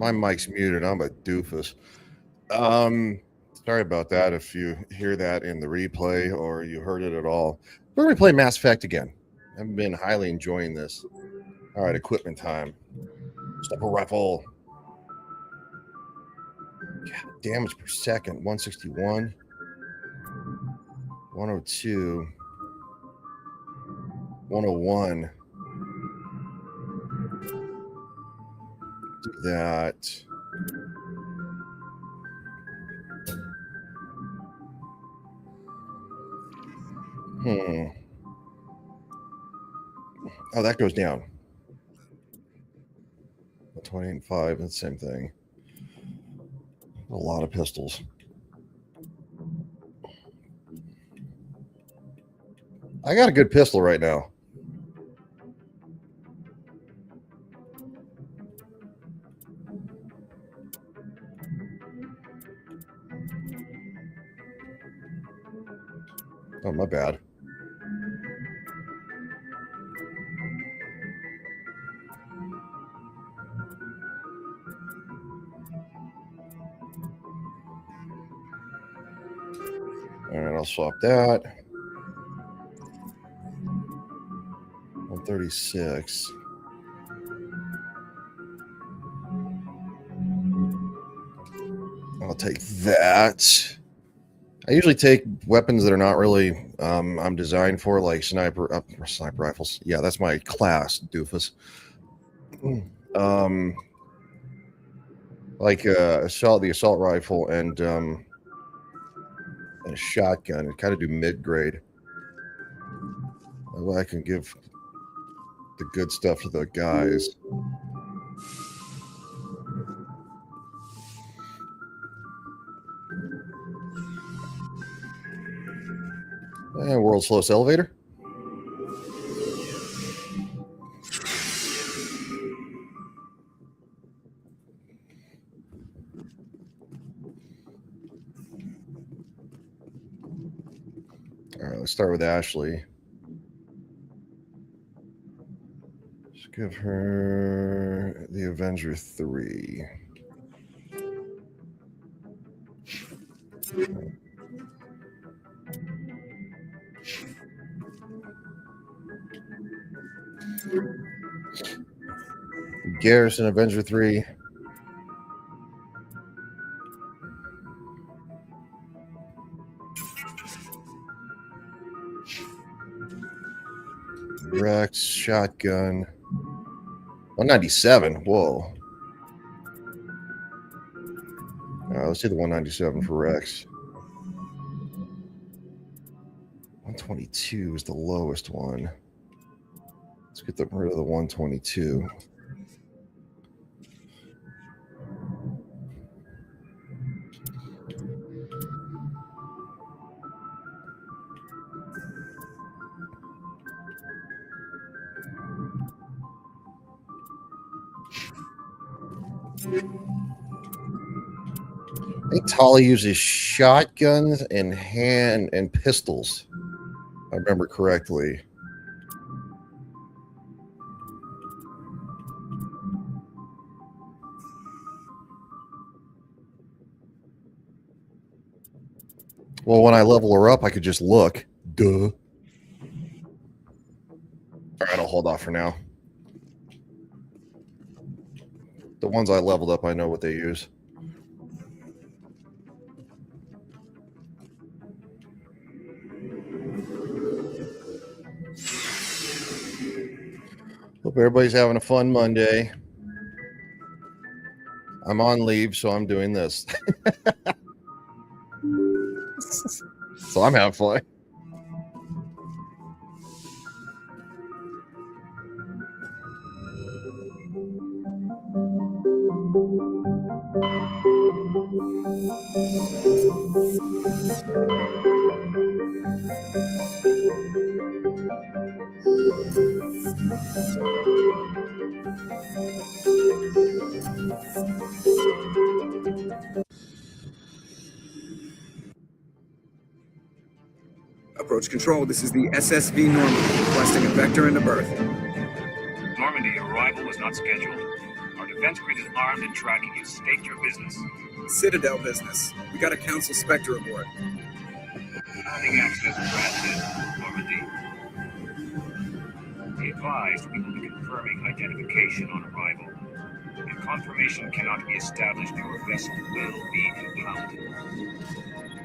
My mic's muted. I'm a doofus. Sorry about that if you hear that in the replay or you heard it at all. We're going to play Mass Effect again. I've been highly enjoying this. All right, equipment time. Sniper rifle. God, damage per second, 161. 102. 101. Do that. Oh, that goes down. 28.5, that's the same thing. A lot of pistols. I got a good pistol right now. Oh, my bad. All right, I'll swap that. 136. I'll take that. I usually take weapons that are not really I'm designed for, like sniper rifles. Yeah, that's my class, doofus. Like the assault rifle and a shotgun. It kind of do mid-grade. I can give the good stuff to the guys. And world's slowest elevator. All right, let's start with Ashley. Let's give her the Avenger 3. Garrison, Avenger 3. Rex, shotgun. 197. Whoa. Let's do the 197 for Rex. 122 is the lowest one. Let's get rid of the 122. I think Tali uses shotguns and pistols. If I remember correctly. Well, when I level her up, I could just look. Duh. All right, I'll hold off for now. The ones I leveled up, I know what they use. Hope everybody's having a fun Monday. I'm on leave, so I'm doing this. So I'm having fun. Approach control, this is the SSV Normandy, requesting a vector into berth. Normandy, your arrival was not scheduled. Our defense grid is armed and tracking you. State your business. Citadel business. We got a Council Spectre aboard. Having access granted. Normandy. Be advised, we will be confirming identification on arrival. If confirmation cannot be established, your vessel will be impounded.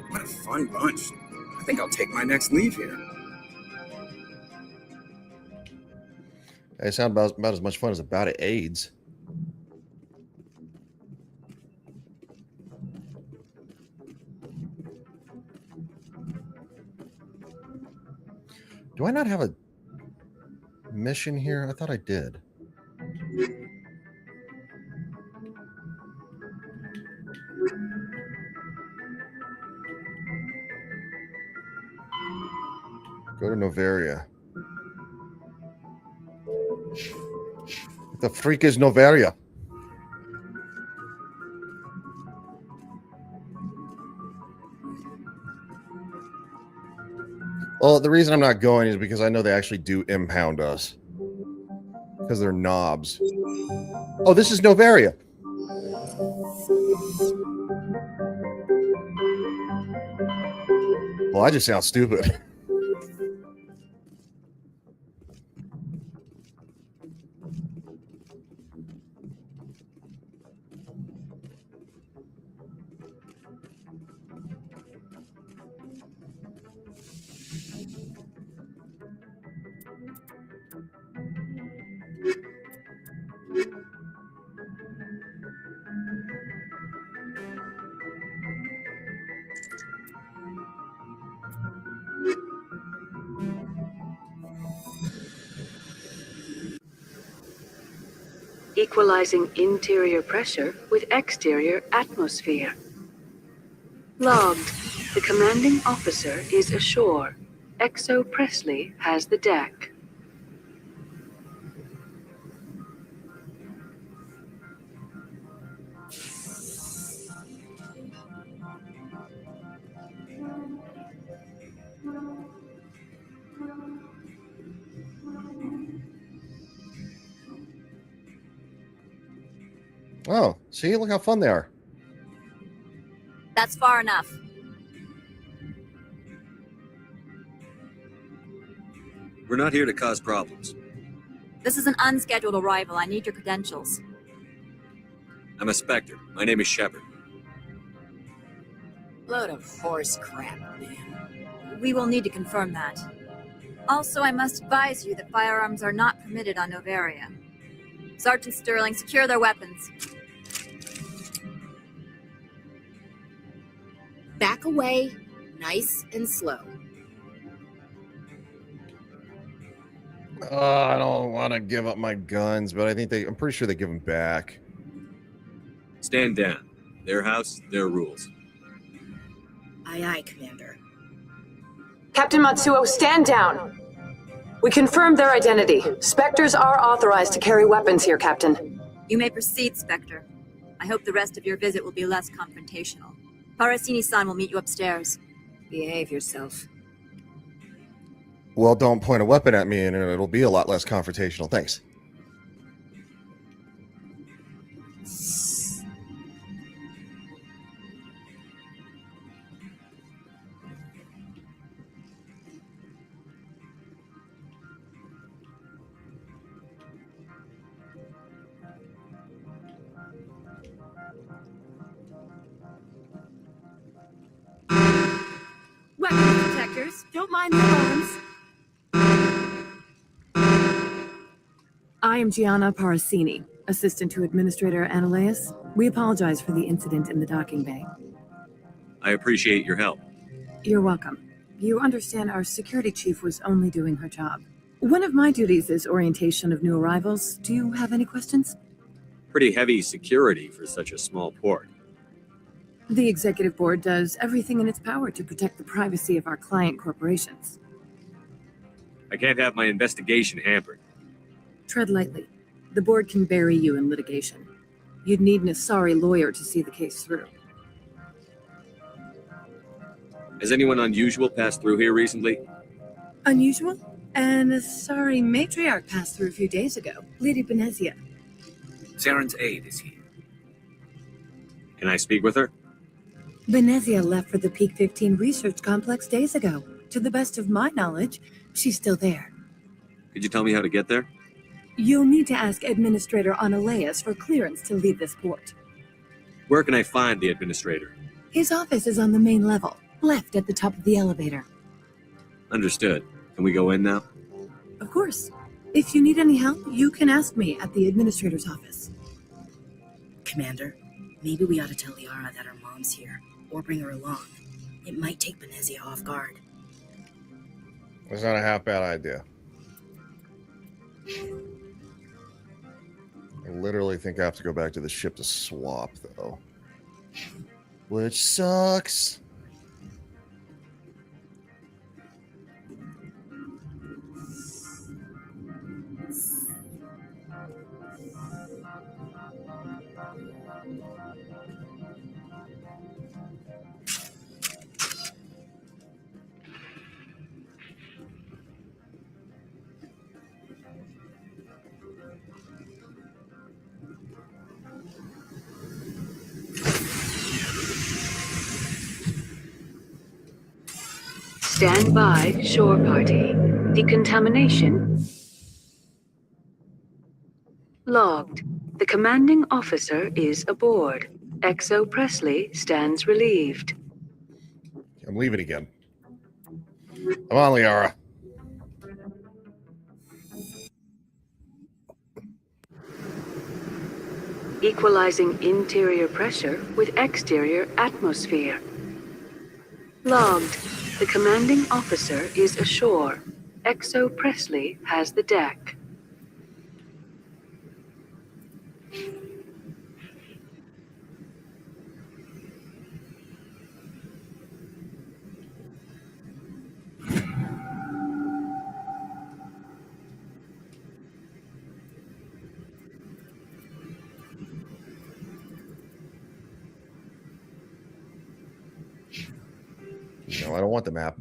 What a fun bunch. I think I'll take my next leave here. They sound about as much fun as a bout of AIDS. Do I not have a mission here? I thought I did. Go to Noveria. What the freak is Noveria? Well, the reason I'm not going is because I know they actually do impound us. Because they're knobs. Oh, this is Noveria. Well, I just sound stupid. Equalizing interior pressure with exterior atmosphere. Logged. The commanding officer is ashore. Exo Presley has the deck. Oh, see, look how fun they are. That's far enough. We're not here to cause problems. This is an unscheduled arrival. I need your credentials. I'm a Spectre. My name is Shepard. Load of horse crap, man. We will need to confirm that. Also, I must advise you that firearms are not permitted on Noveria. Sergeant Sterling, secure their weapons. Back away, nice and slow. I don't want to give up my guns, but I'm pretty sure they give them back. Stand down. Their house, their rules. Aye, aye, Commander. Captain Matsuo, stand down. We confirmed their identity. Spectres are authorized to carry weapons here, Captain. You may proceed, Spectre. I hope the rest of your visit will be less confrontational. Parasini-san will meet you upstairs. Behave yourself. Well, don't point a weapon at me and it'll be a lot less confrontational. Thanks. Weapons detectors, don't mind the alarms. I am Gianna Parasini, assistant to Administrator Ananias. We apologize for the incident in the docking bay. I appreciate your help. You're welcome. You understand our security chief was only doing her job. One of my duties is orientation of new arrivals. Do you have any questions? Pretty heavy security for such a small port. The executive board does everything in its power to protect the privacy of our client corporations. I can't have my investigation hampered. Tread lightly. The board can bury you in litigation. You'd need an Asari lawyer to see the case through. Has anyone unusual passed through here recently? Unusual? An Asari matriarch passed through a few days ago. Lady Benezia. Zaren's aide is here. Can I speak with her? Venezia left for the Peak 15 research complex days ago. To the best of my knowledge, she's still there. Could you tell me how to get there? You'll need to ask Administrator Analeas for clearance to leave this port. Where can I find the administrator? His office is on the main level, left at the top of the elevator. Understood. Can we go in now? Of course. If you need any help, you can ask me at the Administrator's office. Commander, maybe we ought to tell Liara that her mom's here, or bring her along. It might take Venezia off guard. That's not a half bad idea. I literally think I have to go back to the ship to swap, though. Which sucks. Stand by, shore party. Decontamination logged. The commanding officer is aboard. XO Presley stands relieved. I'm leaving again. Come on, Liara. Equalizing interior pressure with exterior atmosphere. Logged. The commanding officer is ashore. XO Presley has the deck. No, I don't want the map.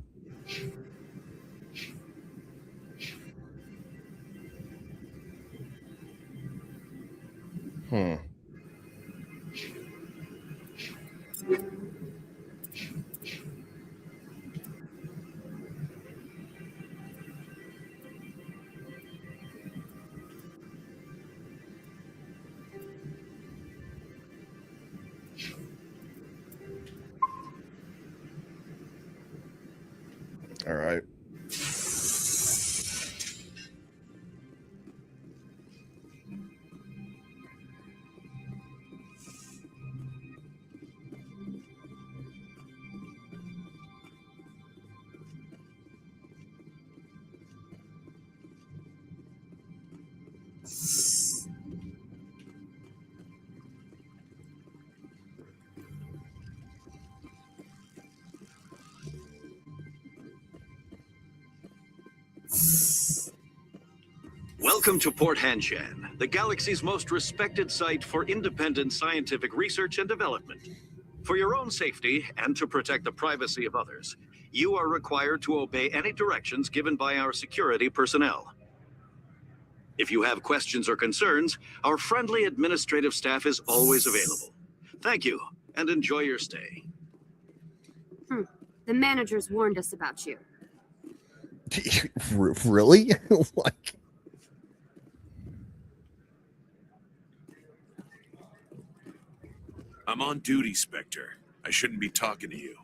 All right. Welcome to Port Hanshan, the galaxy's most respected site for independent scientific research and development. For your own safety and to protect the privacy of others, you are required to obey any directions given by our security personnel. If you have questions or concerns, our friendly administrative staff is always available. Thank you, and enjoy your stay. The managers warned us about you. Really? Like, I'm on duty, Spectre. I shouldn't be talking to you.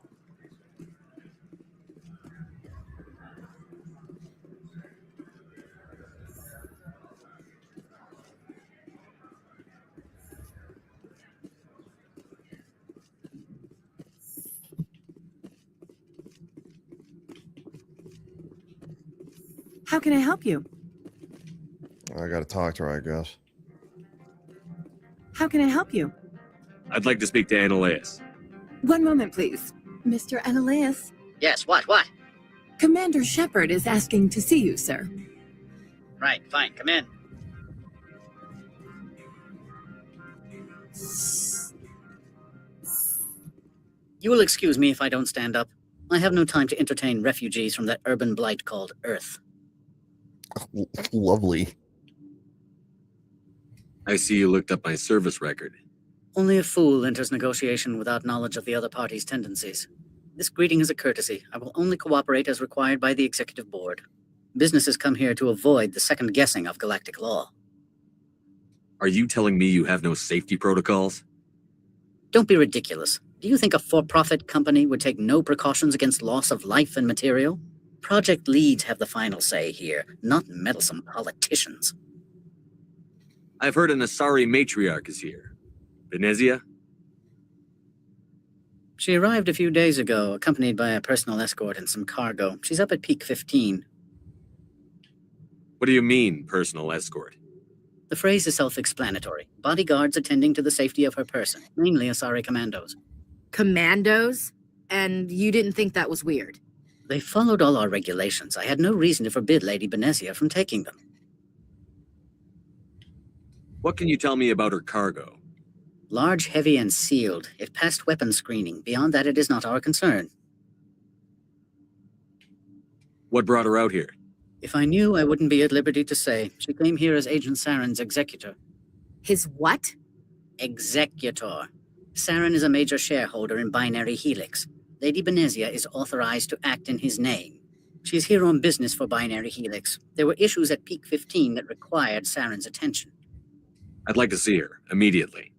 How can I help you? I gotta talk to her, I guess. How can I help you? I'd like to speak to Analeas. One moment, please. Mr. Analeas. Yes, what? Commander Shepard is asking to see you, sir. Right, fine, come in. You will excuse me if I don't stand up. I have no time to entertain refugees from that urban blight called Earth. Lovely. I see you looked up my service record. Only a fool enters negotiation without knowledge of the other party's tendencies. This greeting is a courtesy. I will only cooperate as required by the Executive Board. Businesses come here to avoid the second guessing of galactic law. Are you telling me you have no safety protocols? Don't be ridiculous. Do you think a for-profit company would take no precautions against loss of life and material? Project leads have the final say here, not meddlesome politicians. I've heard an Asari matriarch is here. Venezia? She arrived a few days ago, accompanied by a personal escort and some cargo. She's up at Peak 15. What do you mean, personal escort? The phrase is self-explanatory. Bodyguards attending to the safety of her person, mainly Asari commandos. Commandos? And you didn't think that was weird? They followed all our regulations. I had no reason to forbid Lady Benezia from taking them. What can you tell me about her cargo? Large, heavy, and sealed. It passed weapons screening. Beyond that, it is not our concern. What brought her out here? If I knew, I wouldn't be at liberty to say. She came here as Agent Saren's executor. His what? Executor. Saren is a major shareholder in Binary Helix. Lady Benezia is authorized to act in his name. She is here on business for Binary Helix. There were issues at Peak 15 that required Saren's attention. I'd like to see her, immediately.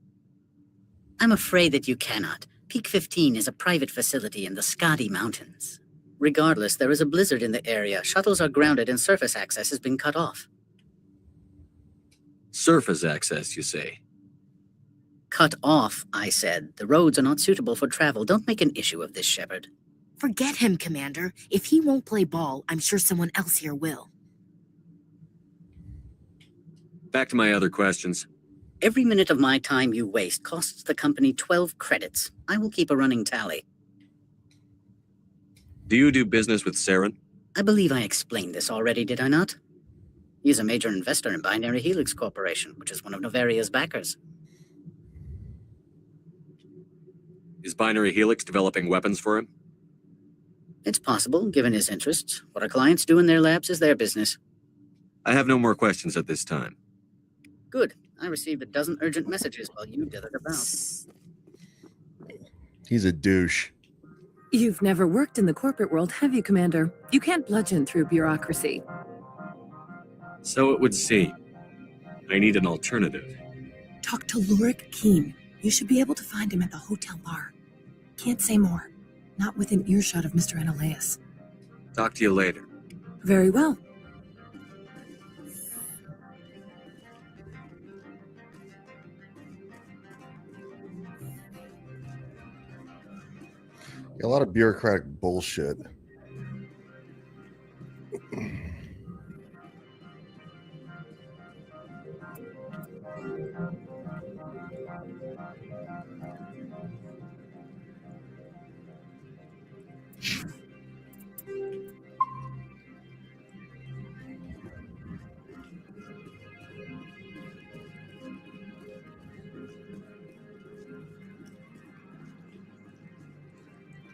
I'm afraid that you cannot. Peak 15 is a private facility in the Skadi Mountains. Regardless, there is a blizzard in the area. Shuttles are grounded and surface access has been cut off. Surface access, you say? Cut off, I said. The roads are not suitable for travel. Don't make an issue of this, Shepard. Forget him, Commander. If he won't play ball, I'm sure someone else here will. Back to my other questions. Every minute of my time you waste costs the company 12 credits. I will keep a running tally. Do you do business with Saren? I believe I explained this already, did I not? He is a major investor in Binary Helix Corporation, which is one of Novaria's backers. Is Binary Helix developing weapons for him? It's possible, given his interests. What our clients do in their labs is their business. I have no more questions at this time. Good. I received a dozen urgent messages while you dithered about. He's a douche. You've never worked in the corporate world, have you, Commander? You can't bludgeon through bureaucracy. So it would seem. I need an alternative. Talk to Lurik Keen. You should be able to find him at the hotel bar. Can't say more. Not within earshot of Mr. Analaeus. Talk to you later. Very well. A lot of bureaucratic bullshit.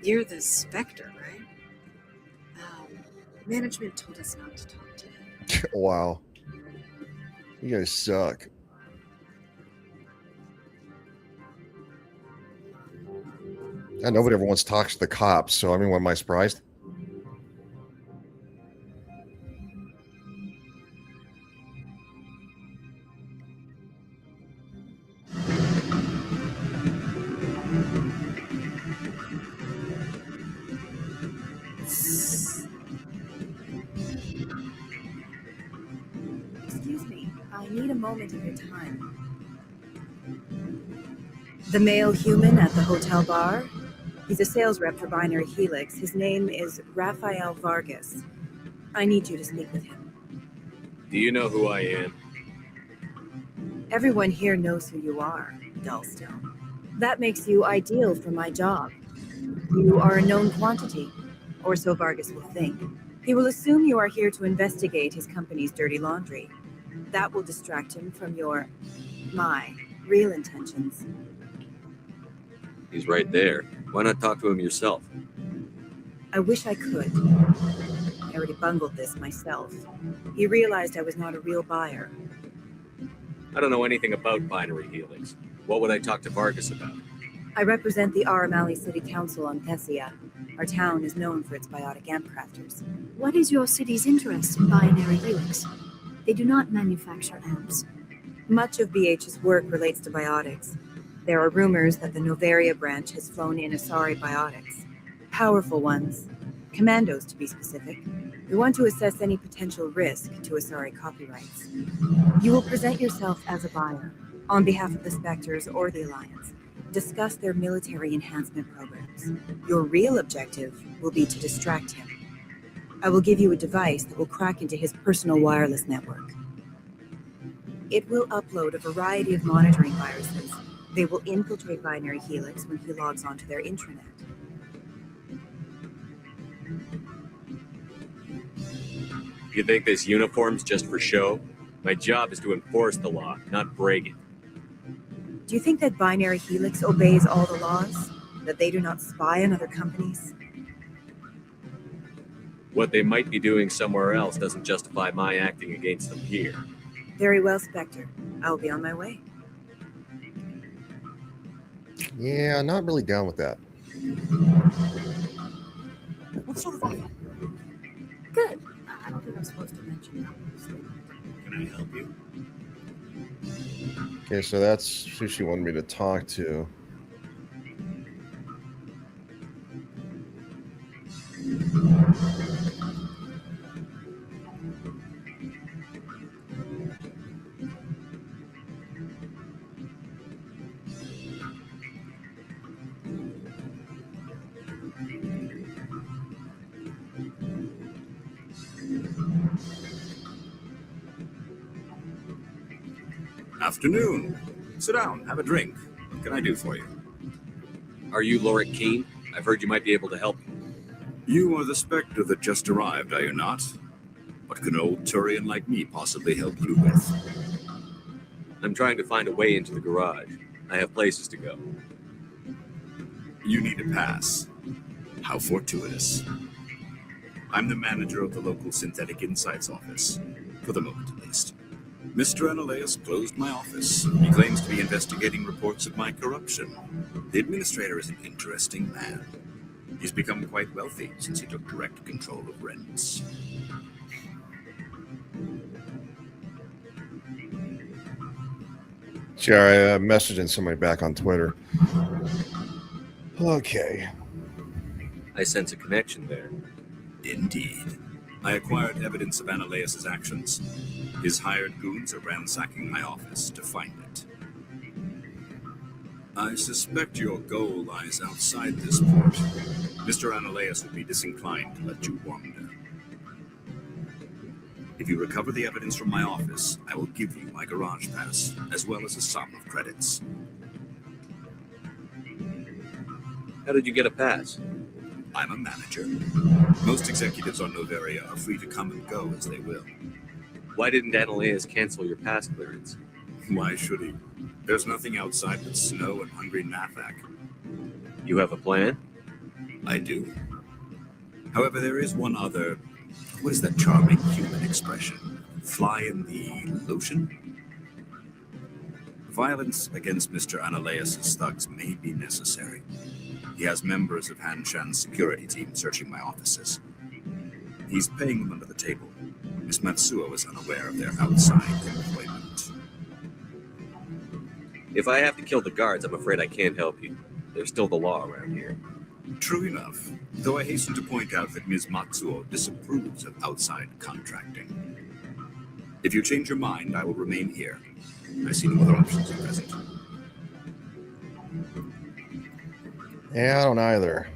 You're the Spectre, right? Management told us not to talk today. Wow. You guys suck. And nobody ever wants to talk to the cops, so I mean, what am I surprised? Excuse me, I need a moment of your time. The male human at the hotel bar? He's a sales rep for Binary Helix. His name is Rafael Vargas. I need you to speak with him. Do you know who I am? Everyone here knows who you are, Dullstone. That makes you ideal for my job. You are a known quantity, or so Vargas will think. He will assume you are here to investigate his company's dirty laundry. That will distract him from my real intentions. He's right there. Why not talk to him yourself? I wish I could. I already bungled this myself. He realized I was not a real buyer. I don't know anything about binary helix. What would I talk to Vargas about? I represent the Aramali City Council on Thessia. Our town is known for its biotic amp crafters. What is your city's interest in binary helix? They do not manufacture amps. Much of BH's work relates to biotics. There are rumors that the Noveria branch has flown in Asari biotics. Powerful ones. Commandos, to be specific. We want to assess any potential risk to Asari copyrights. You will present yourself as a buyer, on behalf of the Spectres or the Alliance. Discuss their military enhancement programs. Your real objective will be to distract him. I will give you a device that will crack into his personal wireless network. It will upload a variety of monitoring viruses. They will infiltrate Binary Helix when he logs onto their intranet. You think this uniform's just for show? My job is to enforce the law, not break it. Do you think that Binary Helix obeys all the laws? That they do not spy on other companies? What they might be doing somewhere else doesn't justify my acting against them here. Very well, Spectre. I will be on my way. Yeah, not really down with that. What sort of offer? Good. I don't think I'm supposed to mention that. Can I help you? Okay, so that's who she wanted me to talk to. Afternoon. Sit down, have a drink. What can I do for you? Are you Lorik Keen? I've heard you might be able to help me. You are the Spectre that just arrived, are you not? What can an old Turian like me possibly help you with? I'm trying to find a way into the garage. I have places to go. You need a pass. How fortuitous. I'm the manager of the local Synthetic Insights office. For the moment, at least. Mr. Analeus closed my office. He claims to be investigating reports of my corruption. The administrator is an interesting man. He's become quite wealthy since he took direct control of rents. Sure, I messaging somebody back on Twitter. Okay. I sense a connection there. Indeed. I acquired evidence of Analeus's actions. His hired goons are ransacking my office to find it. I suspect your goal lies outside this port. Mr. Analeus would be disinclined to let you wander. If you recover the evidence from my office, I will give you my garage pass, as well as a sum of credits. How did you get a pass? I'm a manager. Most executives on Noveria are free to come and go as they will. Why didn't Analeus cancel your pass clearance? Why should he? There's nothing outside but snow and hungry Nathak. You have a plan? I do. However, there is one other... What is that charming human expression? Fly in the lotion? Violence against Mr. Analeus' thugs may be necessary. He has members of Hanshan's security team searching my offices. He's paying them under the table. Miss Matsuo is unaware of their outside employment. If I have to kill the guards, I'm afraid I can't help you. There's still the law around here. True enough, though I hasten to point out that Ms. Matsuo disapproves of outside contracting. If you change your mind, I will remain here. I see no other options at present. Yeah, I don't either.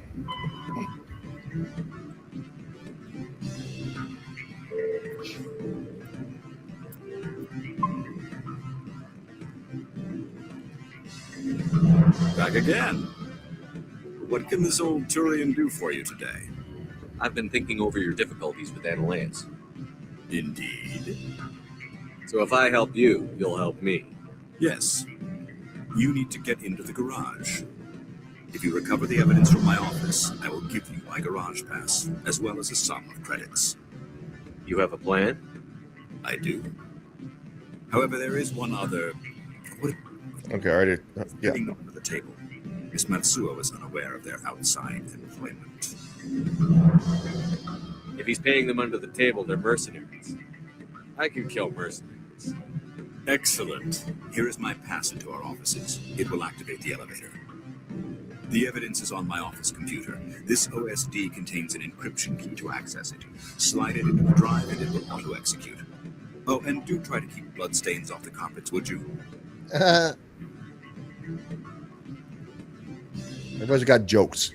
Back again. What can this old Turian do for you today? I've been thinking over your difficulties with Analeus. Indeed. So if I help you, you'll help me. Yes. You need to get into the garage. If you recover the evidence from my office, I will give you my garage pass, as well as a sum of credits. You have a plan? I do. However, there is one other. Okay, I already. Yeah. Putting them under the table. Miss Matsuo is unaware of their outside employment. If he's paying them under the table, they're mercenaries. I can kill mercenaries. Excellent. Here is my pass into our offices. It will activate the elevator. The evidence is on my office computer. This OSD contains an encryption key to access it. Slide it into the drive and it will auto-execute. Oh, and do try to keep bloodstains off the carpets, would you? Everybody's got jokes.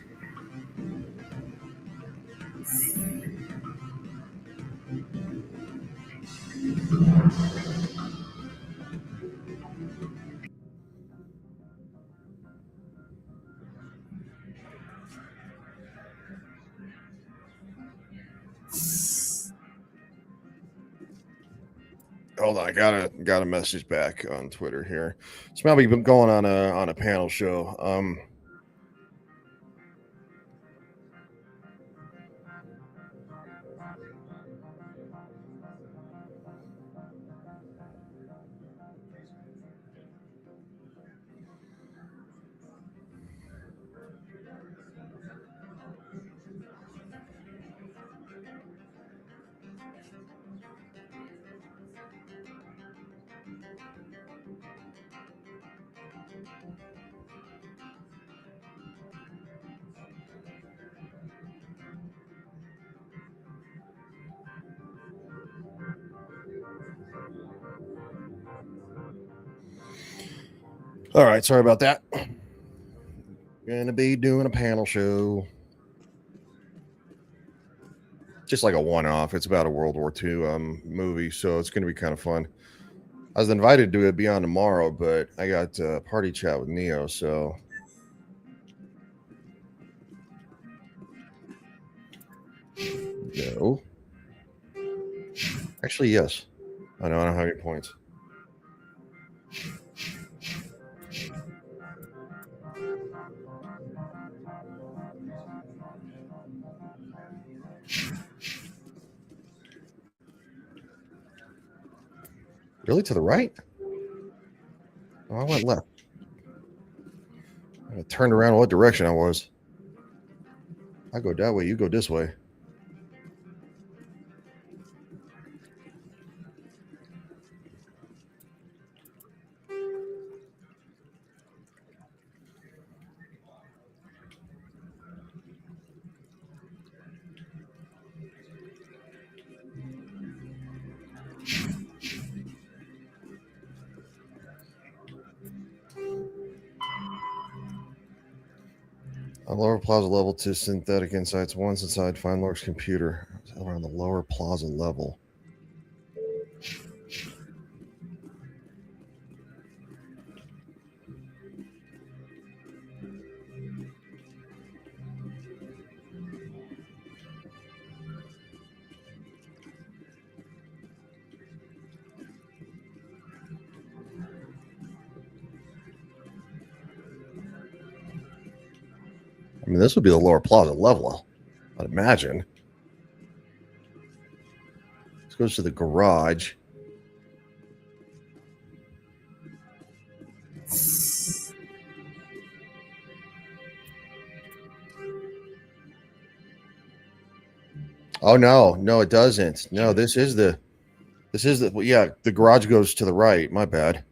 Hold on, I got a message back on Twitter here. It's probably been going on a panel show. All right, sorry about that. Gonna be doing a panel show. Just like a one-off. It's about a World War II movie, so it's gonna be kind of fun. I was invited to be on tomorrow, but I got party chat with Neo, so no. Actually, yes. I don't have any points. Really, to the right? Oh, I went left. I turned around what direction I was. I go that way, you go this way. On lower plaza level 2 synthetic insights. Once inside FineLord's computer. We're on the lower plaza level. I mean, this would be the lower plaza level, I'd imagine. This goes to the garage. Oh no, it doesn't. No, this is the well, yeah, the garage goes to the right. My bad.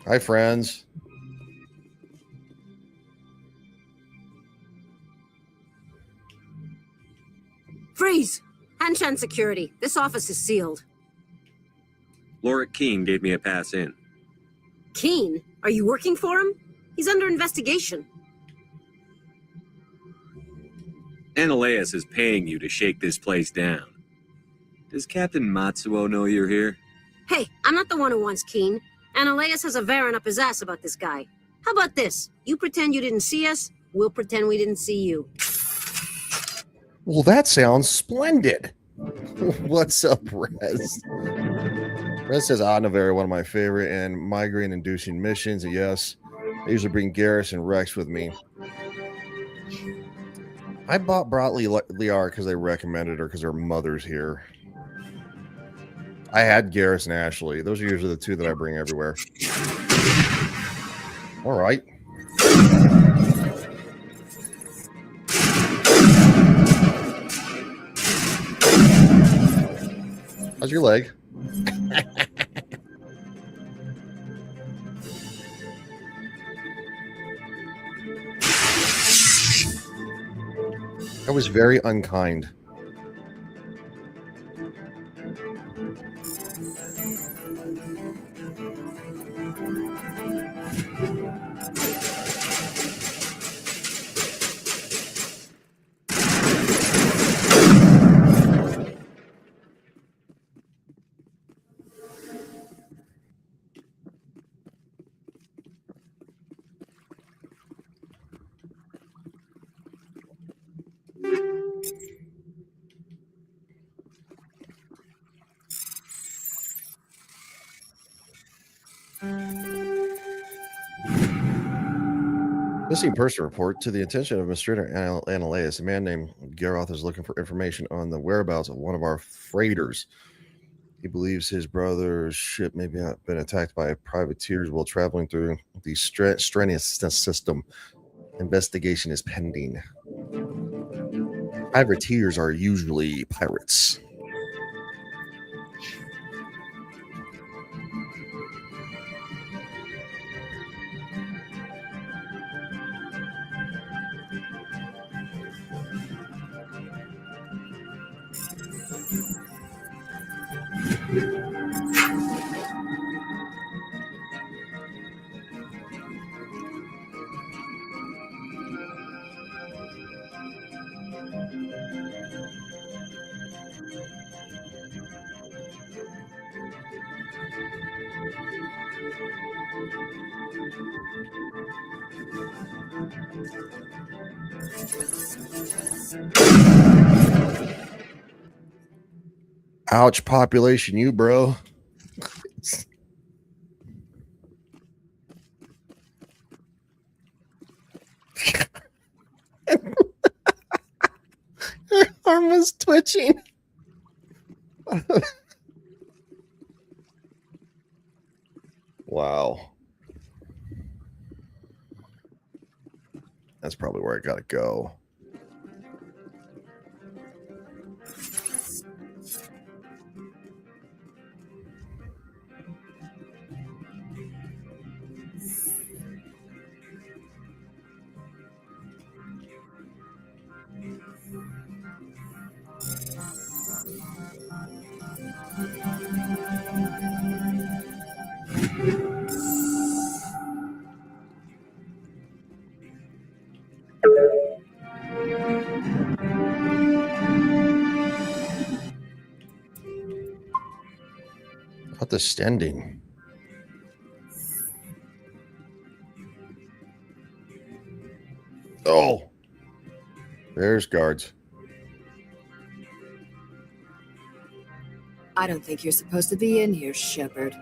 Hi, friends. Freeze! Hanshan security. This office is sealed. Lorik Keene gave me a pass in. Keene? Are you working for him? He's under investigation. Ananias is paying you to shake this place down. Does Captain Matsuo know you're here? Hey, I'm not the one who wants Keene. Ananias has a Varen up his ass about this guy. How about this? You pretend you didn't see us, we'll pretend we didn't see you. Well, that sounds splendid. What's up, Rez? Rez says Navarre, one of my favorite and migraine-inducing missions. And yes, I usually bring Garrus and Rex with me. I brought Liara because they recommended her because her mother's here. I had Garrus and Ashley. Those are usually the two that I bring everywhere. All right. How's your leg? That was very unkind. Missing person report to the attention of Mr. Analeus. A man named Garoth is looking for information on the whereabouts of one of our freighters. He believes his brother's ship may have been attacked by privateers while traveling through the strenuous system. Investigation is pending. Privateers are usually pirates. Ouch, population, you bro. Her arm was twitching. Wow. That's probably where I gotta go. Not the standing. Oh, there's guards. I don't think you're supposed to be in here, Shepard.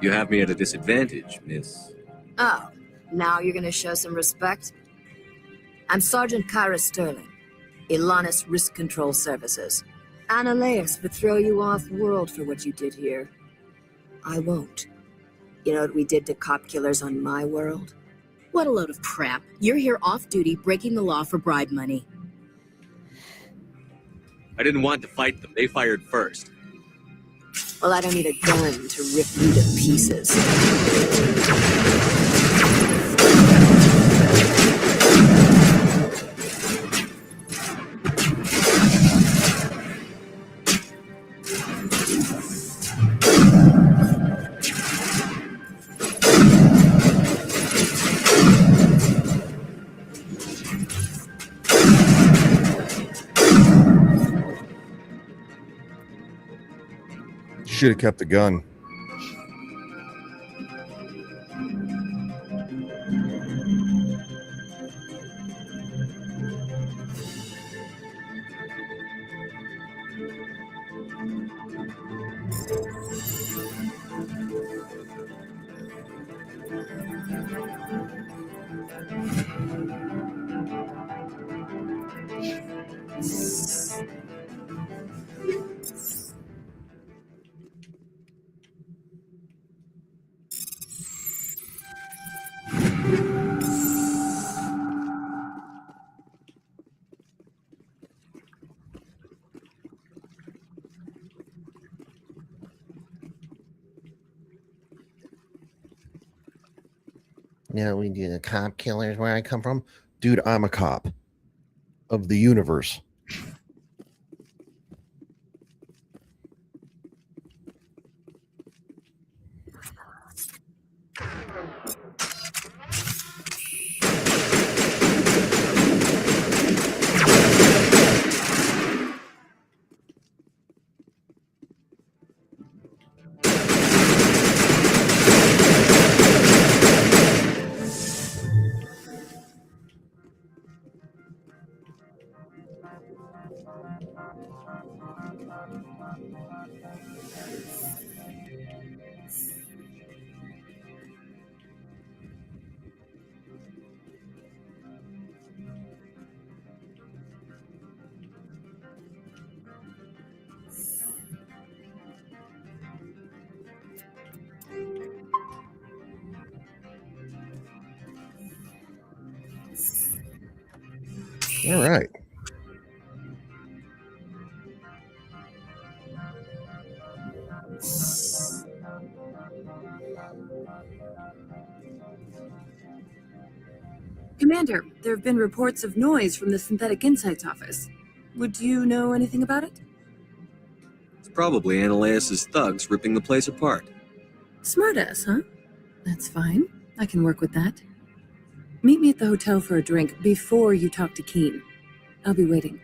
You have me at a disadvantage, miss. Oh, now you're gonna show some respect? I'm Sergeant Kyra Sterling, Ilanis Risk Control Services. Analeus would throw you off-world for what you did here. I won't. You know what we did to cop killers on my world? What a load of crap. You're here off-duty, breaking the law for bribe money. I didn't want to fight them. They fired first. Well, I don't need a gun to rip you to pieces. Should have kept the gun. Yeah, we do the cop killers where I come from. Dude, I'm a cop of the universe. All right. Commander, there have been reports of noise from the Synthetic Insights office. Would you know anything about it? It's probably Ananias' thugs ripping the place apart. Smartass, huh? That's fine. I can work with that. Meet me at the hotel for a drink before you talk to Keen. I'll be waiting.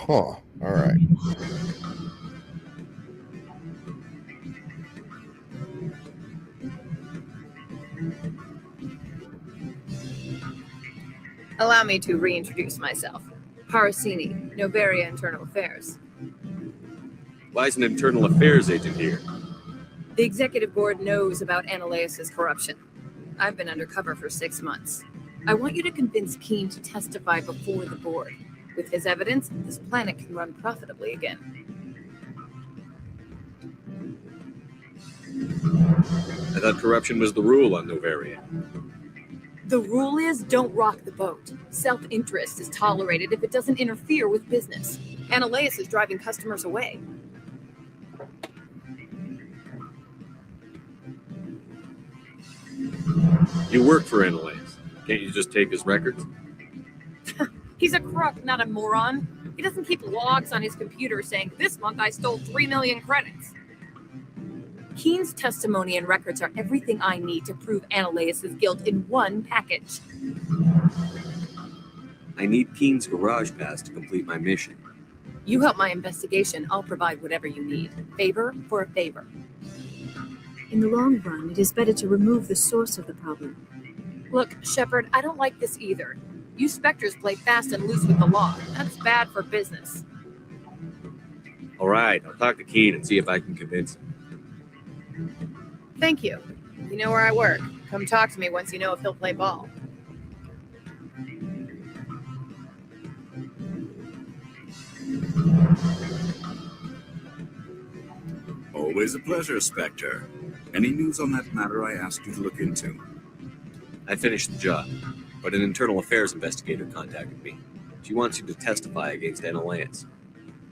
Huh. All right. Allow me to reintroduce myself. Parasini, Noveria Internal Affairs. Why is an internal affairs agent here? The executive board knows about Ananias' corruption. I've been undercover for 6 months. I want you to convince Keen to testify before the board. With his evidence, this planet can run profitably again. I thought corruption was the rule on Noveria. The rule is don't rock the boat. Self-interest is tolerated if it doesn't interfere with business. Ananias is driving customers away. You work for Ananias. Can't you just take his records? He's a crook, not a moron. He doesn't keep logs on his computer saying, this month I stole 3 million credits. Keen's testimony and records are everything I need to prove Ananias' guilt in one package. I need Keen's garage pass to complete my mission. You help my investigation, I'll provide whatever you need. Favor for a favor. In the long run, it is better to remove the source of the problem. Look, Shepard, I don't like this either. You Spectres play fast and loose with the law. That's bad for business. All right, I'll talk to Keen and see if I can convince him. Thank you. You know where I work. Come talk to me once you know if he'll play ball. Always a pleasure, Spectre. Any news on that matter I asked you to look into? I finished the job, but an internal affairs investigator contacted me. She wants you to testify against Ananias.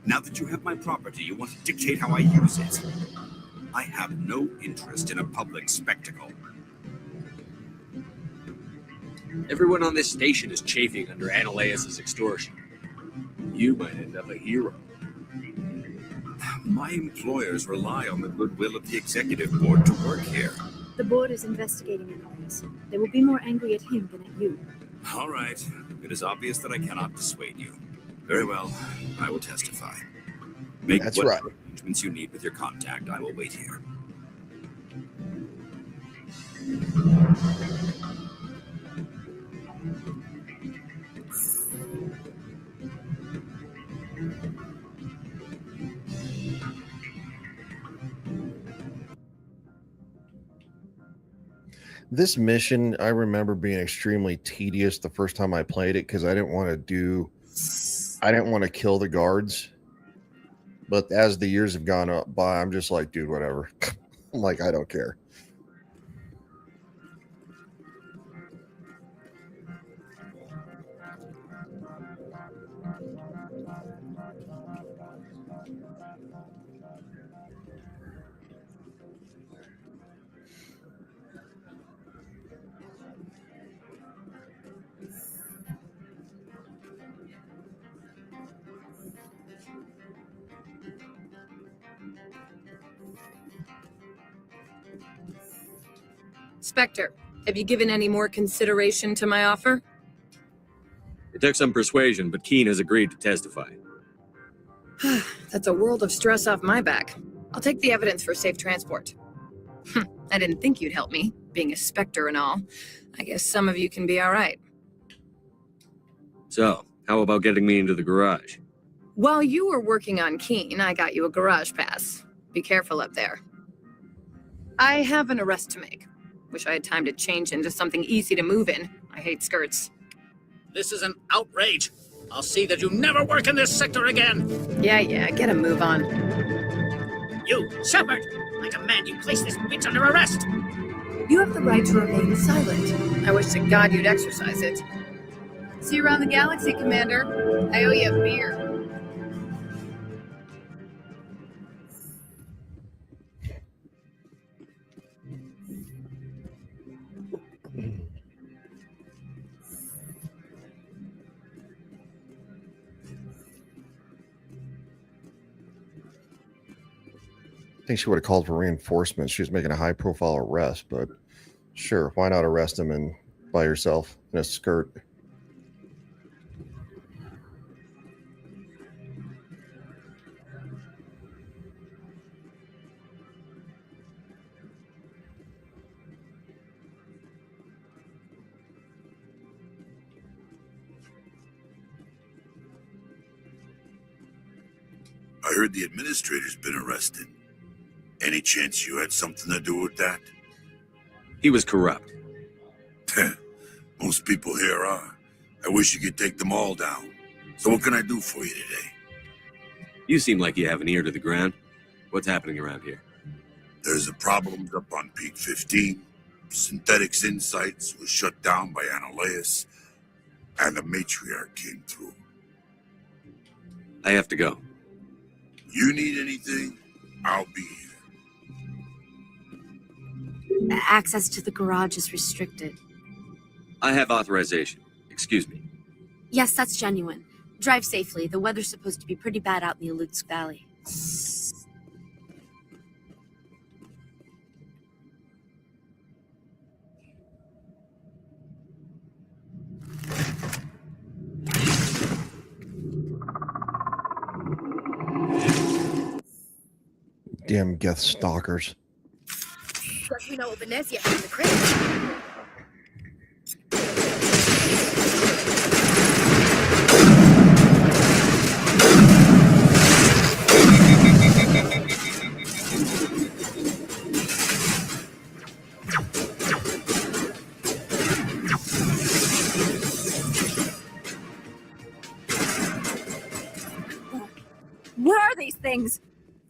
Now that you have my property, you want to dictate how I use it. I have no interest in a public spectacle. Everyone on this station is chafing under Ananias' extortion. You might end up a hero. My employers rely on the goodwill of the executive board to work here. The board is investigating Ananias. They will be more angry at him than at you. All right. It is obvious that I cannot dissuade you. Very well. I will testify. Make That's what right. arrangements you need with your contact. I will wait here. This mission, I remember being extremely tedious the first time I played it because I didn't want to kill the guards. But as the years have gone up by, I'm just like, dude, whatever. I'm like, I don't care. Spectre, have you given any more consideration to my offer? It took some persuasion, but Keen has agreed to testify. That's a world of stress off my back. I'll take the evidence for safe transport. I didn't think you'd help me, being a Spectre and all. I guess some of you can be all right. So, how about getting me into the garage? While you were working on Keen, I got you a garage pass. Be careful up there. I have an arrest to make. Wish I had time to change into something easy to move in. I hate skirts. This is an outrage. I'll see that you never work in this sector again. Yeah, get a move on. You, Shepard! I demand you place this bitch under arrest. You have the right to remain silent. I wish to God you'd exercise it. See you around the galaxy, Commander. I owe you a beer. I think she would have called for reinforcements. She was making a high-profile arrest, but sure, why not arrest him and by yourself in a skirt? I heard the administrator's been arrested. Any chance you had something to do with that? He was corrupt. Most people here are. I wish you could take them all down. So what can I do for you today? You seem like you have an ear to the ground. What's happening around here? There's a problem up on Peak 15. Synthetics Insights was shut down by Ananias, and the matriarch came through. I have to go. You need anything? I'll be here. Access to the garage is restricted. I have authorization. Excuse me. Yes, that's genuine. Drive safely. The weather's supposed to be pretty bad out in the Alutsk Valley. Damn Geth stalkers. Does we know Venezia in the crate? Where are these things?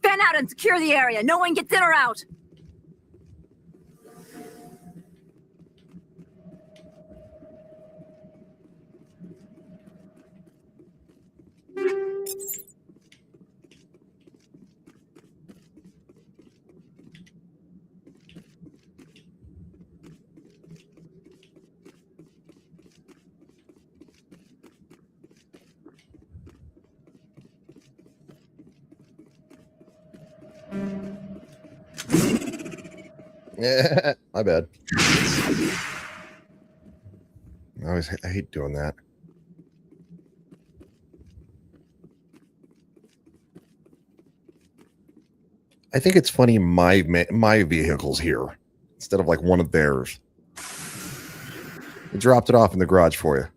Fan out and secure the area. No one gets in or out. Yeah, my bad. I hate doing that. I think it's funny my vehicle's here instead of like one of theirs. I dropped it off in the garage for you.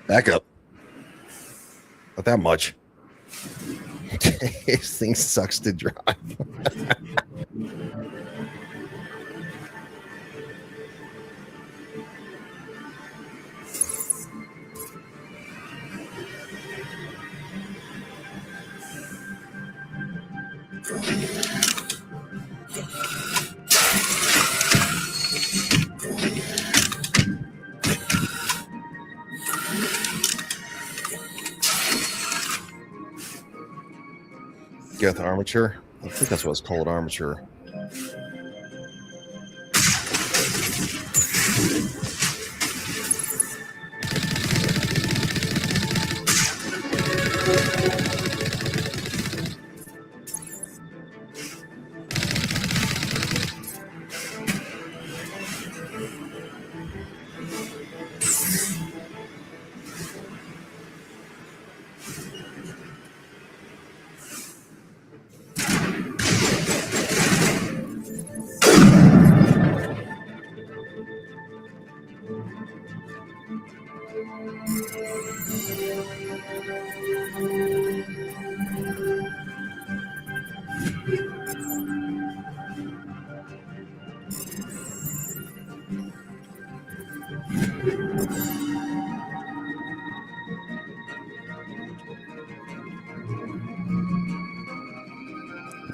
Back up. Not that much. This thing sucks to drive. Geth armature. I think that's what it's called, armature.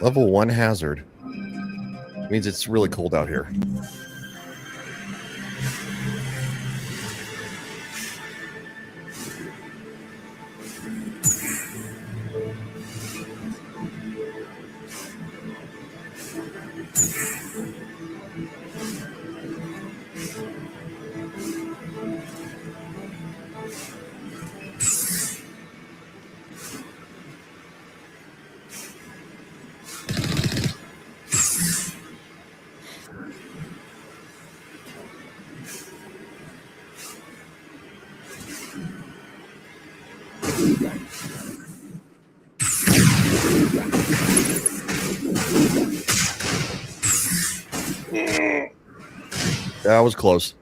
Level 1 hazard. Means it's really cold out here. That was close.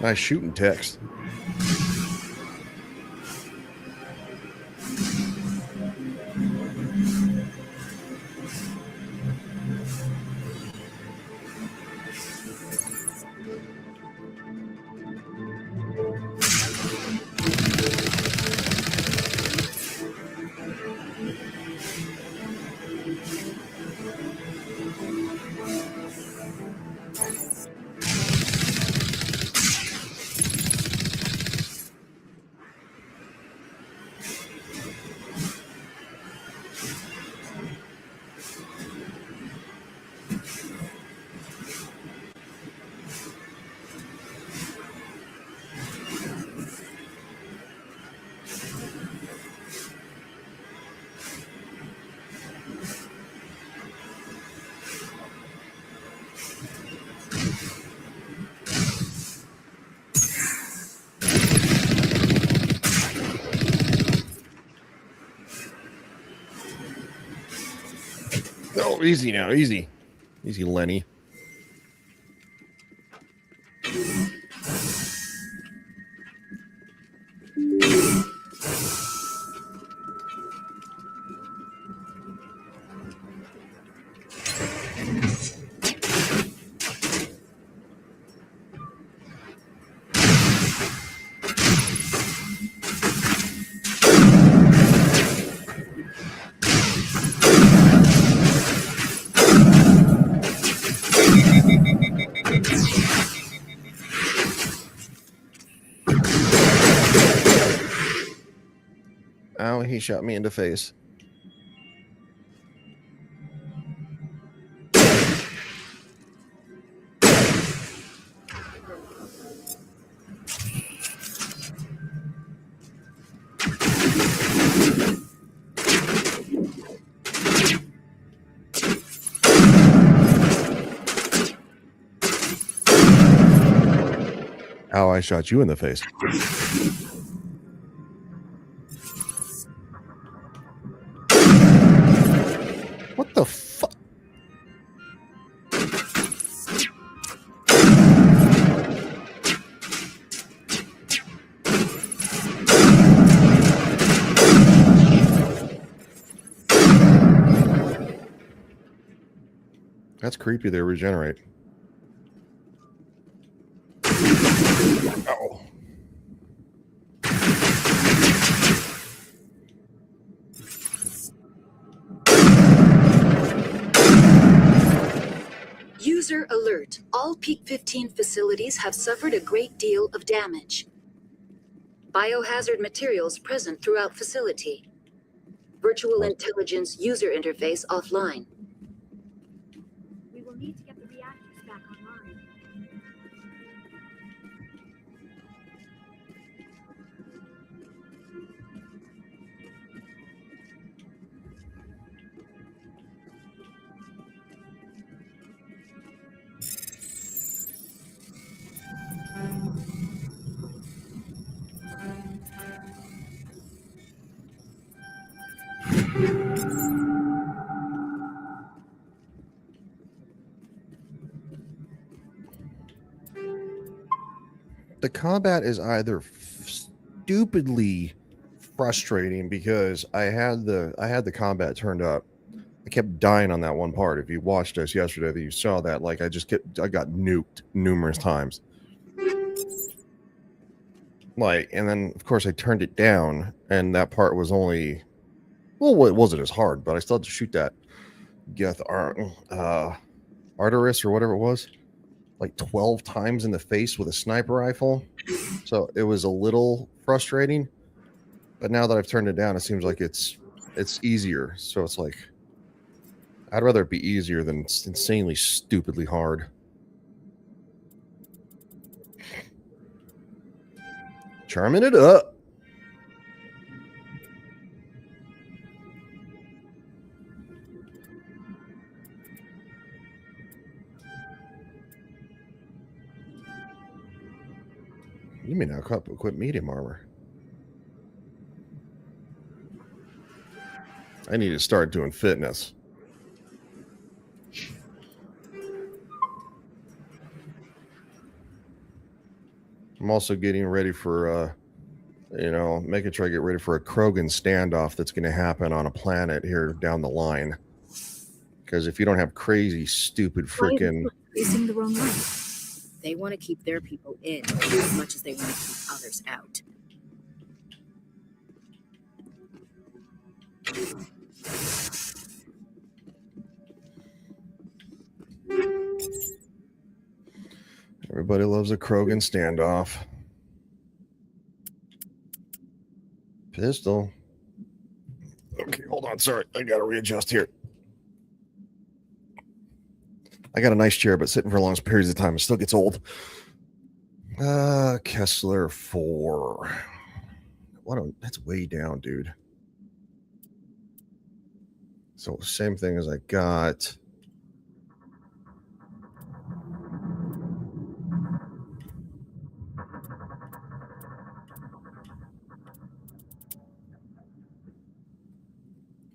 Nice shooting text. Oh, easy now, easy. Easy, Lenny. Ow, he shot me in the face. Ow, I shot you in the face. What the fuck? That's creepy, they regenerate. Oh. User alert. All Peak 15 facilities have suffered a great deal of damage. Biohazard materials present throughout facility. Virtual intelligence user interface offline. We will need to get the reactors back online. The combat is either stupidly frustrating because I had the combat turned up. I kept dying on that one part. If you watched us yesterday, you saw that. Like I got nuked numerous times. Like, and then of course I turned it down, and that part was only, well, it wasn't as hard, but I still had to shoot that Geth Arteris or whatever it was, like 12 times in the face with a sniper rifle. So it was a little frustrating, but now that I've turned it down, it seems like it's easier. So it's like, I'd rather it be easier than insanely stupidly hard. Charming it up. You may now equip medium armor. I need to start doing fitness. I'm also getting ready for, making sure I get ready for a Krogan standoff that's going to happen on a planet here down the line. Because if you don't have crazy, stupid freaking... Facing the wrong way. They want to keep their people in as much as they want to keep others out. Everybody loves a Krogan standoff. Pistol. Okay, hold on. Sorry, I gotta readjust here. I got a nice chair, but sitting for long periods of time, it still gets old. Kessler 4. That's way down, dude. So same thing as I got.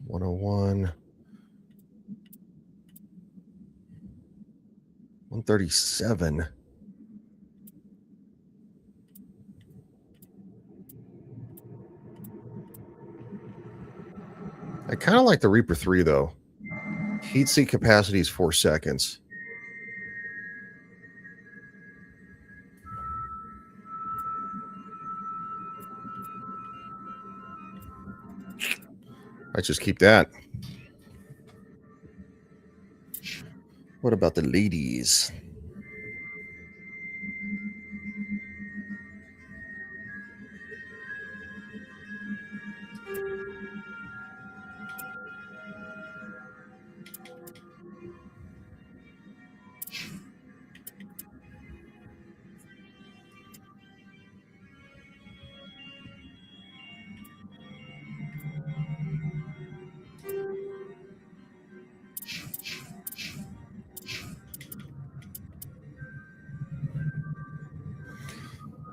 $101. 137. I kind of like the Reaper 3 though. Heat seek capacity is 4 seconds. Let's just keep that. What about the ladies?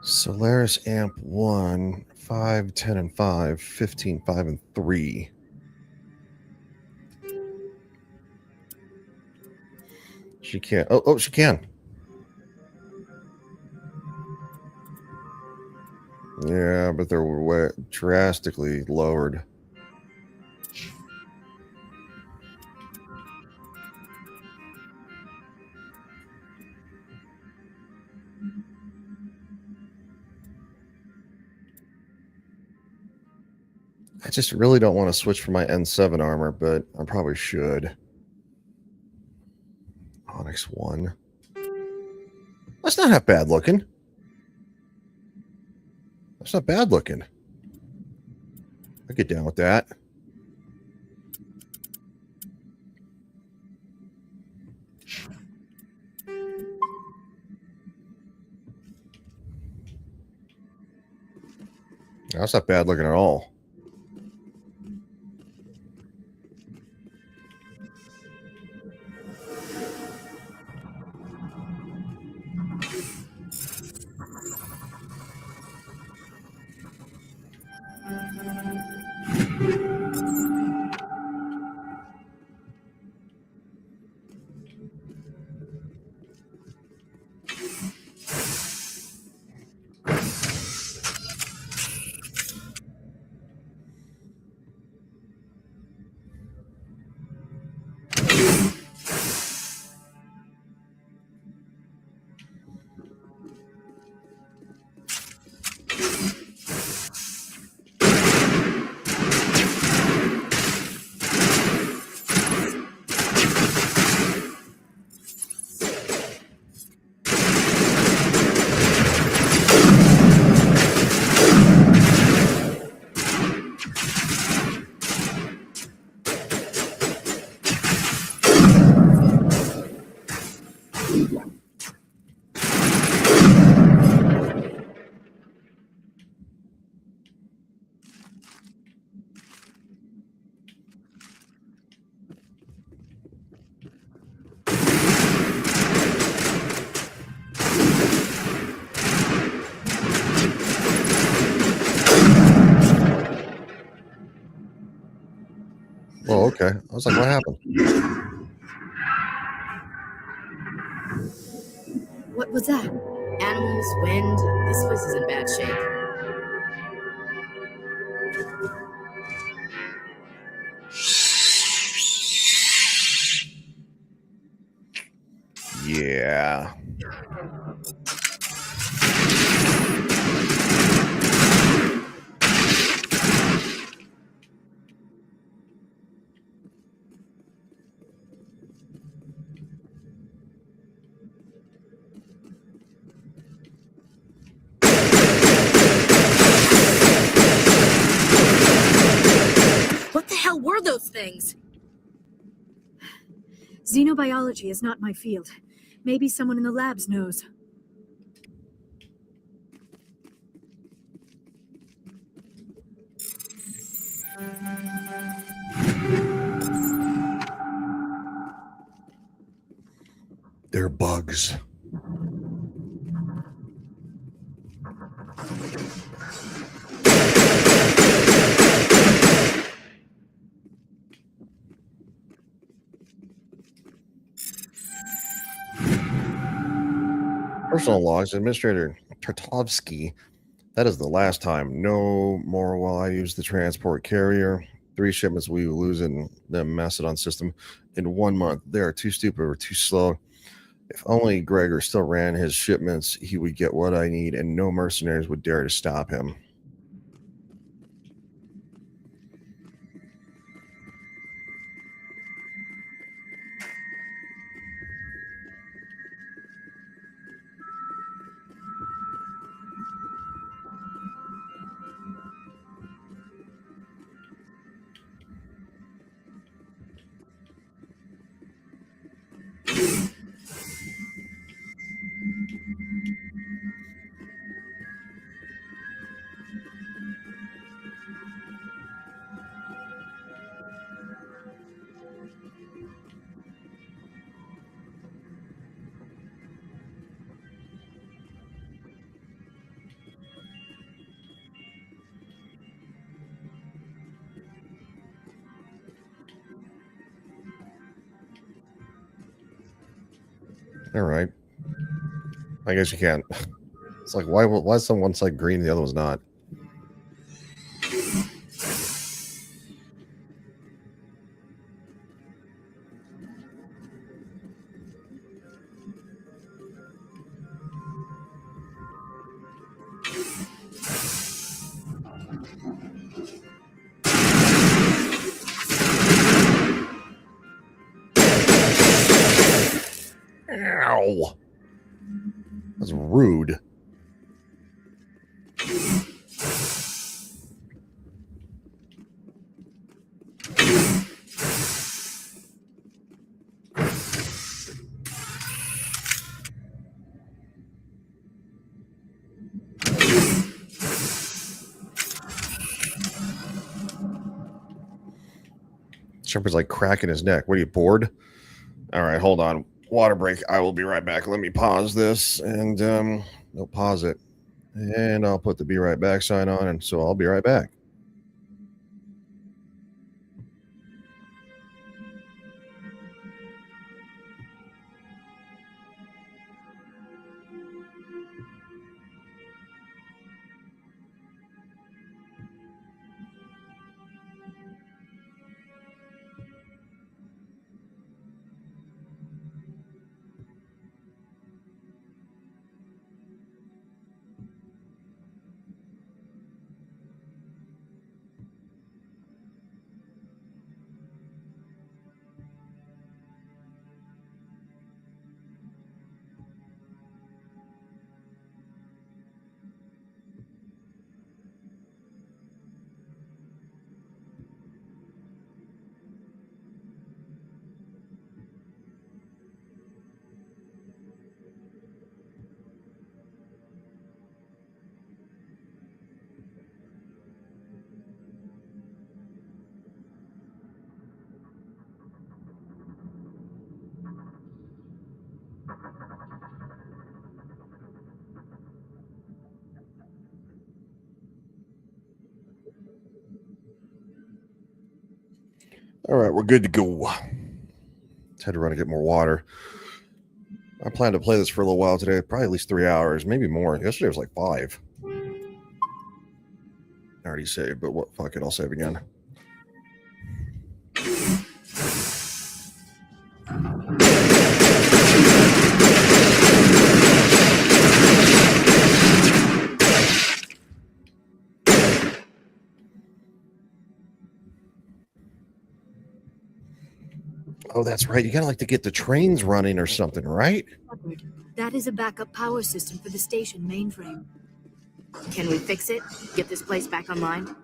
Solaris Amp 1, 5, 10, and 5, 15, 5, and 3. She can't. Oh, she can. Yeah, but they're drastically lowered. I just really don't want to switch for my N7 armor, but I probably should. Onyx X1. That's not half bad looking. That's not bad looking. I get down with that. That's not bad looking at all. Oh, okay. I was like, what happened? What was that? Animals, wind. This place is in bad shape. Yeah. What the hell were those things? Xenobiology is not my field. Maybe someone in the labs knows. They're bugs. Personal logs, Administrator Tartovsky. That is the last time. No more will I use the transport carrier. 3 shipments we will lose in the Macedon system in 1 month. They are too stupid or too slow. If only Gregor still ran his shipments, he would get what I need, and no mercenaries would dare to stop him. All right. I guess you can't. It's like, why is some one side green and the other one's not? Ow. That's rude. Jumper's like cracking his neck. What are you, bored? All right, hold on. Water break. I will be right back. Let me pause this and no, pause it. And I'll put the be right back sign on, and so I'll be right back. All right, we're good to go. Had to run to get more water. I plan to play this for a little while today, probably at least 3 hours, maybe more. Yesterday was like 5. I already saved, but what? Fuck it, I'll save again. Oh, that's right. You gotta like to get the trains running or something, right? That is a backup power system for the station mainframe. Can we fix it? Get this place back online?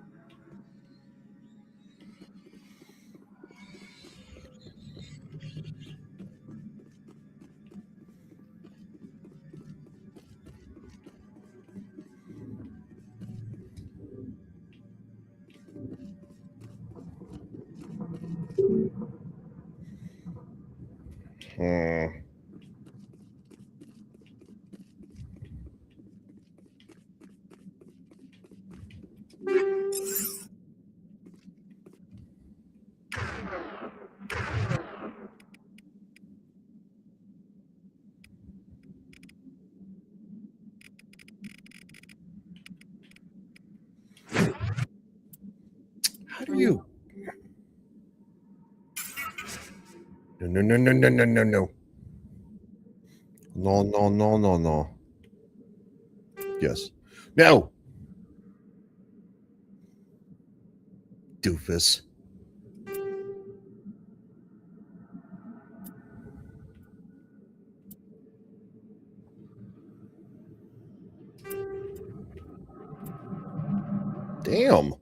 How do you? No, no, no, no, no, no, no. No, no, no, no, no. Yes. No. Doofus. Damn.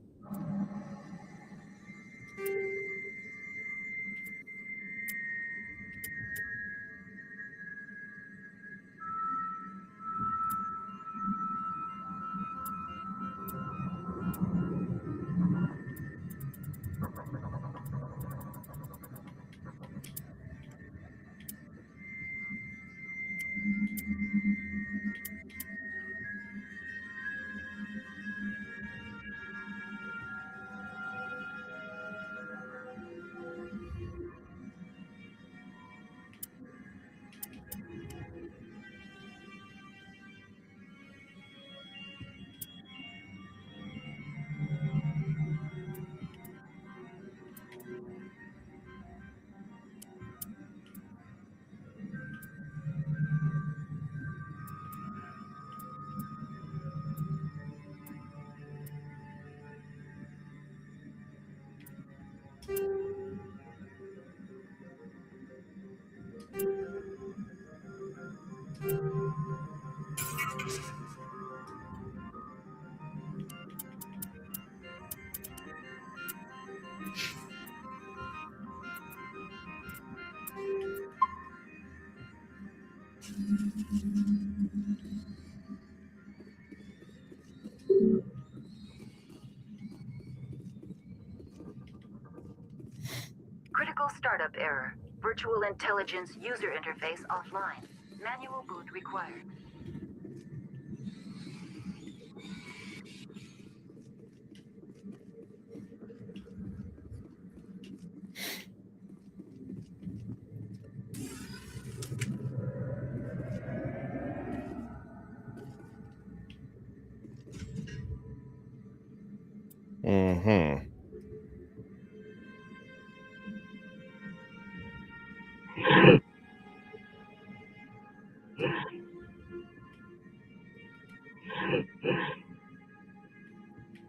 Critical startup error. Virtual intelligence user interface offline. Manual boot required. Mm-hmm.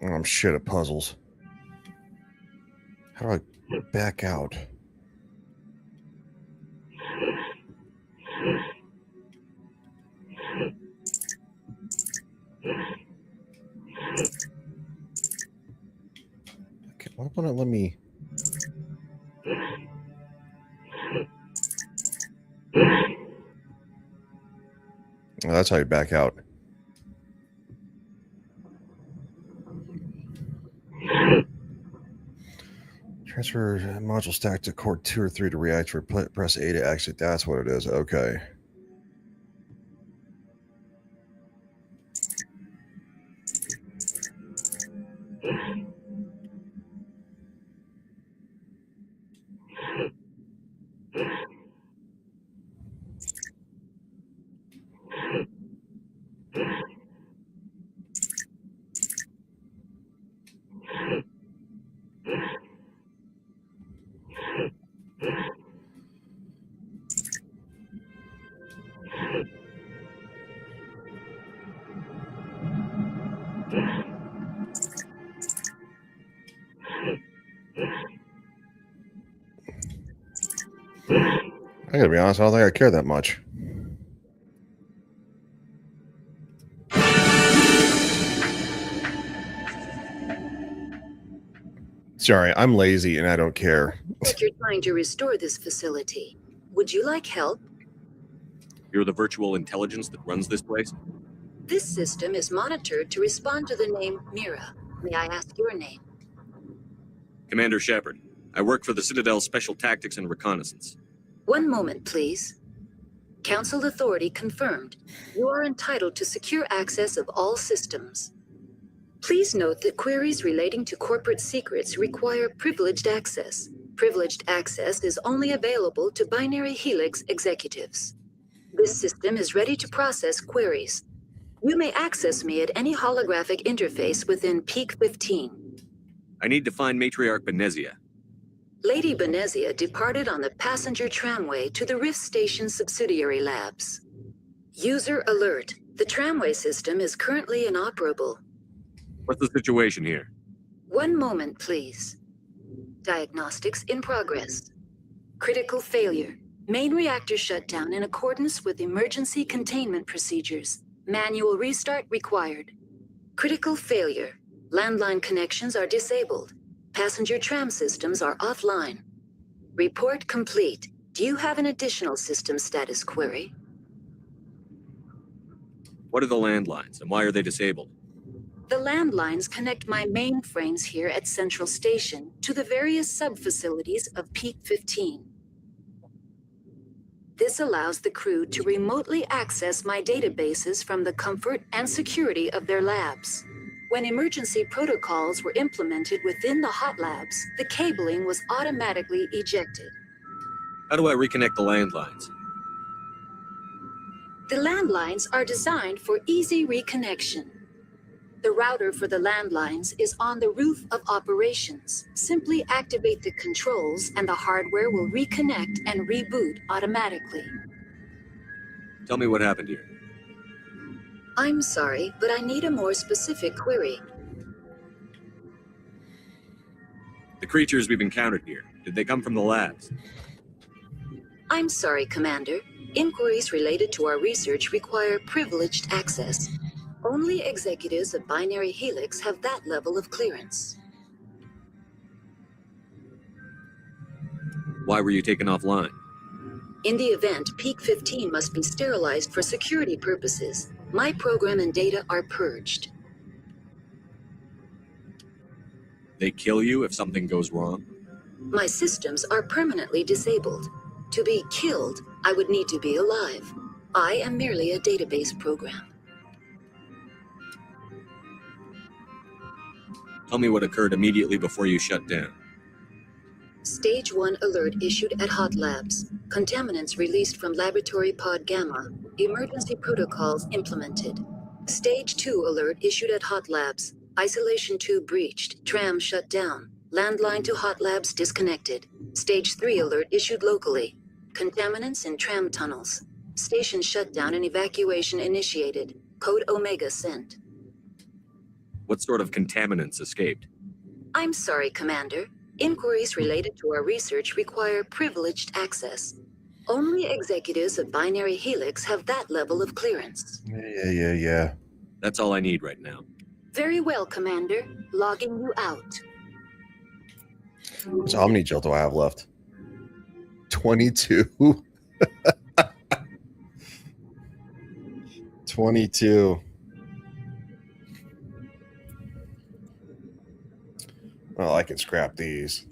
I'm shit at puzzles. How do I back out? Okay, why won't it let me? Oh, that's how you back out. Transfer module stack to core 2 or 3 to reactivate. Press A to exit. That's what it is. Okay. I gotta be honest, I don't think I care that much. Sorry, I'm lazy and I don't care. But you're trying to restore this facility. Would you like help? You're the virtual intelligence that runs this place? This system is monitored to respond to the name Mira. May I ask your name? Commander Shepard. I work for the Citadel Special Tactics and Reconnaissance. One moment, please. Council authority confirmed. You are entitled to secure access of all systems. Please note that queries relating to corporate secrets require privileged access. Privileged access is only available to Binary Helix executives. This system is ready to process queries. You may access me at any holographic interface within Peak 15. I need to find Matriarch Benezia. Lady Benezia departed on the passenger tramway to the Rift Station subsidiary labs. User alert. The tramway system is currently inoperable. What's the situation here? One moment, please. Diagnostics in progress. Critical failure. Main reactor shutdown in accordance with emergency containment procedures. Manual restart required. Critical failure. Landline connections are disabled. Passenger tram systems are offline. Report complete. Do you have an additional system status query? What are the landlines and why are they disabled? The landlines connect my mainframes here at Central Station to the various sub-facilities of Peak 15. This allows the crew to remotely access my databases from the comfort and security of their labs. When emergency protocols were implemented within the hot labs, the cabling was automatically ejected. How do I reconnect the landlines? The landlines are designed for easy reconnection. The router for the landlines is on the roof of operations. Simply activate the controls and the hardware will reconnect and reboot automatically. Tell me what happened here. I'm sorry, but I need a more specific query. The creatures we've encountered here, did they come from the labs? I'm sorry, Commander. Inquiries related to our research require privileged access. Only executives of Binary Helix have that level of clearance. Why were you taken offline? In the event, Peak 15 must be sterilized for security purposes. My program and data are purged. They kill you if something goes wrong? My systems are permanently disabled. To be killed, I would need to be alive. I am merely a database program. Tell me what occurred immediately before you shut down. Stage 1 alert issued at Hot Labs. Contaminants released from Laboratory Pod Gamma. Emergency protocols implemented. Stage 2 alert issued at Hot Labs. Isolation tube breached. Tram shut down. Landline to Hot Labs disconnected. Stage 3 alert issued locally. Contaminants in tram tunnels. Station shutdown and evacuation initiated. Code Omega sent. What sort of contaminants escaped? I'm sorry, Commander. Inquiries related to our research require privileged access. Only executives of Binary Helix have that level of clearance. Yeah. That's all I need right now. Very well, Commander. Logging you out. So how many gel do I have left? 22. 22. Well, I can scrap these.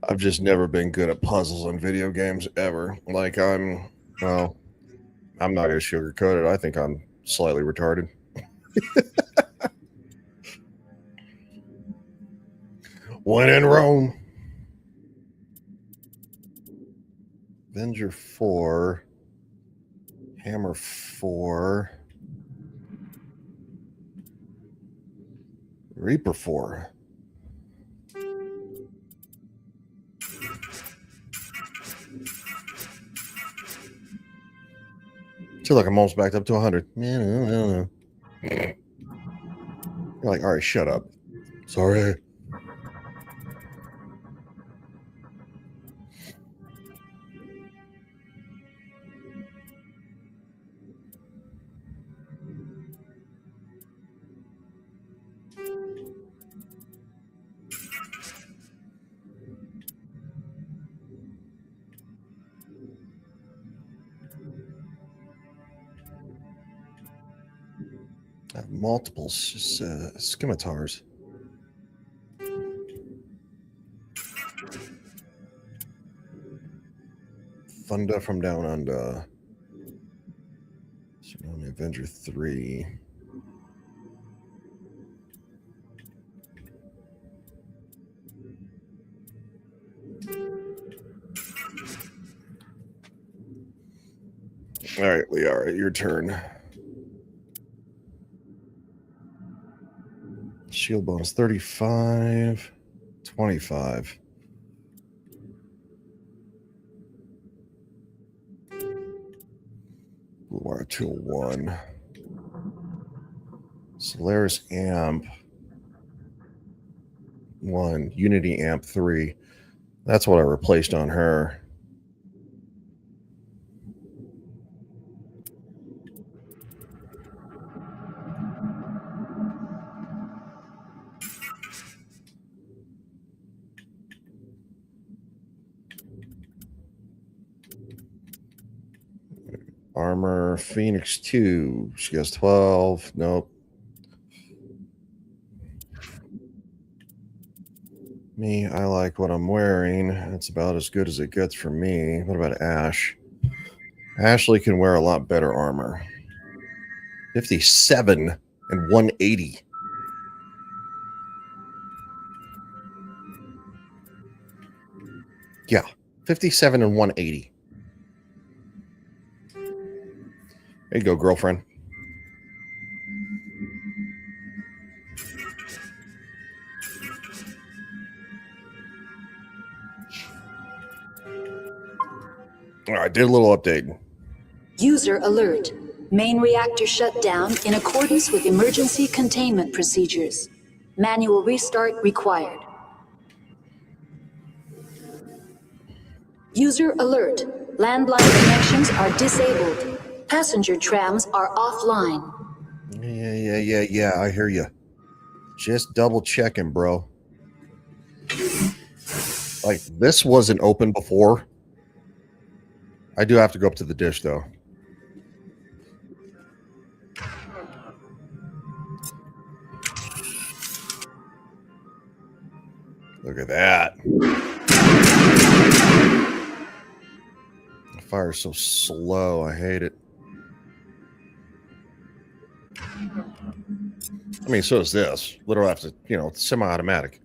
I've just never been good at puzzles in video games ever. Like I'm not going to sugarcoat it. I think I'm slightly retarded. When in Rome. Avenger 4. Hammer 4. Reaper 4. Feel like I'm almost backed up to 100. Man, I don't know. You're like, all right, shut up. Sorry. I have multiple scimitars. Funda from Down Under. Tsunami Avenger 3. All right, Liara, your turn. Shield bonus 35, 25. Blue Wire 201. Solaris Amp 1. Unity Amp 3. That's what I replaced on her. Armor Phoenix 2. She has 12. Nope. Me, I like what I'm wearing. It's about as good as it gets for me. What about Ash? Ashley can wear a lot better armor. 57 and 180. Yeah, 57 and 180. There you go, girlfriend. All right, did a little update. User alert. Main reactor shut down in accordance with emergency containment procedures. Manual restart required. User alert. Landline connections are disabled. Passenger trams are offline. Yeah. I hear you. Just double checking, bro. Like, this wasn't open before. I do have to go up to the dish, though. Look at that. The fire's so slow. I hate it. I mean, so is this. Literally have to, it's semi-automatic.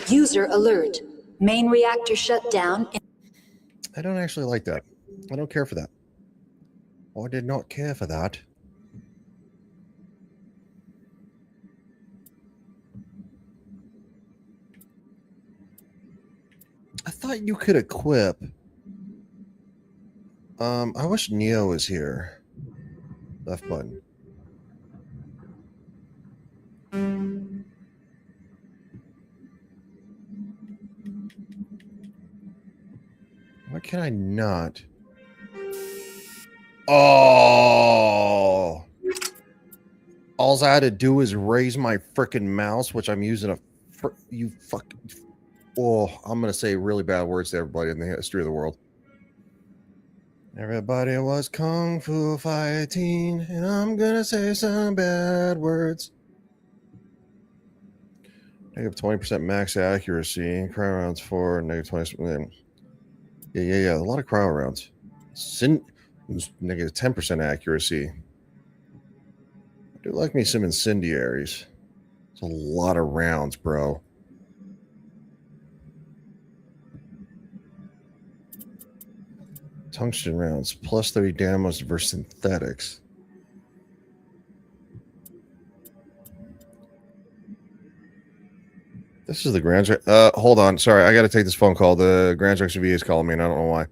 User alert. Main reactor shut down. I don't actually like that. I don't care for that. I did not care for that. I thought you could equip. I wish Neo was here. Left button. Why can I not? Oh. All I had to do is raise my freaking mouse, which I'm using you fucking. Oh, I'm going to say really bad words to everybody in the history of the world. Everybody was kung fu fighting, and I'm going to say some bad words. Negative 20% max accuracy. Cryo rounds 4, negative 20%. Yeah. A lot of cryo rounds. Negative 10% accuracy. I do like me some incendiaries. It's a lot of rounds, bro. Tungsten rounds, plus 30 damage versus synthetics. This is the Grand. Hold on. Sorry, I got to take this phone call. The Grand Junction VA is calling me, and I don't know why.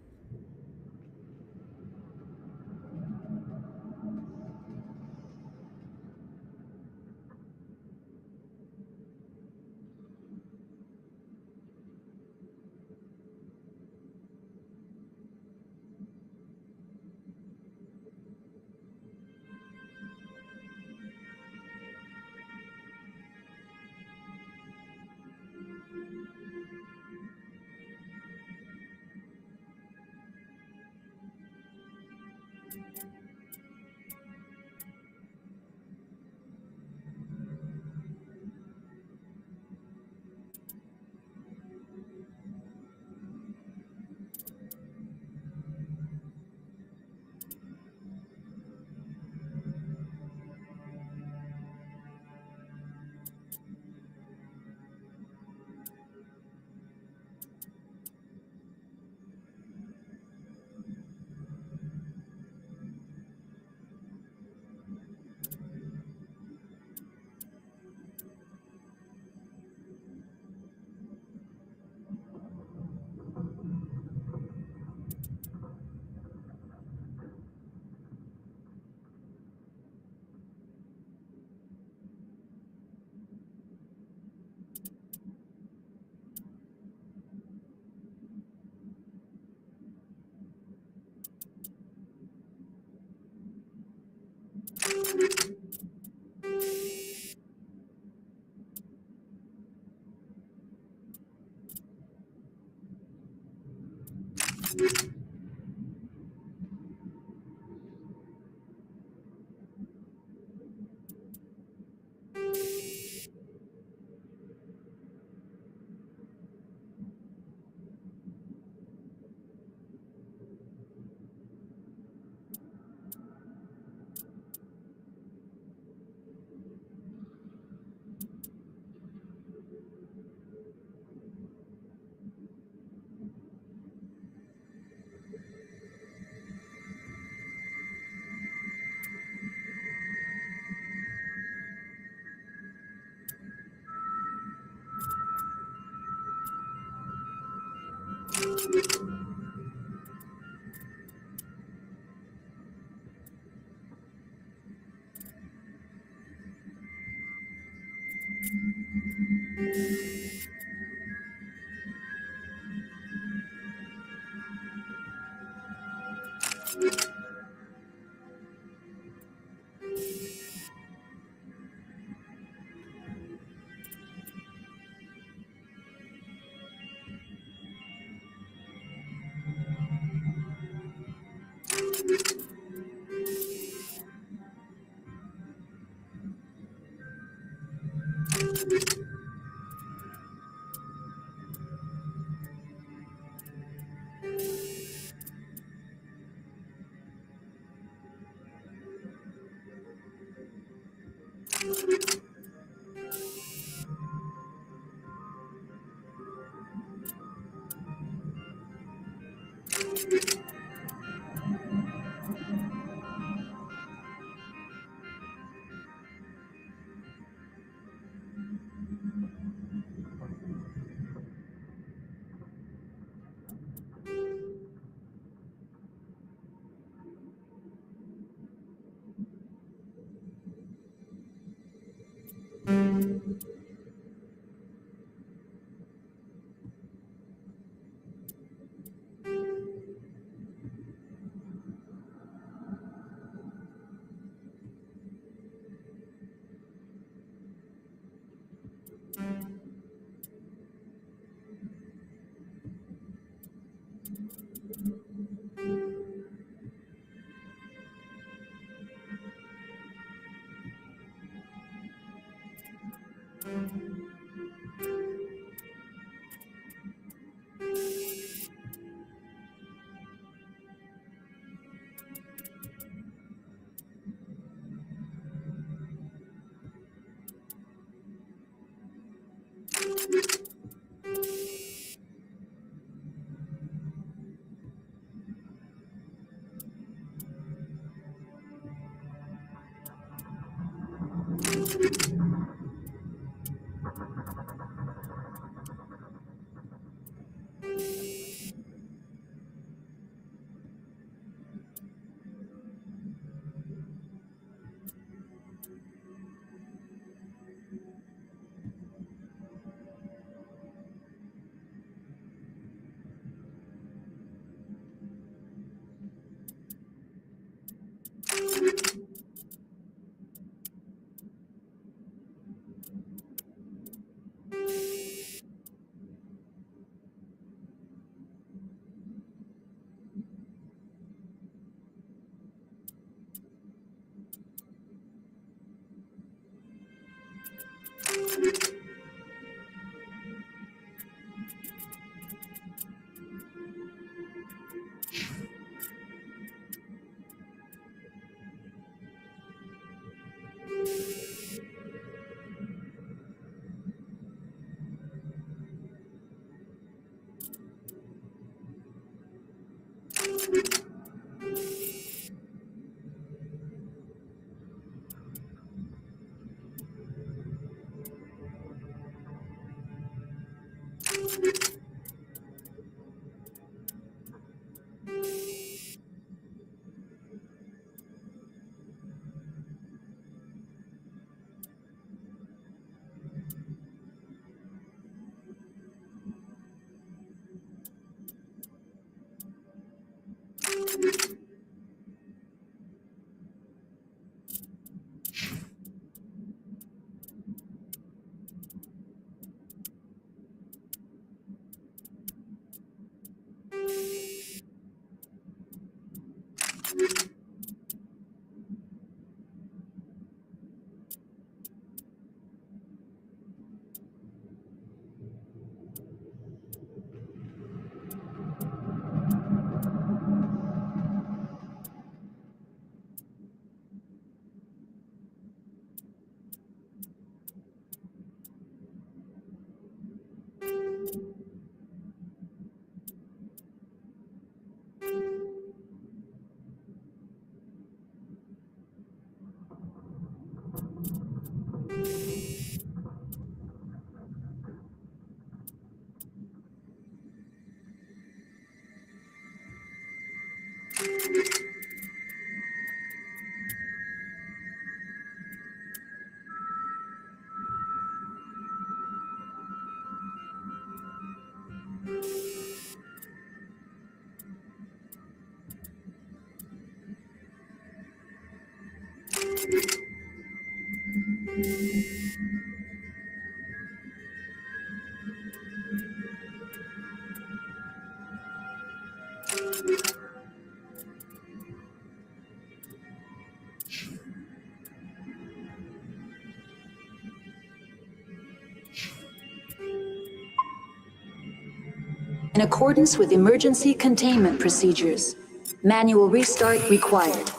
In accordance with emergency containment procedures, manual restart required.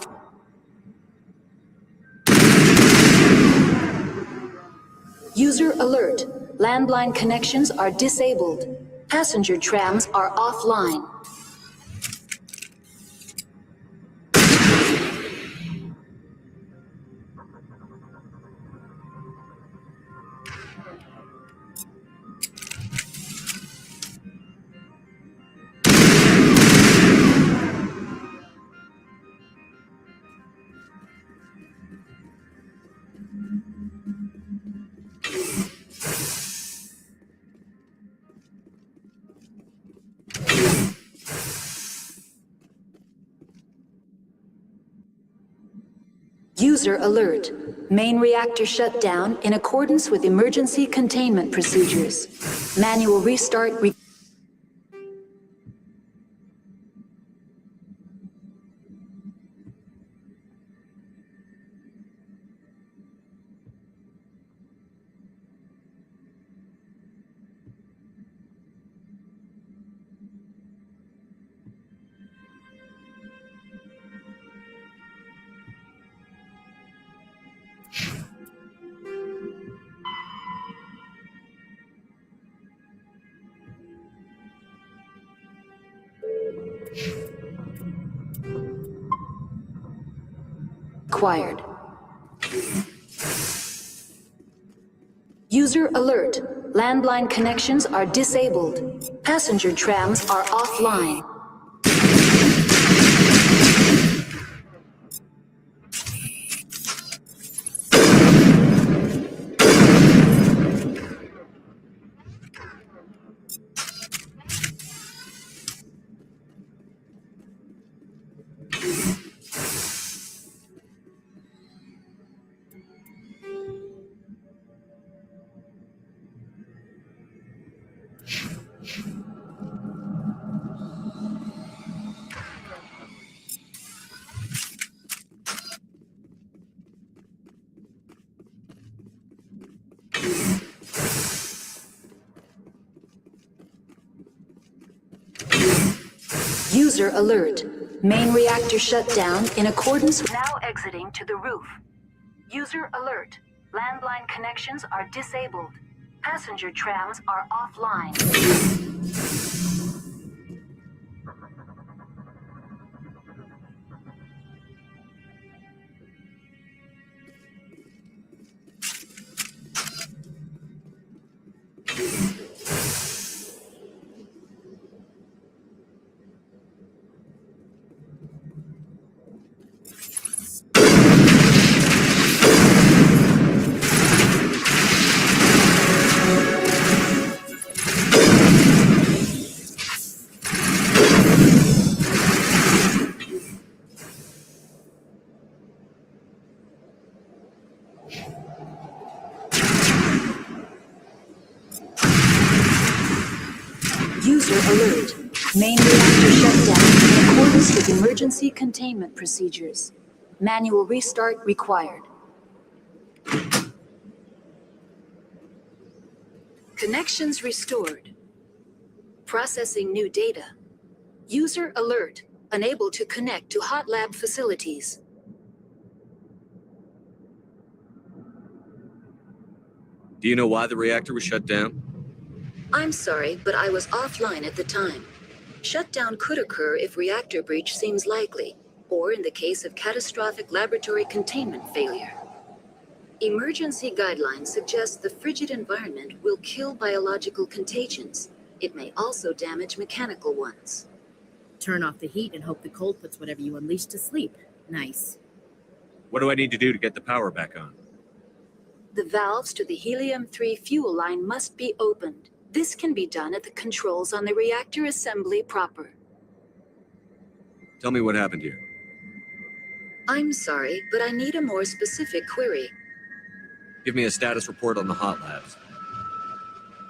User alert. Landline connections are disabled. Passenger trams are offline. User alert. Main reactor shut down in accordance with emergency containment procedures. Manual restart required. User alert. Landline connections are disabled. Passenger trams are offline. User alert. Main reactor shut down in accordance with... Now exiting to the roof. User alert. Landline connections are disabled. Passenger trams are offline. User alert. Main reactor shut down in accordance with emergency containment procedures. Manual restart required. Connections restored. Processing new data. User alert. Unable to connect to hot lab facilities. Do you know why the reactor was shut down? I'm sorry, but I was offline at the time. Shutdown could occur if reactor breach seems likely, or in the case of catastrophic laboratory containment failure. Emergency guidelines suggest the frigid environment will kill biological contagions. It may also damage mechanical ones. Turn off the heat and hope the cold puts whatever you unleash to sleep. Nice. What do I need to do to get the power back on? The valves to the helium-3 fuel line must be opened. This can be done at the controls on the reactor assembly proper. Tell me what happened here. I'm sorry, but I need a more specific query. Give me a status report on the hot labs.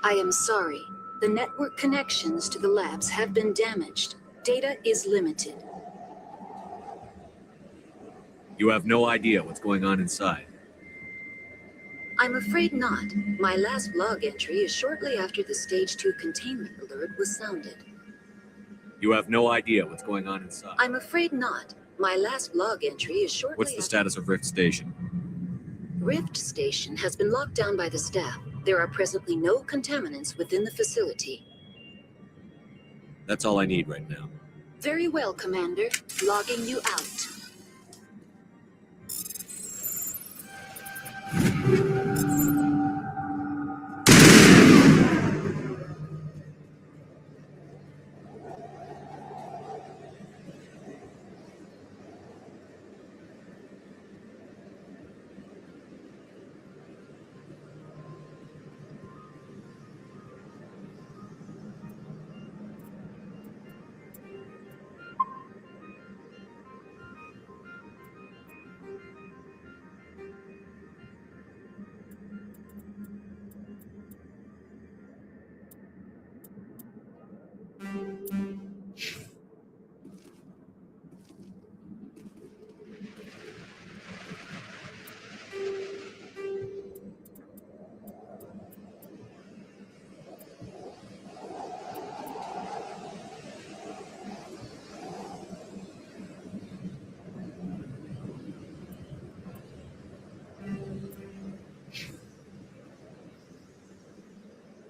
I am sorry. The network connections to the labs have been damaged. Data is limited. You have no idea what's going on inside. I'm afraid not. My last log entry is shortly after the Stage 2 containment alert was sounded. You have no idea what's going on inside. I'm afraid not. My last log entry is shortly What's the status of Rift Station? Rift Station has been locked down by the staff. There are presently no contaminants within the facility. That's all I need right now. Very well, Commander. Logging you out.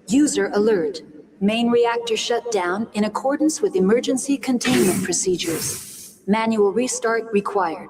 User alert. Main reactor shut down in accordance with emergency containment procedures. Manual restart required.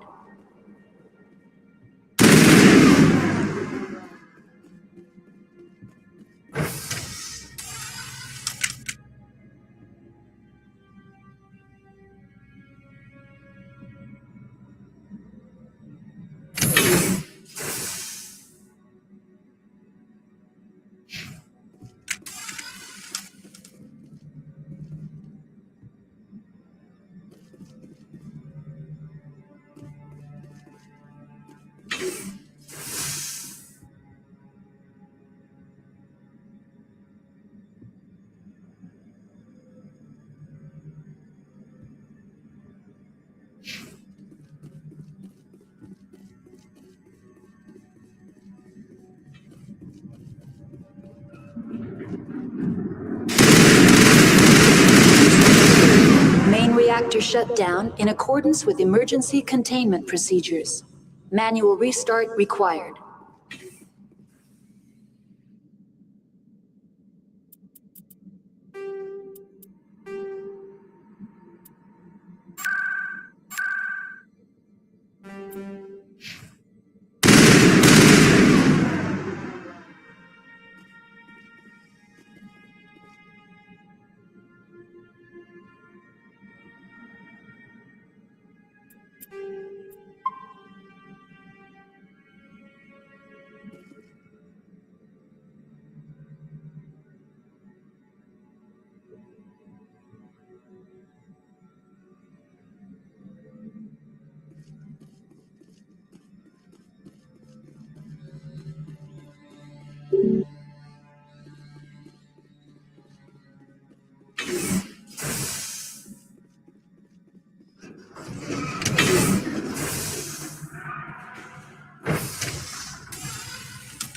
Reactor shut down in accordance with emergency containment procedures. Manual restart required.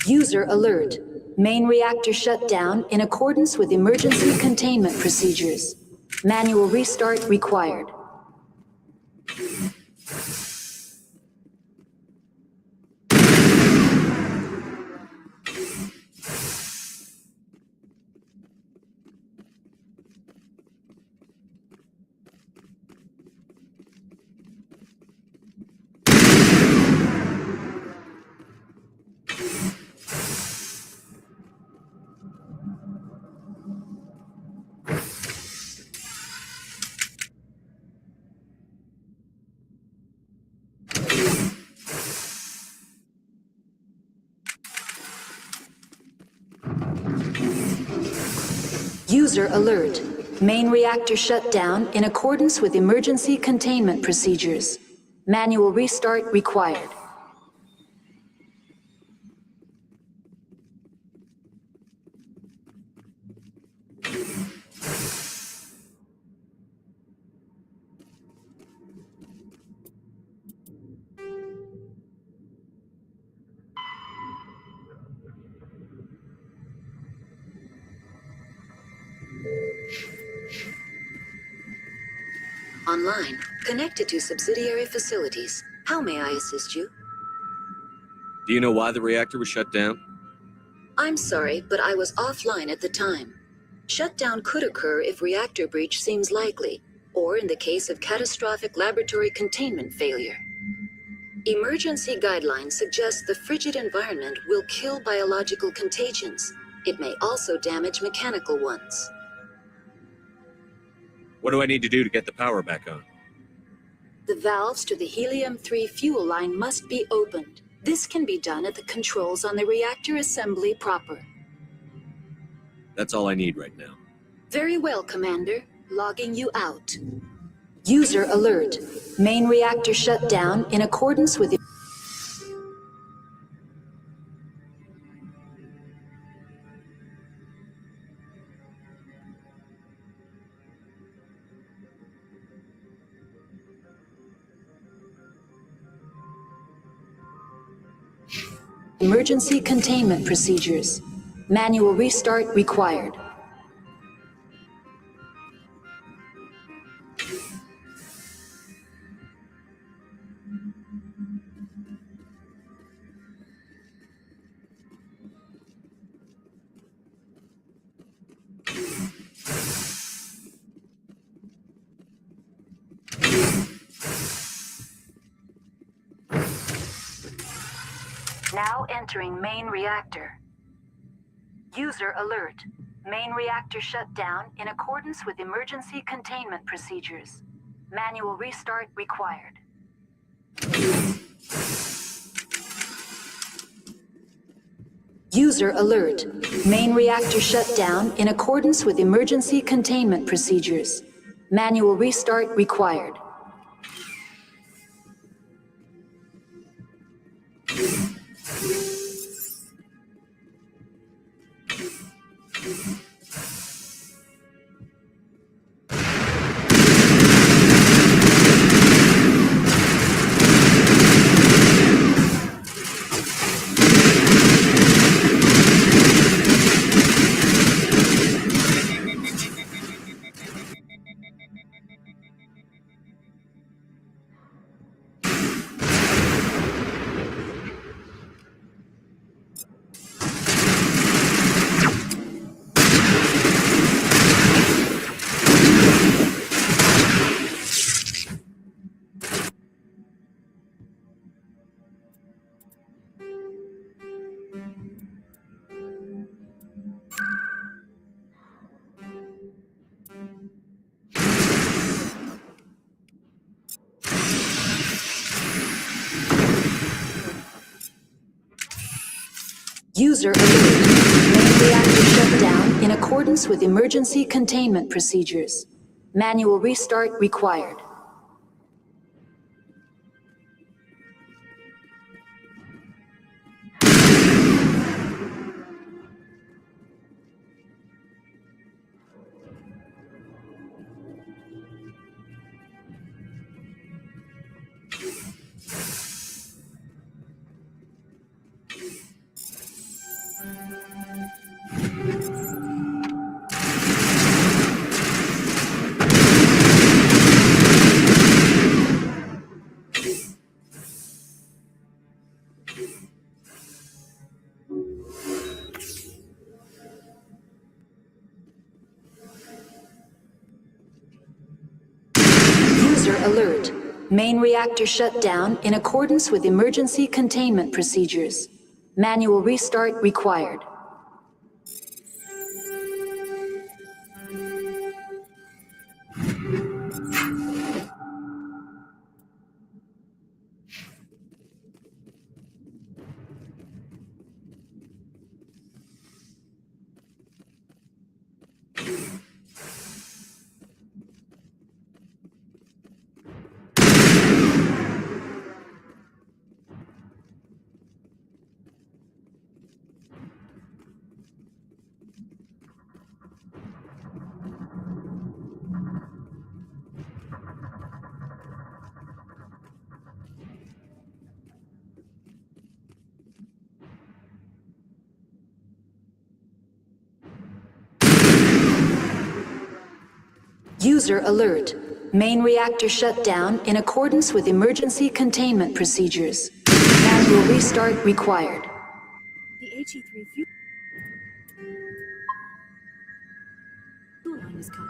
User alert. Main reactor shut down in accordance with emergency containment procedures. Manual restart required. User alert. Main reactor shut down in accordance with emergency containment procedures. Manual restart required. Online, connected to subsidiary facilities. How may I assist you? Do you know why the reactor was shut down? I'm sorry, but I was offline at the time. Shutdown could occur if reactor breach seems likely, or in the case of catastrophic laboratory containment failure. Emergency guidelines suggest the frigid environment will kill biological contagions. It may also damage mechanical ones. What do I need to do to get the power back on? The valves to the helium-3 fuel line must be opened. This can be done at the controls on the reactor assembly proper. That's all I need right now. Very well, Commander. Logging you out. User alert. Main reactor shut down in accordance with... Emergency containment procedures. Manual restart required. Now entering main reactor. User alert. Main reactor shut down in accordance with emergency containment procedures. Manual restart required. User alert. Main reactor shut down in accordance with emergency containment procedures. Manual restart required. User alert. Main reactor shut down in accordance with emergency containment procedures. Manual restart required. User alert. Main reactor shut down in accordance with emergency containment procedures. Manual restart required. User alert. Main reactor shut down in accordance with emergency containment procedures. Manual restart required. The HE3 fuel line is cut.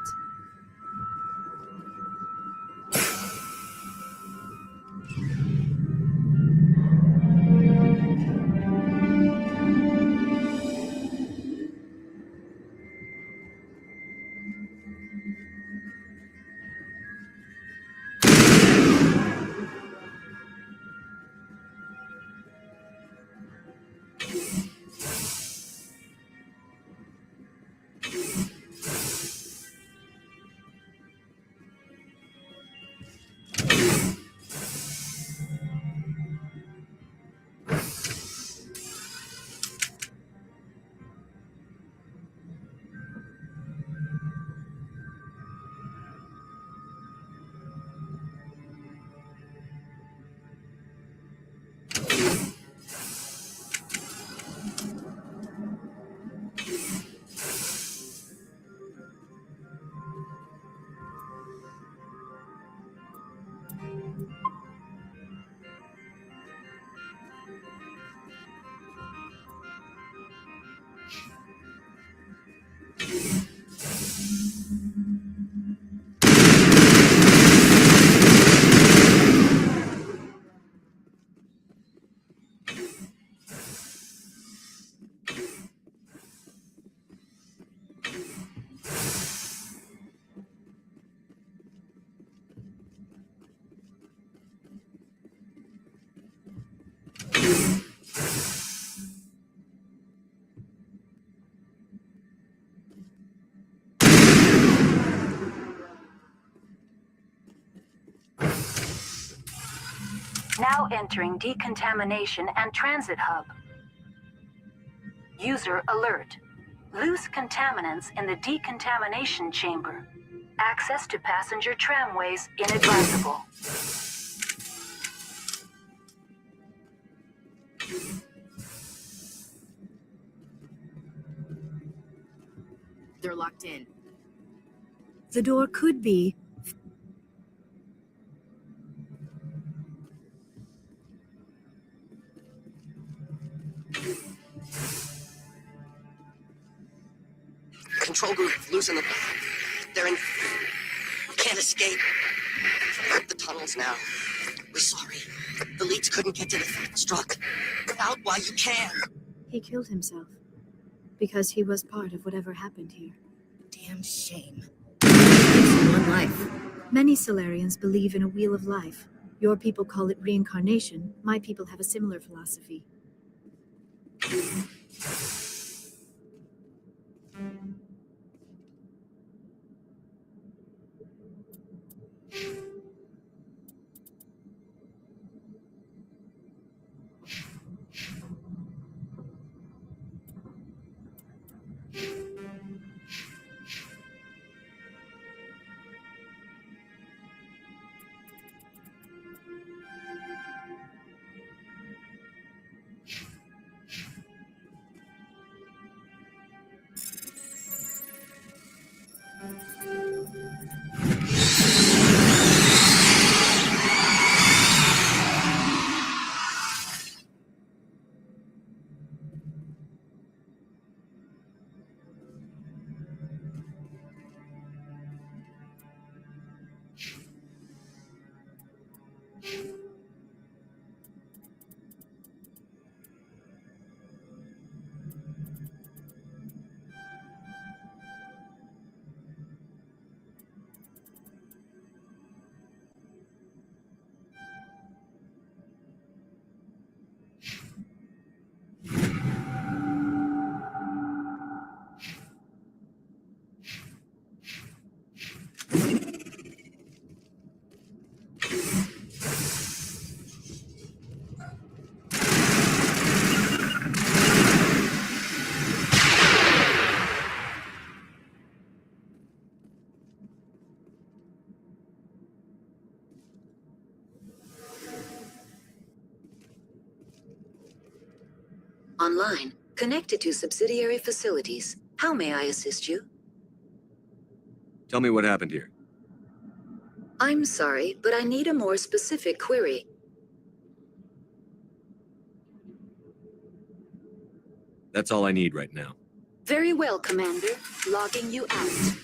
Now entering decontamination and transit hub. User alert. Loose contaminants in the decontamination chamber. Access to passenger tramways inadvisable. They're locked in. The door could be. Control group, losing them. They're in. Can't escape. Hurt the tunnels now. We're sorry. The leads couldn't get to the struck. Get out while you can. He killed himself. Because he was part of whatever happened here. Damn shame. One life. Many Solarians believe in a wheel of life. Your people call it reincarnation. My people have a similar philosophy. Online, connected to subsidiary facilities. How may I assist you? Tell me what happened here. I'm sorry, but I need a more specific query. That's all I need right now. Very well, Commander. Logging you out.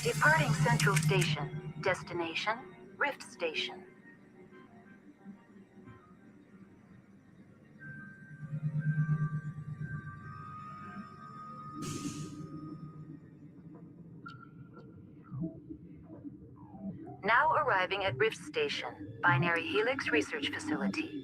Departing Central Station. Destination, Rift Station. Now arriving at Rift Station, Binary Helix Research Facility.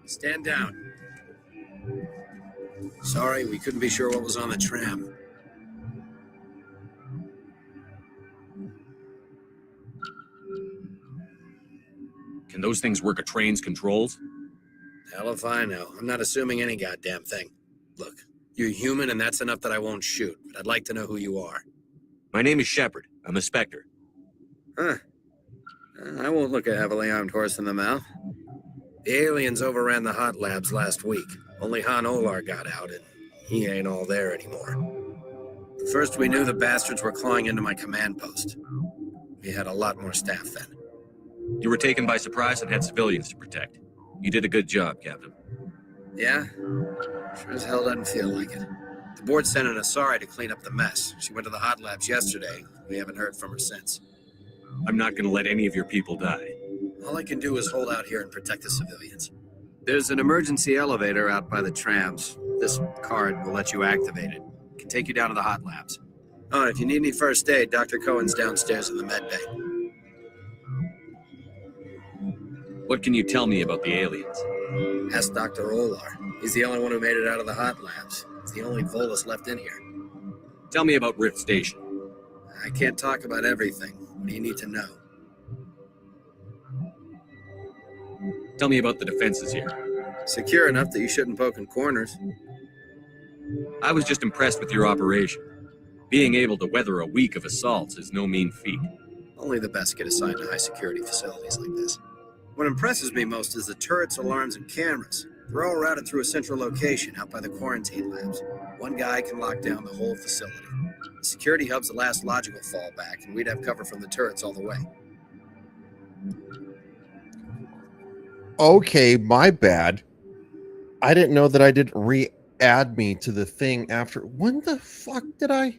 Stand down. Sorry, we couldn't be sure what was on the tram. Can those things work a train's controls? Hell if I know. I'm not assuming any goddamn thing. Look, you're human and that's enough that I won't shoot, but I'd like to know who you are. My name is Shepard. I'm a Spectre. Huh. I won't look a heavily armed horse in the mouth. The aliens overran the hot labs last week. Only Han Olar got out, and he ain't all there anymore. First we knew the bastards were clawing into my command post. We had a lot more staff then. You were taken by surprise and had civilians to protect. You did a good job, Captain. Yeah? Sure as hell doesn't feel like it. The board sent an Asari to clean up the mess. She went to the hot labs yesterday. We haven't heard from her since. I'm not going to let any of your people die. All I can do is hold out here and protect the civilians. There's an emergency elevator out by the trams. This card will let you activate it. It can take you down to the hot labs. Oh, and if you need any first aid, Dr. Cohen's downstairs in the med bay. What can you tell me about the aliens? Ask Dr. Olar. He's the only one who made it out of the hot labs. He's the only Volus left in here. Tell me about Rift Station. I can't talk about everything. What do you need to know? Tell me about the defenses here. Secure enough that you shouldn't poke in corners. I was just impressed with your operation. Being able to weather a week of assaults is no mean feat. Only the best get assigned to high-security facilities like this. What impresses me most is the turrets, alarms, and cameras. They're all routed through a central location out by the quarantine labs. One guy can lock down the whole facility. The security hub's the last logical fallback, and we'd have cover from the turrets all the way. Okay, my bad. I didn't know that I didn't re-add me to the thing after. When the fuck did I?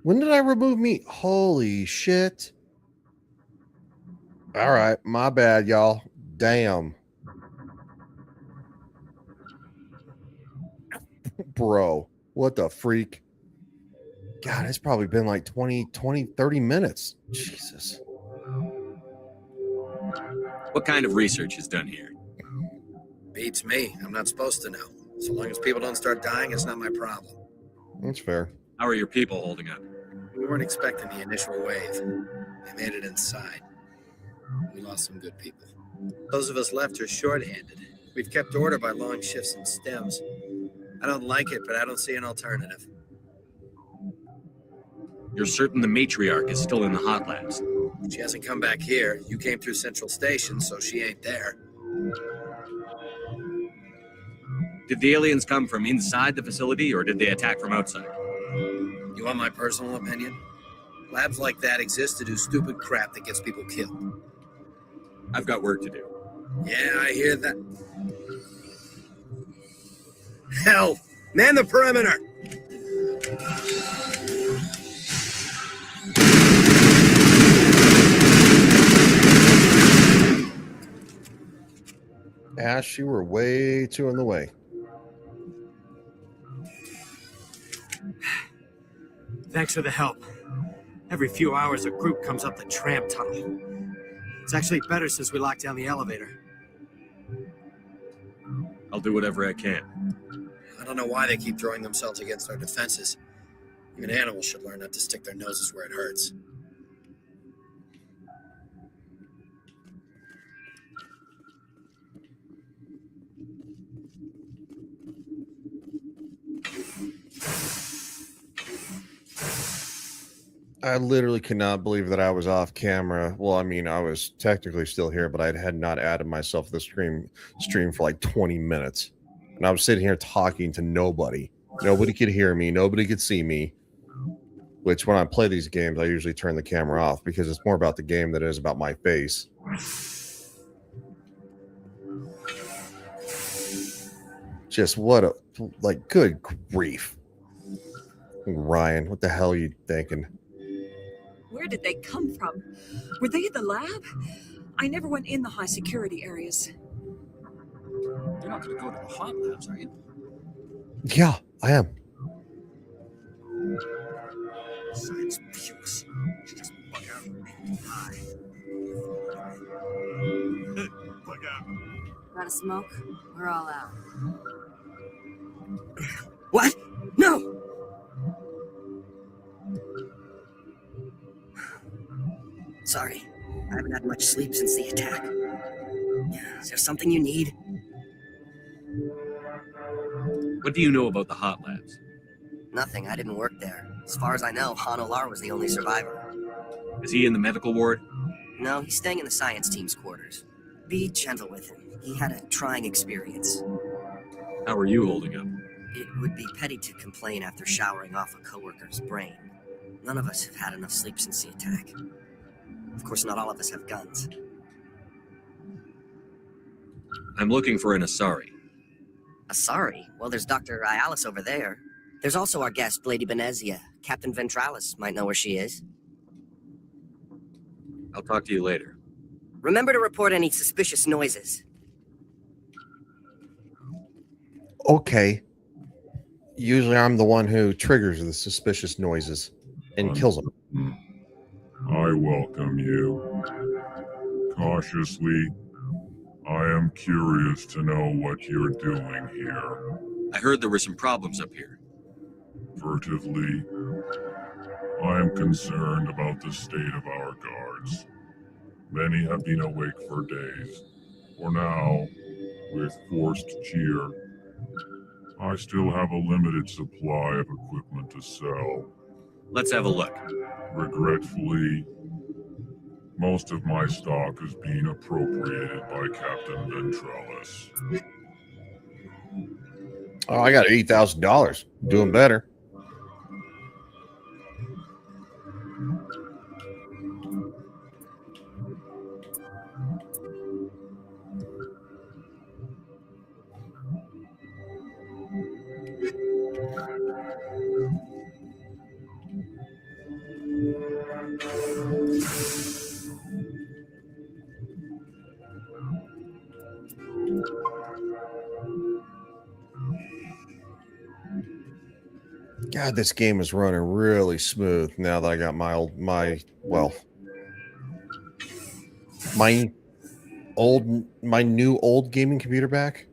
When did I remove me? Holy shit. All right, my bad, y'all. Damn. Bro, what the freak? God, it's probably been like 20, 30 minutes. Jesus. What kind of research is done here? Beats me. I'm not supposed to know. So long as people don't start dying, it's not my problem. That's fair. How are your people holding up? We weren't expecting the initial wave. They made it inside. We lost some good people. Those of us left are short-handed. We've kept order by long shifts and stems. I don't like it, but I don't see an alternative. You're certain the matriarch is still in the hot labs? She hasn't come back here. You came through Central Station, so she ain't there. Did the aliens come from inside the facility, or did they attack from outside? You want my personal opinion? Labs like that exist to do stupid crap that gets people killed. I've got work to do. Yeah, I hear that. Hell, Man the perimeter! Ash, you were way too in the way. Thanks for the help. Every few hours, a group comes up the tram tunnel. It's actually better since we locked down the elevator. I'll do whatever I can. I don't know why they keep throwing themselves against our defenses. Even animals should learn not to stick their noses where it hurts. I literally cannot believe that I was off camera. Well, I mean, I was technically still here, but I had not added myself to the stream for like 20 minutes. And I was sitting here talking to nobody. Nobody could hear me. Nobody could see me. Which, when I play these games, I usually turn the camera off because it's more about the game than it is about my face. Just what a, like, good grief. Ryan, what the hell are you thinking? Where did they come from? Were they in the lab? I never went in the high security areas. You're not going to go to the hot labs, are you? Yeah, I am. Science pukes. Just bug out and die. Bug out. Got a smoke? We're all out. What? No! Sorry, I haven't had much sleep since the attack. Is there something you need? What do you know about the hot labs? Nothing, I didn't work there. As far as I know, Han Olar was the only survivor. Is he in the medical ward? No, he's staying in the science team's quarters. Be gentle with him. He had a trying experience. How are you holding up? It would be petty to complain after showering off a coworker's brain. None of us have had enough sleep since the attack. Of course, not all of us have guns. I'm looking for an Asari. Asari? Well, there's Dr. Ialis over there. There's also our guest, Lady Benezia. Captain Ventralis might know where she is. I'll talk to you later. Remember to report any suspicious noises. Okay. Usually I'm the one who triggers the suspicious noises and kills them. I welcome you. Cautiously, I am curious to know what you're doing here. I heard there were some problems up here. Furtively, I am concerned about the state of our guards. Many have been awake for days. For now, with forced cheer, I still have a limited supply of equipment to sell. Let's have a look. Regretfully, most of my stock is being appropriated by Captain Ventralis. Oh, I got $80,000. Doing better. God, this game is running really smooth now that I got my new old gaming computer back.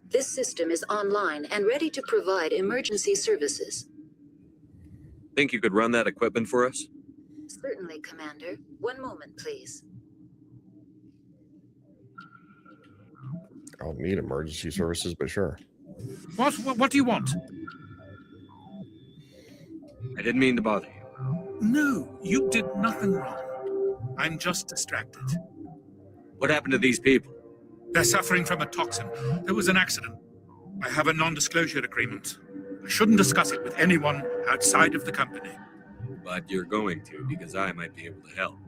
This system is online and ready to provide emergency services. Think you could run that equipment for us? Certainly, Commander. One moment, please. I'll need emergency services, but sure. What do you want? I didn't mean to bother you. No, you did nothing wrong. I'm just distracted. What happened to these people? They're suffering from a toxin. There was an accident. I have a non-disclosure agreement. I shouldn't discuss it with anyone outside of the company. But you're going to, because I might be able to help.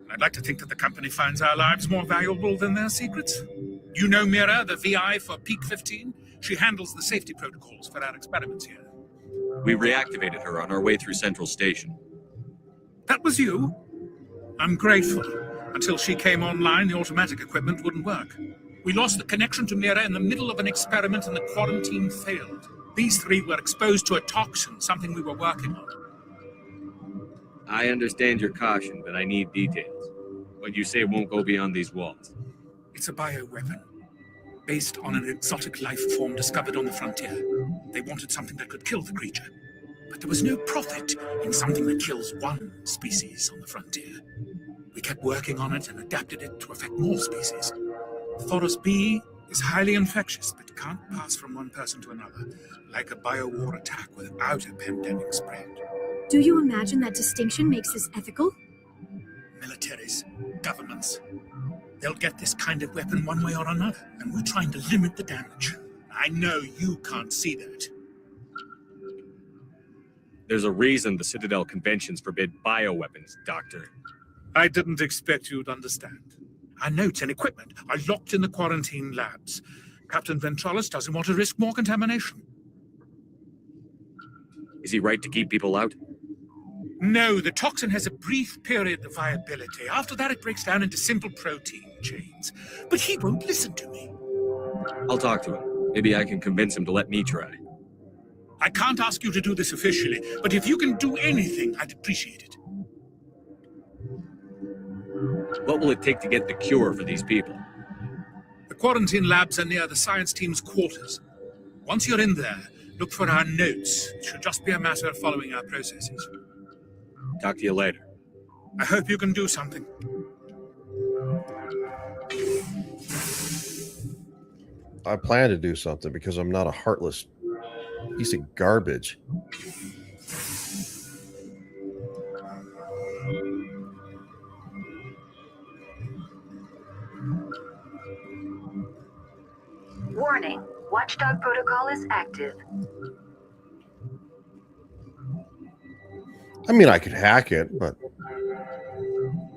I'd like to think that the company finds our lives more valuable than their secrets. You know Mira, the VI for Peak 15? She handles the safety protocols for our experiments here. We reactivated her on our way through Central Station. That was you? I'm grateful. Until she came online, the automatic equipment wouldn't work. We lost the connection to Mira in the middle of an experiment and the quarantine failed. These three were exposed to a toxin, something we were working on. I understand your caution, but I need details. What you say won't go beyond these walls. It's a bioweapon, based on an exotic life form discovered on the frontier. They wanted something that could kill the creature, but there was no profit in something that kills one species on the frontier. We kept working on it and adapted it to affect more species. Thoros B is highly infectious, but can't pass from one person to another, like a biowar attack without a pandemic spread. Do you imagine that distinction makes this ethical? Militaries, governments, they'll get this kind of weapon one way or another, and we're trying to limit the damage. I know you can't see that. There's a reason the Citadel conventions forbid bioweapons, Doctor. I didn't expect you'd understand. Our notes and equipment are locked in the quarantine labs. Captain Ventralis doesn't want to risk more contamination. Is he right to keep people out? No, the toxin has a brief period of viability. After that, it breaks down into simple protein chains. But he won't listen to me. I'll talk to him. Maybe I can convince him to let me try. I can't ask you to do this officially, but if you can do anything, I'd appreciate it. What will it take to get the cure for these people? The quarantine labs are near the science team's quarters. Once you're in there, look for our notes. It should just be a matter of following our processes. Talk to you later. I hope you can do something. I plan to do something because I'm not a heartless piece of garbage. Warning, Watchdog protocol is active. I mean, I could hack it, but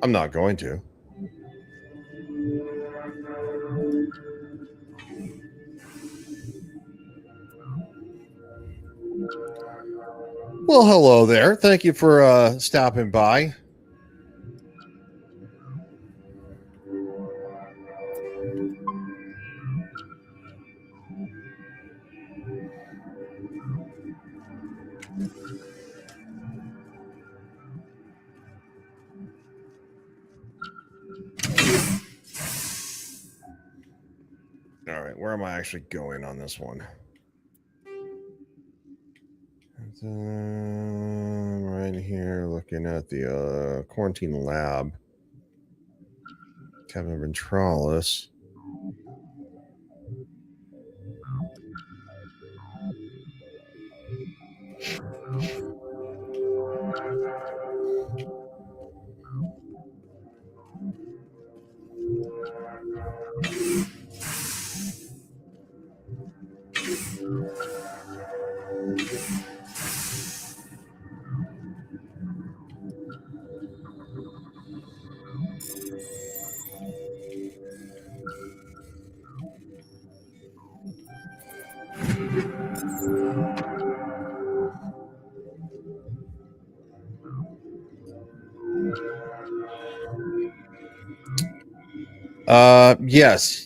I'm not going to. Well, hello there. Thank you for stopping by. All right, where am I actually going on this one? Right here, looking at the quarantine lab. Captain Ventralis.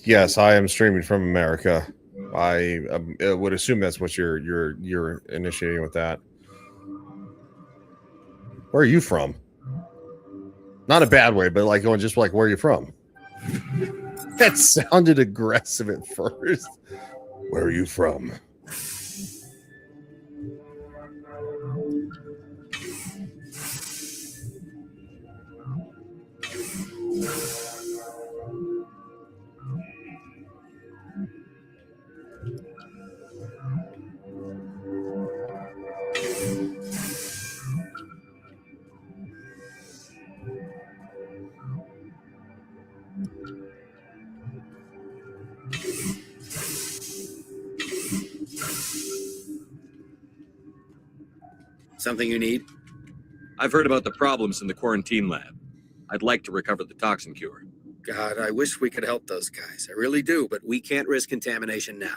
Yes, I am streaming from America. I would assume that's what you're initiating with that. Where are you from? Not a bad way, but like going just like, where are you from? That sounded aggressive at first. Where are you from? Something you need? I've heard about the problems in the quarantine lab. I'd like to recover the toxin cure. God, I wish we could help those guys. I really do, but we can't risk contamination now.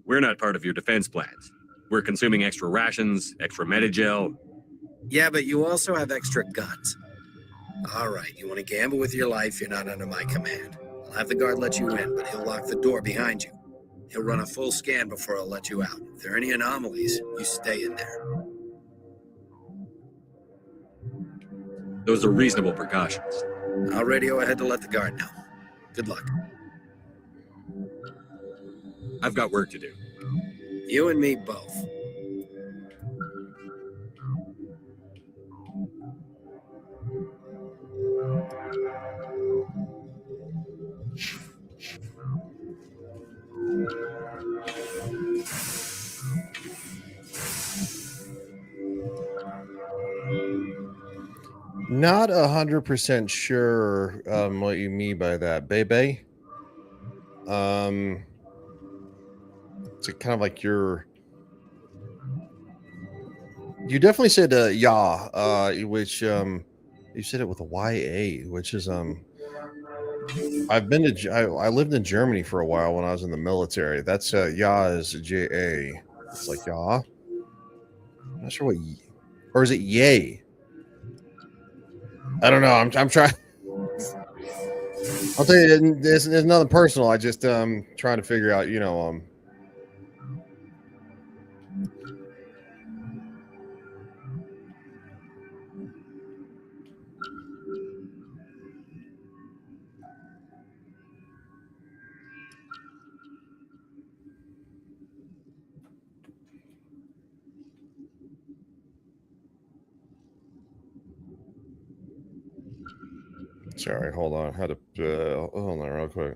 We're not part of your defense plans. We're consuming extra rations, extra Medigel. Yeah, but you also have extra guns. All right, you want to gamble with your life, you're not under my command. I'll have the guard let you in, but he'll lock the door behind you. He'll run a full scan before I'll let you out. If there are any anomalies, you stay in there. Those are reasonable precautions. I'll radio ahead to let the guard know. Good luck. I've got work to do. You and me both. Not 100% sure what you mean by that, Bebe. It's kind of like you definitely said which you said it with a YA, which is I lived in Germany for a while when I was in the military. That's is JA. It's like I'm not sure what or is it yay? I don't know. I'm trying. I'll tell you, there's nothing personal. I just trying to figure out, Sorry, hold on. Had to hold on real quick.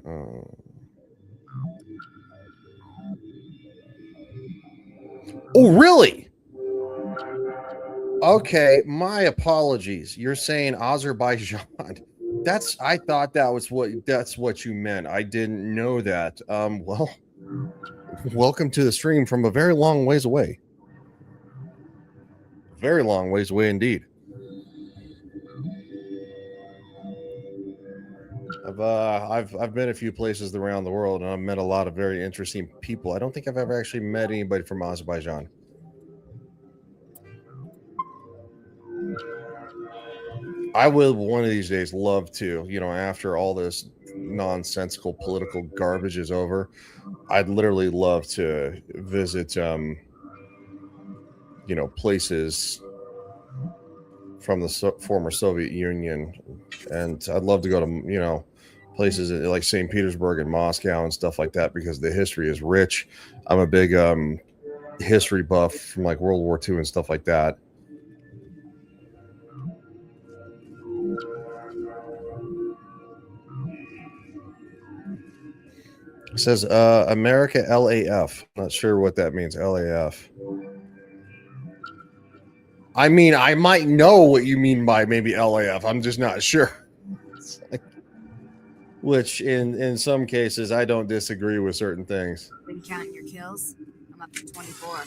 Oh, really? Okay, my apologies. You're saying Azerbaijan. I thought that's what you meant. I didn't know that. Well, welcome to the stream from a very long ways away. Very long ways away indeed. I've been a few places around the world, and I've met a lot of very interesting people. I don't think I've ever actually met anybody from Azerbaijan. I will one of these days love to, after all this nonsensical political garbage is over, I'd literally love to visit, places from the former Soviet Union, and I'd love to go to, places like St. Petersburg and Moscow and stuff like that, because the history is rich. I'm a big history buff from like World War II and stuff like that. It says America LAF. Not sure what that means. LAF. I mean, I might know what you mean by maybe LAF. I'm just not sure. Which in some cases, I don't disagree with certain things. Been counting your kills? I'm up to 24.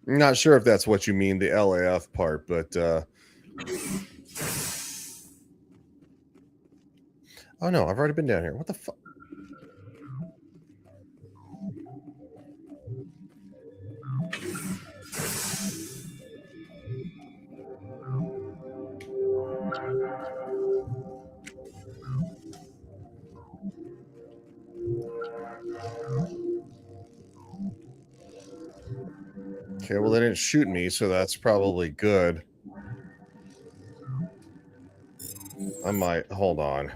I'm not sure if that's what you mean, the LAF part, but oh no, I've already been down here. What the fuck? Okay, well, they didn't shoot me, so that's probably good. I might hold on.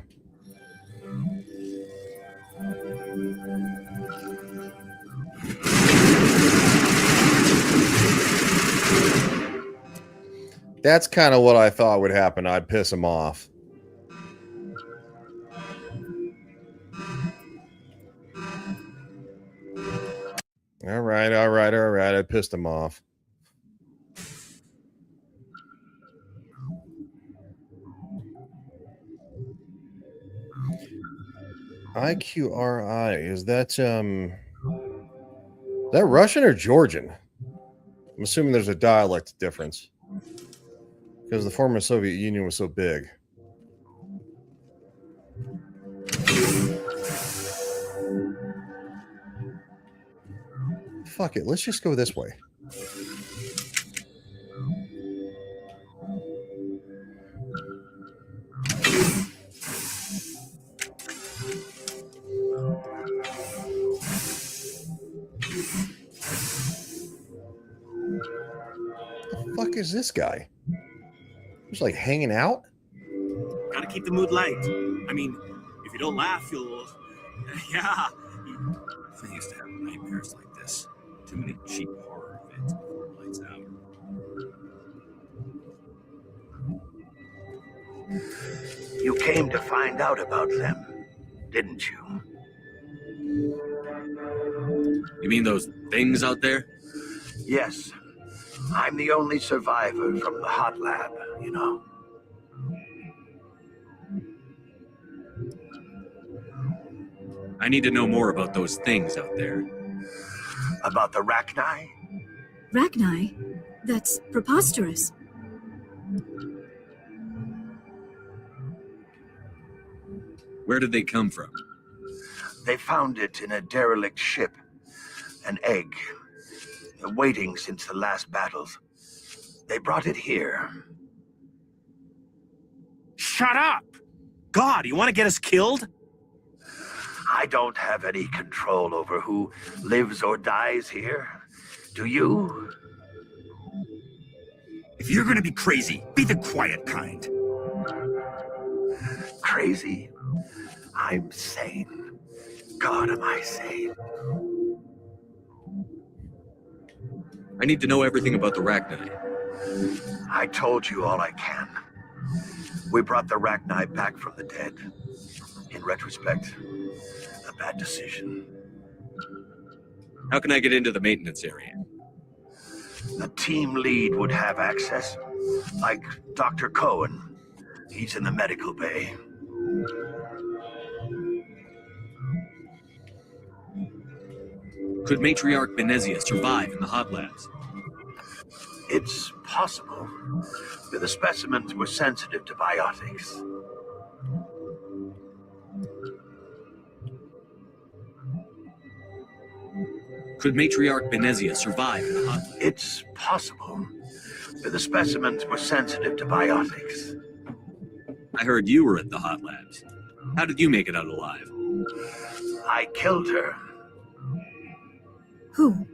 That's kind of what I thought would happen. I'd piss him off. All right. I pissed him off. IQRI, is that Russian or Georgian? I'm assuming there's a dialect difference. because the former Soviet Union was so big. Fuck it, let's just go this way. The fuck is this guy? He's like hanging out? Gotta keep the mood light. I mean, if you don't laugh, you'll... Yeah. I used to have nightmares like this. Too many cheap horror events before it lights out. You came to find out about them, didn't you? You mean those things out there? Yes. I'm the only survivor from the hot lab, you know. I need to know more about those things out there. About the Rachni? Rachni? That's preposterous. Where did they come from? They found it in a derelict ship. An egg. Waiting since the last battles. They brought it here. Shut up! God, you want to get us killed? I don't have any control over who lives or dies here. Do you? If you're gonna be crazy, be the quiet kind. Crazy? I'm sane. God, am I sane? I need to know everything about the Rachni. I told you all I can. We brought the Rachni back from the dead. In retrospect, a bad decision. How can I get into the maintenance area? A team lead would have access, like Dr. Cohen. He's in the medical bay. Could Matriarch Benezia survive in the hot labs? It's possible. The specimens were sensitive to biotics. Could Matriarch Benezia survive in the hot labs? It's possible. The specimens were sensitive to biotics. I heard you were at the hot labs. How did you make it out alive? I killed her. Who?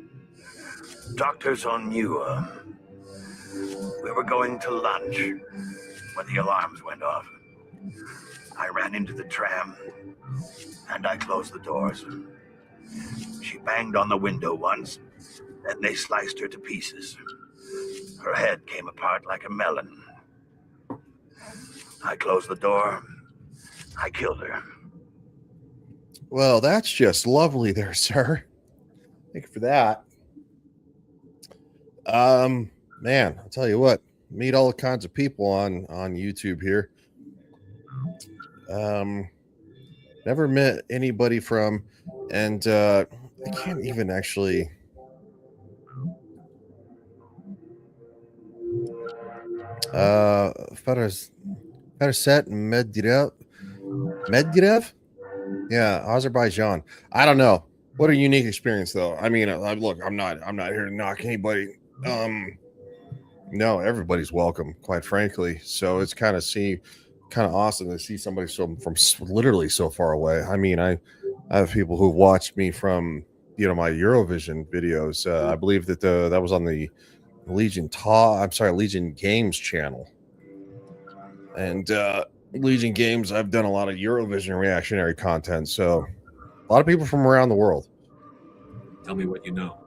Dr. Zonua. We were going to lunch when the alarms went off. I ran into the tram and I closed the doors. She banged on the window once, and they sliced her to pieces. Her head came apart like a melon. I closed the door. I killed her. Well, that's just lovely there, sir. Thank you for that. Man, I'll tell you what, meet all kinds of people on YouTube here. Never met anybody from, and I can't even actually. Faraset Medvedev? Yeah, Azerbaijan. I don't know. What a unique experience, though. I mean, look, I'm not here to knock anybody. No, everybody's welcome, quite frankly. So it's kind of awesome to see somebody from literally so far away. I mean, I have people who've watched me from my Eurovision videos. I believe that that was on the Legion Games channel, and Legion Games. I've done a lot of Eurovision reactionary content, so a lot of people from around the world. Tell me what you know.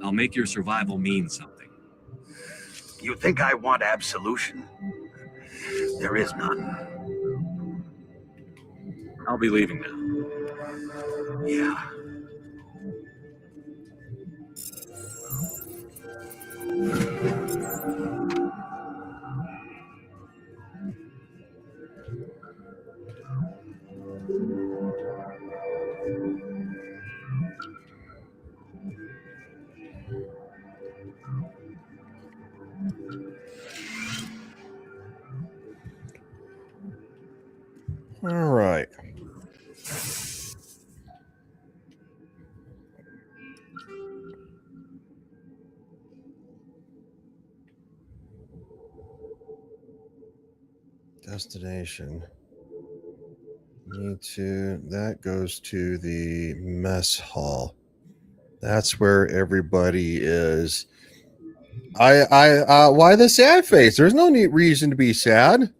I'll make your survival mean something. You think I want absolution? There is none. I'll be leaving now. Yeah. Destination. That goes to the mess hall. That's where everybody is. Why the sad face? There's no neat reason to be sad.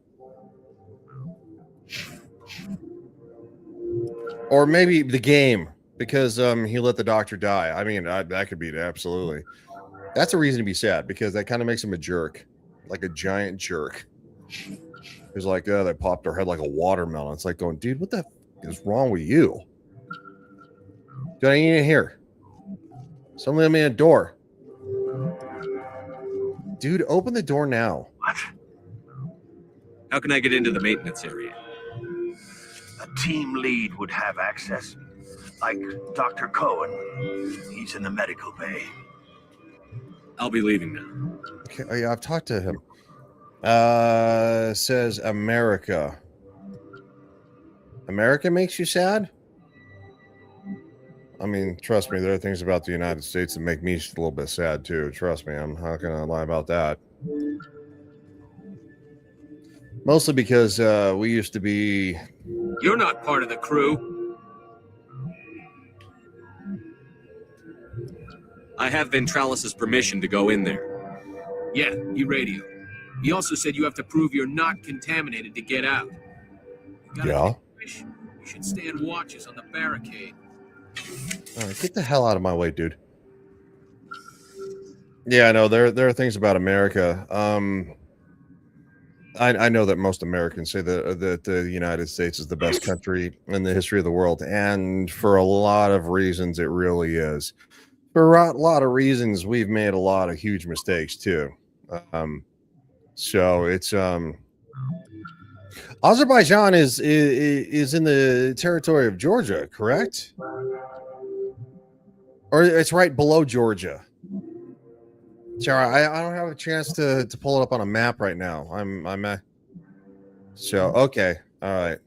Or maybe the game, because he let the doctor die. I mean, that could be it, absolutely. That's a reason to be sad, because that kind of makes him a jerk, like a giant jerk. He's like, oh, they popped her head like a watermelon. It's like going, dude, what the is wrong with you? Dude, I ain't in here. Someone let me in a door. Dude, open the door now. What? How can I get into the maintenance area? A team lead would have access. Like Dr. Cohen. He's in the medical bay. I'll be leaving now. Okay, oh, yeah, I've talked to him. Says America. America makes you sad? I mean, trust me, there are things about the United States that make me a little bit sad too. Trust me, I'm not gonna lie about that. Mostly because we used to be... You're not part of the crew. I have Ventralis' permission to go in there. Yeah, he radioed. He also said you have to prove you're not contaminated to get out. Yeah. You should stand watches on the barricade. All right, get the hell out of my way, dude. Yeah, I know there are things about America. I know that most Americans say that the United States is the best country in the history of the world, and for a lot of reasons, it really is. For a lot of reasons, we've made a lot of huge mistakes too. So it's Azerbaijan is in the territory of Georgia, correct? Or it's right below Georgia. Sorry, I don't have a chance to pull it up on a map right now. I'm so okay, all right.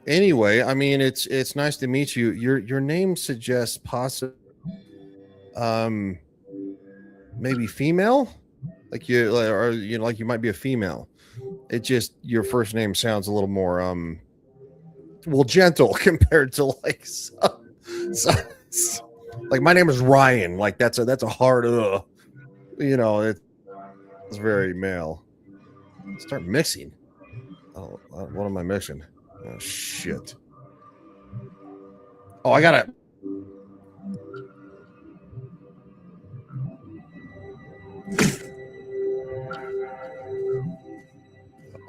Anyway, I mean it's nice to meet you. Your name suggests possibly maybe female, like like you might be a female. It just your first name sounds a little more gentle compared to like like my name is Ryan. Like that's a hard it's very male. Start mixing. Oh, what am I mixing? Oh shit. Oh, I gotta.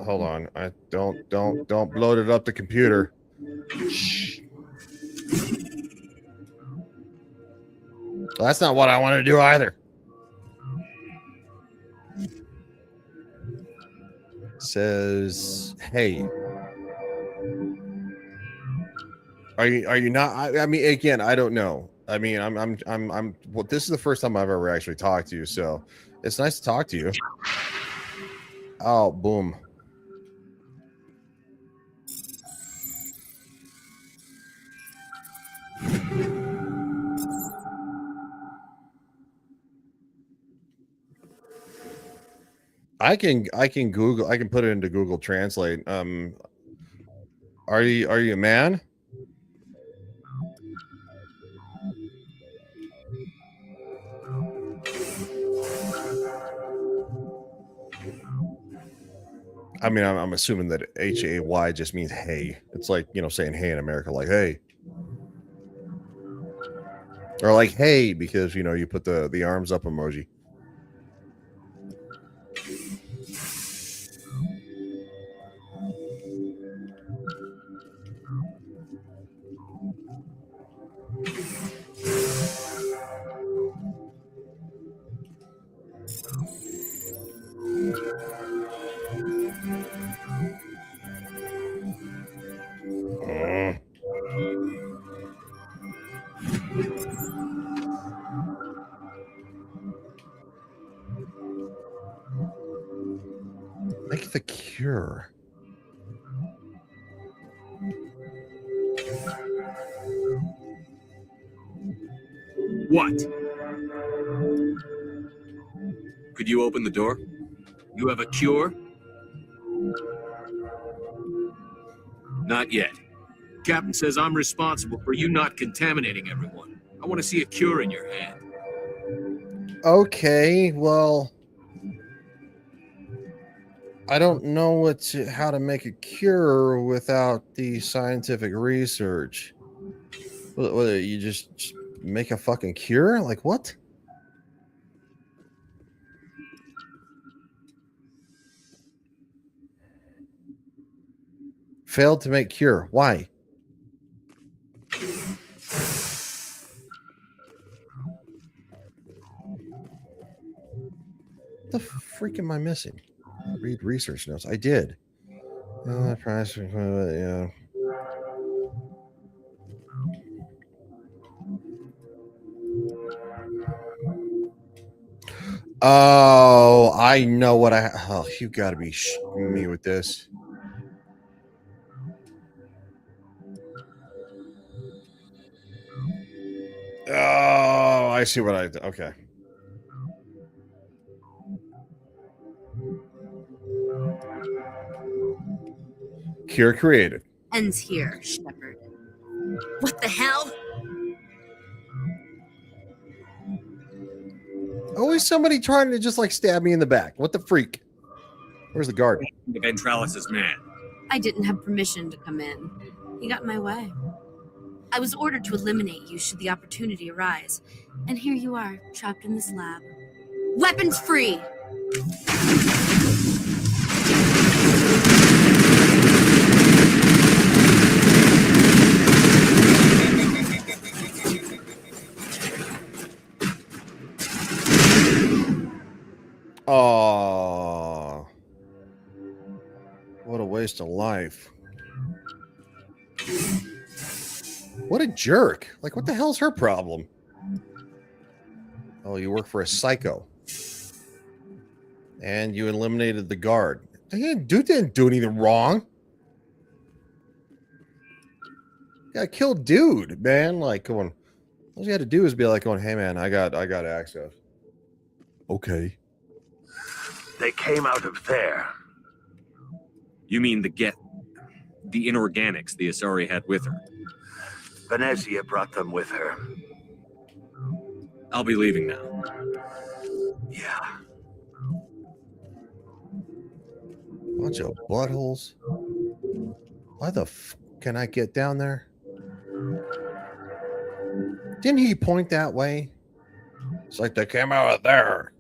Hold on. I don't bloat it up the computer. Shh. Well, that's not what I want to do either. Says, hey. Are you not? I mean, again, I don't know. I mean, I'm. Well, this is the first time I've ever actually talked to you, so it's nice to talk to you. Oh, boom. I can Google. I can put it into Google Translate. Are you a man? I mean, I'm assuming that HAY just means hey. It's like, saying hey in America, like hey. Or like hey, because you put the arms up emoji. Make the cure. What? Could you open the door? You have a cure? Not yet. Captain says I'm responsible for you not contaminating everyone. I want to see a cure in your hand. Okay, well, I don't know how to make a cure without the scientific research. What, you just make a fucking cure? Like what? Failed to make cure. Why? What the freak am I missing? Read research notes. I did. Yeah. Oh, I know what oh, you got to be me with this. Oh, I see what okay. Cure created. Ends here, Shepard. What the hell? Always somebody trying to just like stab me in the back. What the freak? Where's the guard? The Ventralis' man. I didn't have permission to come in. He got in my way. I was ordered to eliminate you should the opportunity arise. And here you are, trapped in this lab. Weapons free! Oh, what a waste of life. What a jerk. Like, what the hell's her problem? Oh, you work for a psycho. And you eliminated the guard. Didn't do anything wrong. Got killed dude, man. Like, come on. All you had to do is be like going, hey man, I got access. Okay. They came out of there. You mean the inorganics the Asari had with her? Venezia brought them with her. I'll be leaving now. Yeah. Bunch of buttholes. Why the can I get down there? Didn't he point that way? It's like they came out of there.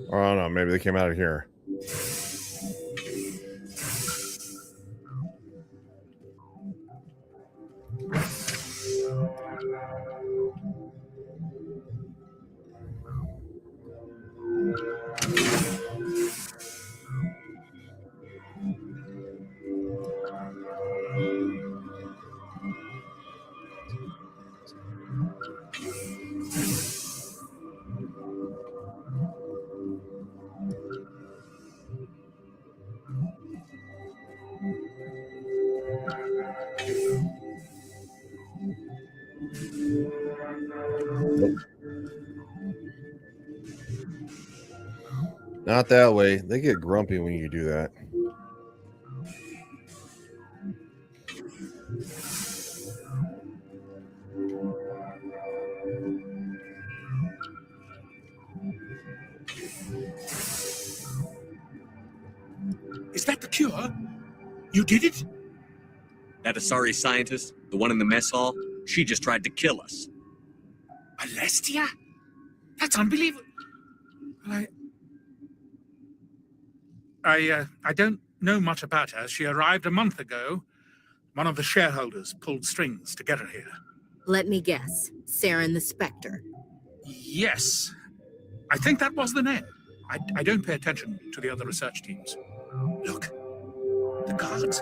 Or I don't know, maybe they came out of here. Not that way. They get grumpy when you do that. Is that the cure? You did it? That Asari scientist, the one in the mess hall, she just tried to kill us. Alestia? That's unbelievable. I don't know much about her. She arrived a month ago. One of the shareholders pulled strings to get her here. Let me guess. Saren the Spectre. Yes. I think that was the name. I don't pay attention to the other research teams. Look, the guards,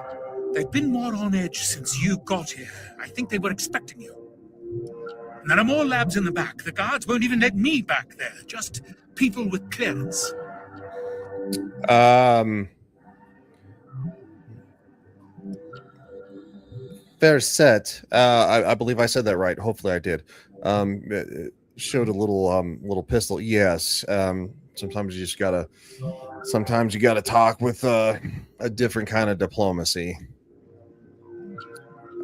they've been more on edge since you got here. I think they were expecting you. And there are more labs in the back. The guards won't even let me back there. Just people with clearance. Fair set. I believe I said that right. Hopefully I did. Showed a little pistol. Yes. Sometimes you gotta talk with a different kind of diplomacy.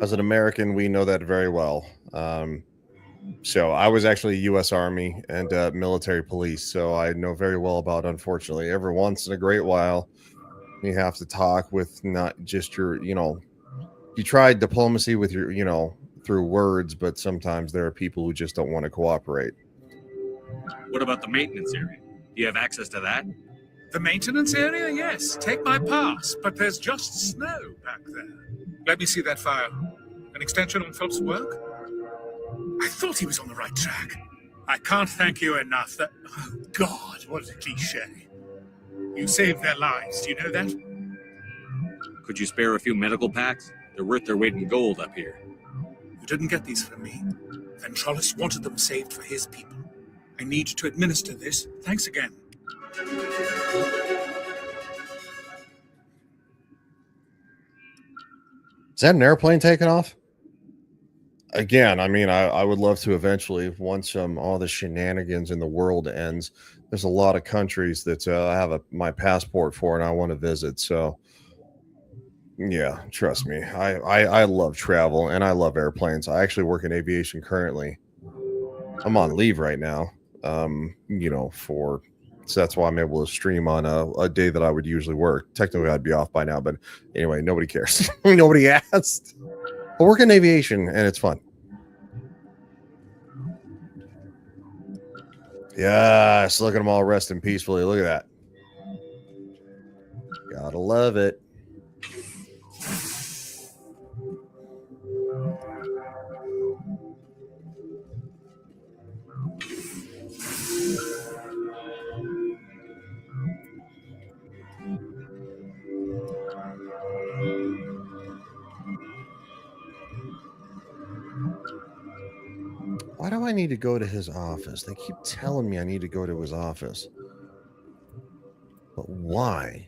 As an American, we know that very well. So I was actually U.S. Army and military police, so I know very well about, unfortunately, every once in a great while, you have to talk with not just your, you try diplomacy with your, through words, but sometimes there are people who just don't want to cooperate. What about the maintenance area? Do you have access to that? The maintenance area? Yes. Take my pass, but there's just snow back there. Let me see that file. An extension on Phelps' work? I thought he was on the right track. I can't thank you enough. Oh, God, what a cliche. You saved their lives, do you know that? Could you spare a few medical packs? They're worth their weight in gold up here. You didn't get these from me. Ventralis wanted them saved for his people. I need to administer this. Thanks again. Is that an airplane taking off? Again, I mean, I would love to eventually, once all the shenanigans in the world ends, there's a lot of countries that I have my passport for and I want to visit. So, yeah, trust me. I love travel and I love airplanes. I actually work in aviation currently. I'm on leave right now, so that's why I'm able to stream on a day that I would usually work. Technically, I'd be off by now, but anyway, nobody cares. Nobody asked. I work in aviation and it's fun. Yes, look at them all resting peacefully. Look at that. Gotta love it. Why do I need to go to his office? They keep telling me I need to go to his office. But why?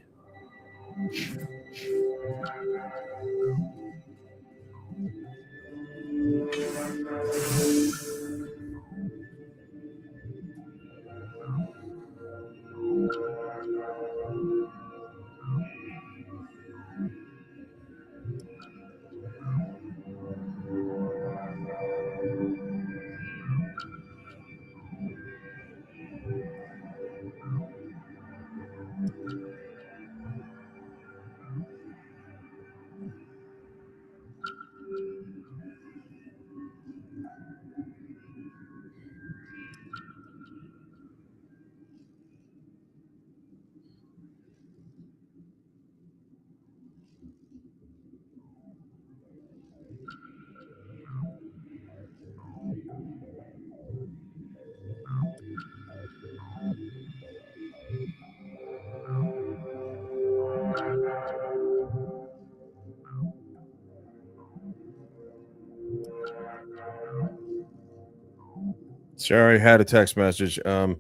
Sorry, had a text message. Yeah,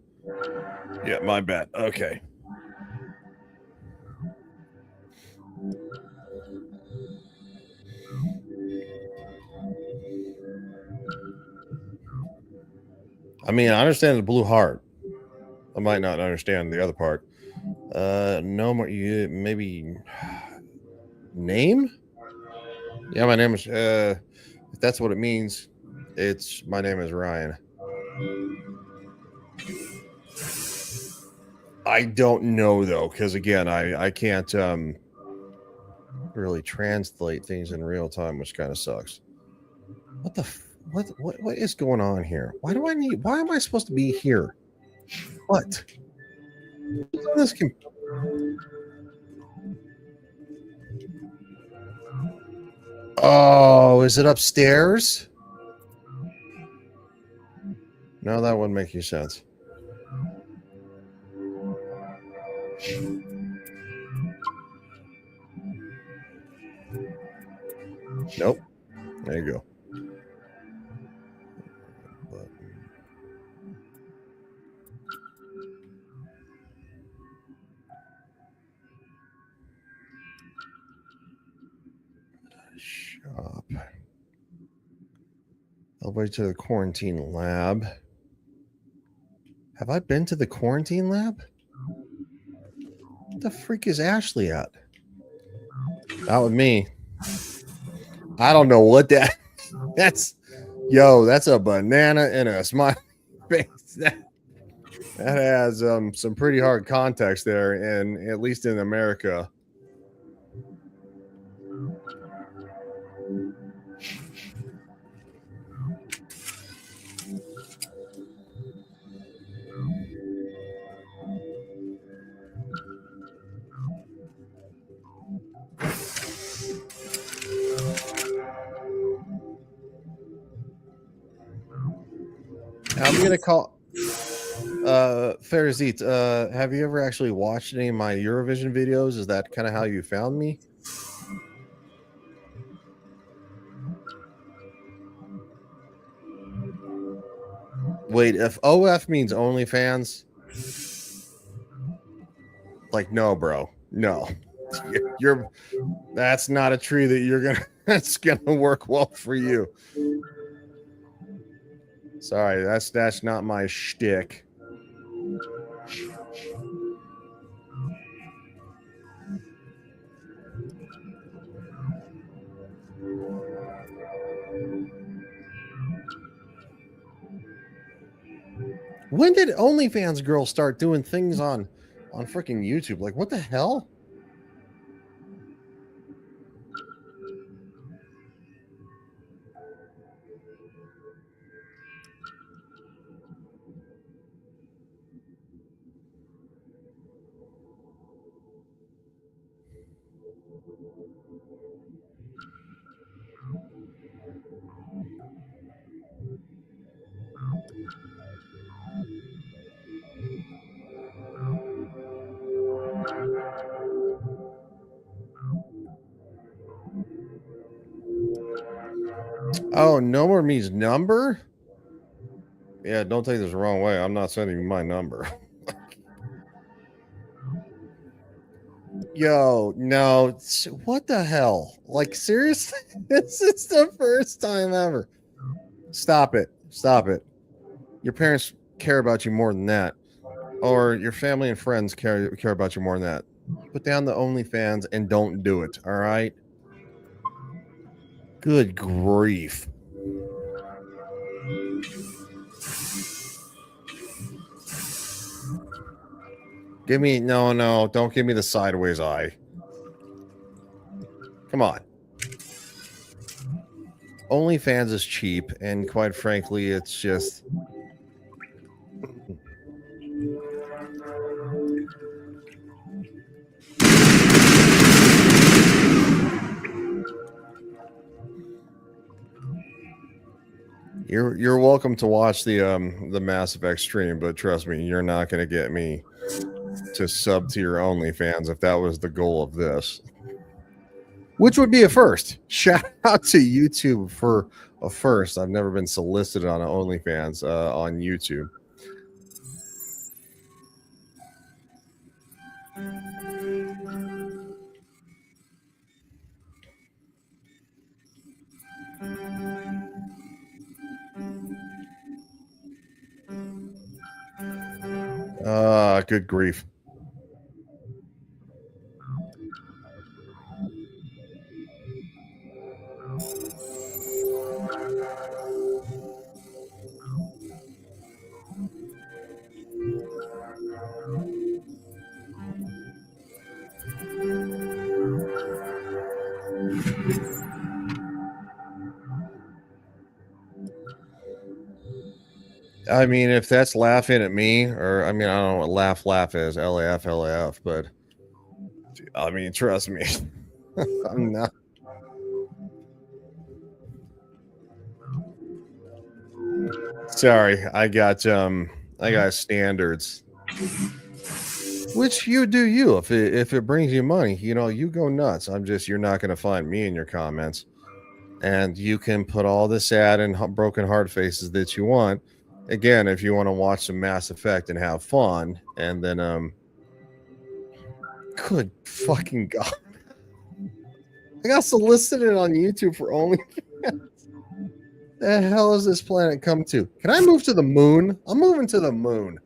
my bad. Okay. I mean, I understand the blue heart. I might not understand the other part. No more. You maybe name? Yeah, my name is. If that's what it means, my name is Ryan. I don't know though, because again, I can't really translate things in real time, which kind of sucks. What the what is going on here? Why am I supposed to be here? What? This can. Oh, is it upstairs? No, that wouldn't make any sense. Nope. There you go. Shop. All the way to the quarantine lab. Have I been to the quarantine lab? What the freak is Ashley at? Not with me. I don't know what that's. Yo, that's a banana and a smiley face. That has some pretty hard context there, and at least in America. I'm gonna call Farazit. Have you ever actually watched any of my Eurovision videos? Is that kind of how you found me? Wait, if OF means OnlyFans, like no, bro, no, you're that's not a tree that you're gonna that's gonna work well for you. Sorry, that's not my shtick. When did OnlyFans girls start doing things on freaking YouTube? Like, what the hell? Oh, no more means number? Yeah, don't take this the wrong way. I'm not sending you my number. Yo, no. What the hell? Like, seriously? This is the first time ever. Stop it. Stop it. Your parents care about you more than that. Or your family and friends care about you more than that. Put down the OnlyFans and don't do it, all right? Good grief. Give me no, don't give me the sideways eye. Come on. OnlyFans is cheap, and quite frankly, it's just You're welcome to watch the Mass Effect stream, but trust me, you're not going to get me to sub to your OnlyFans if that was the goal of this, which would be a first. Shout out to YouTube for a first. I've never been solicited on an OnlyFans on YouTube. Good grief. I mean, if that's laughing at me, or I mean, I don't know what laugh is, LAF, but I mean, trust me, I'm not. Sorry, I got standards, which you do you. If it brings you money, you know, you go nuts. You're not going to find me in your comments, and you can put all the sad and broken heart faces that you want. Again, if you want to watch some Mass Effect and have fun, and then good fucking God, I got solicited on YouTube for OnlyFans. The hell has this planet come to? Can I move to the moon? I'm moving to the moon.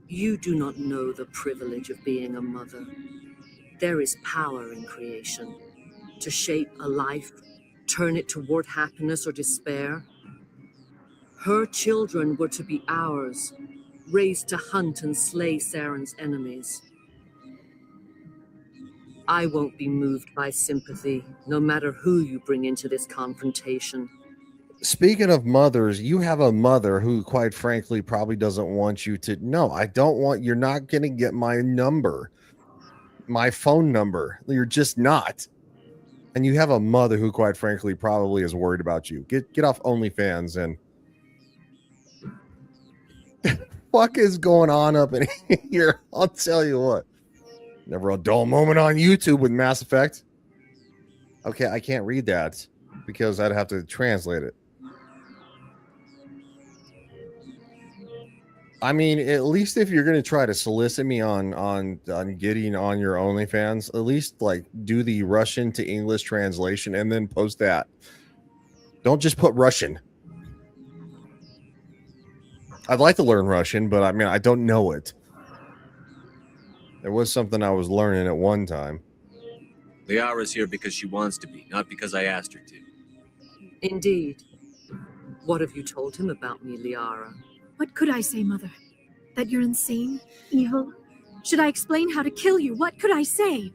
You do not know the privilege of being a mother. There is power in creation. To shape a life, turn it toward happiness or despair. Her children were to be ours, raised to hunt and slay Saren's enemies. I won't be moved by sympathy, no matter who you bring into this confrontation. Speaking of mothers, you have a mother who, quite frankly, probably doesn't want you to. No, I don't want. You're not going to get my number, my phone number. You're just not. And you have a mother who, quite frankly, probably is worried about you. Get off OnlyFans and. Fuck is going on up in here? I'll tell you what. Never a dull moment on YouTube with Mass Effect. Okay, I can't read that because I'd have to translate it. I mean, at least if you're going to try to solicit me on getting on your OnlyFans, at least like do the Russian to English translation and then post that. Don't just put Russian. I'd like to learn Russian, but I mean, I don't know it. It was something I was learning at one time. Liara's here because she wants to be, not because I asked her to. Indeed. What have you told him about me, Liara? What could I say, Mother? That you're insane? Evil? Should I explain how to kill you? What could I say?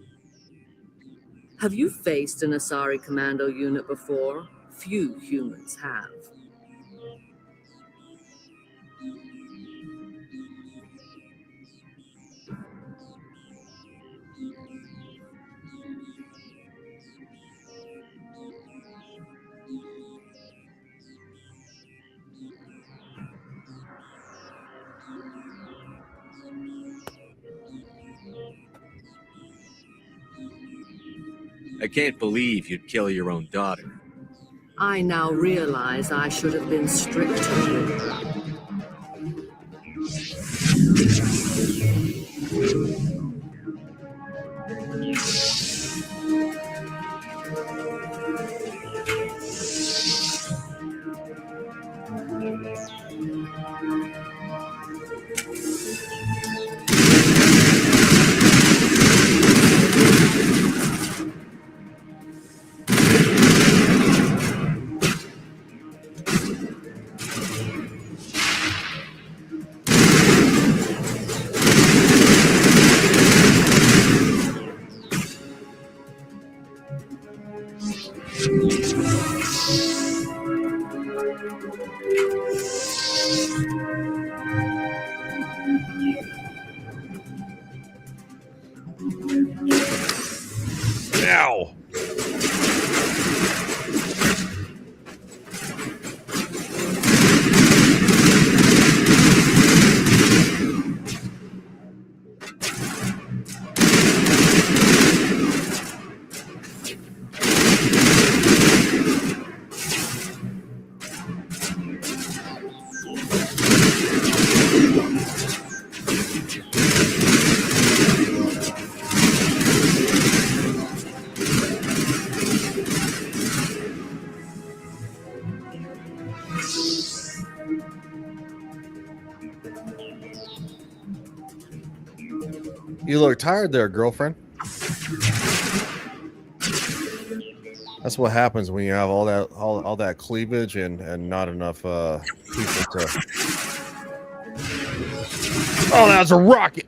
Have you faced an Asari commando unit before? Few humans have. I can't believe you'd kill your own daughter. I now realize I should have been stricter with her. Ow! You look tired there, girlfriend. That's what happens when you have all that cleavage and not enough people to. Oh, that's a rocket.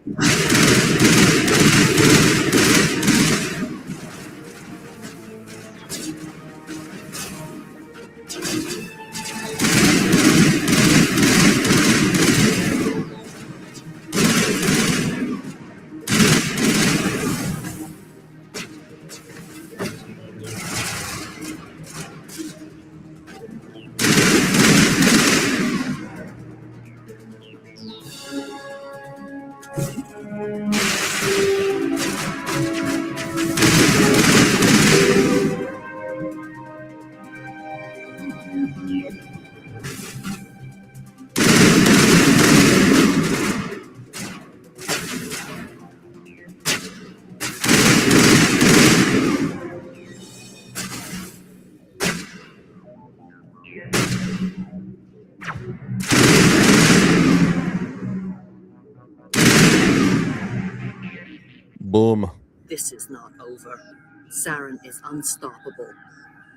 Boom. This is not over. Saren is unstoppable.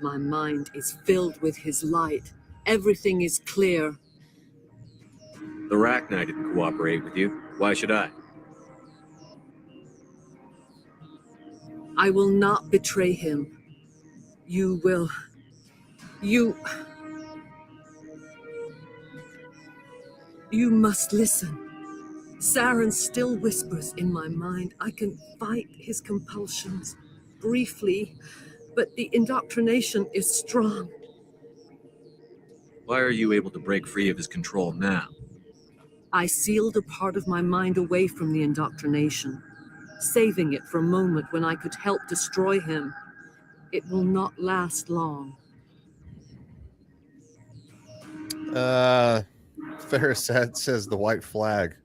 My mind is filled with his light. Everything is clear. The Rachni didn't cooperate with you. Why should I? I will not betray him. You will. You must listen. Saren still whispers in my mind. I can fight his compulsions briefly, but the indoctrination is strong. Why are you able to break free of his control now? I sealed a part of my mind away from the indoctrination, saving it for a moment when I could help destroy him. It will not last long. Ferrisat says the white flag.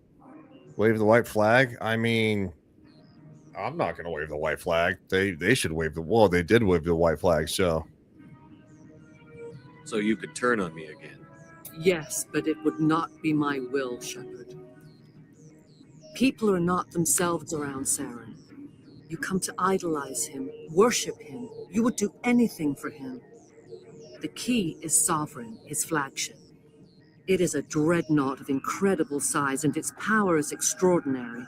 Wave the white flag? I mean, I'm not going to wave the white flag. They should wave the... Well, they did wave the white flag, so... So you could turn on me again? Yes, but it would not be my will, Shepard. People are not themselves around Saren. You come to idolize him, worship him. You would do anything for him. The key is Sovereign, his flagship. It is a dreadnought of incredible size, and its power is extraordinary.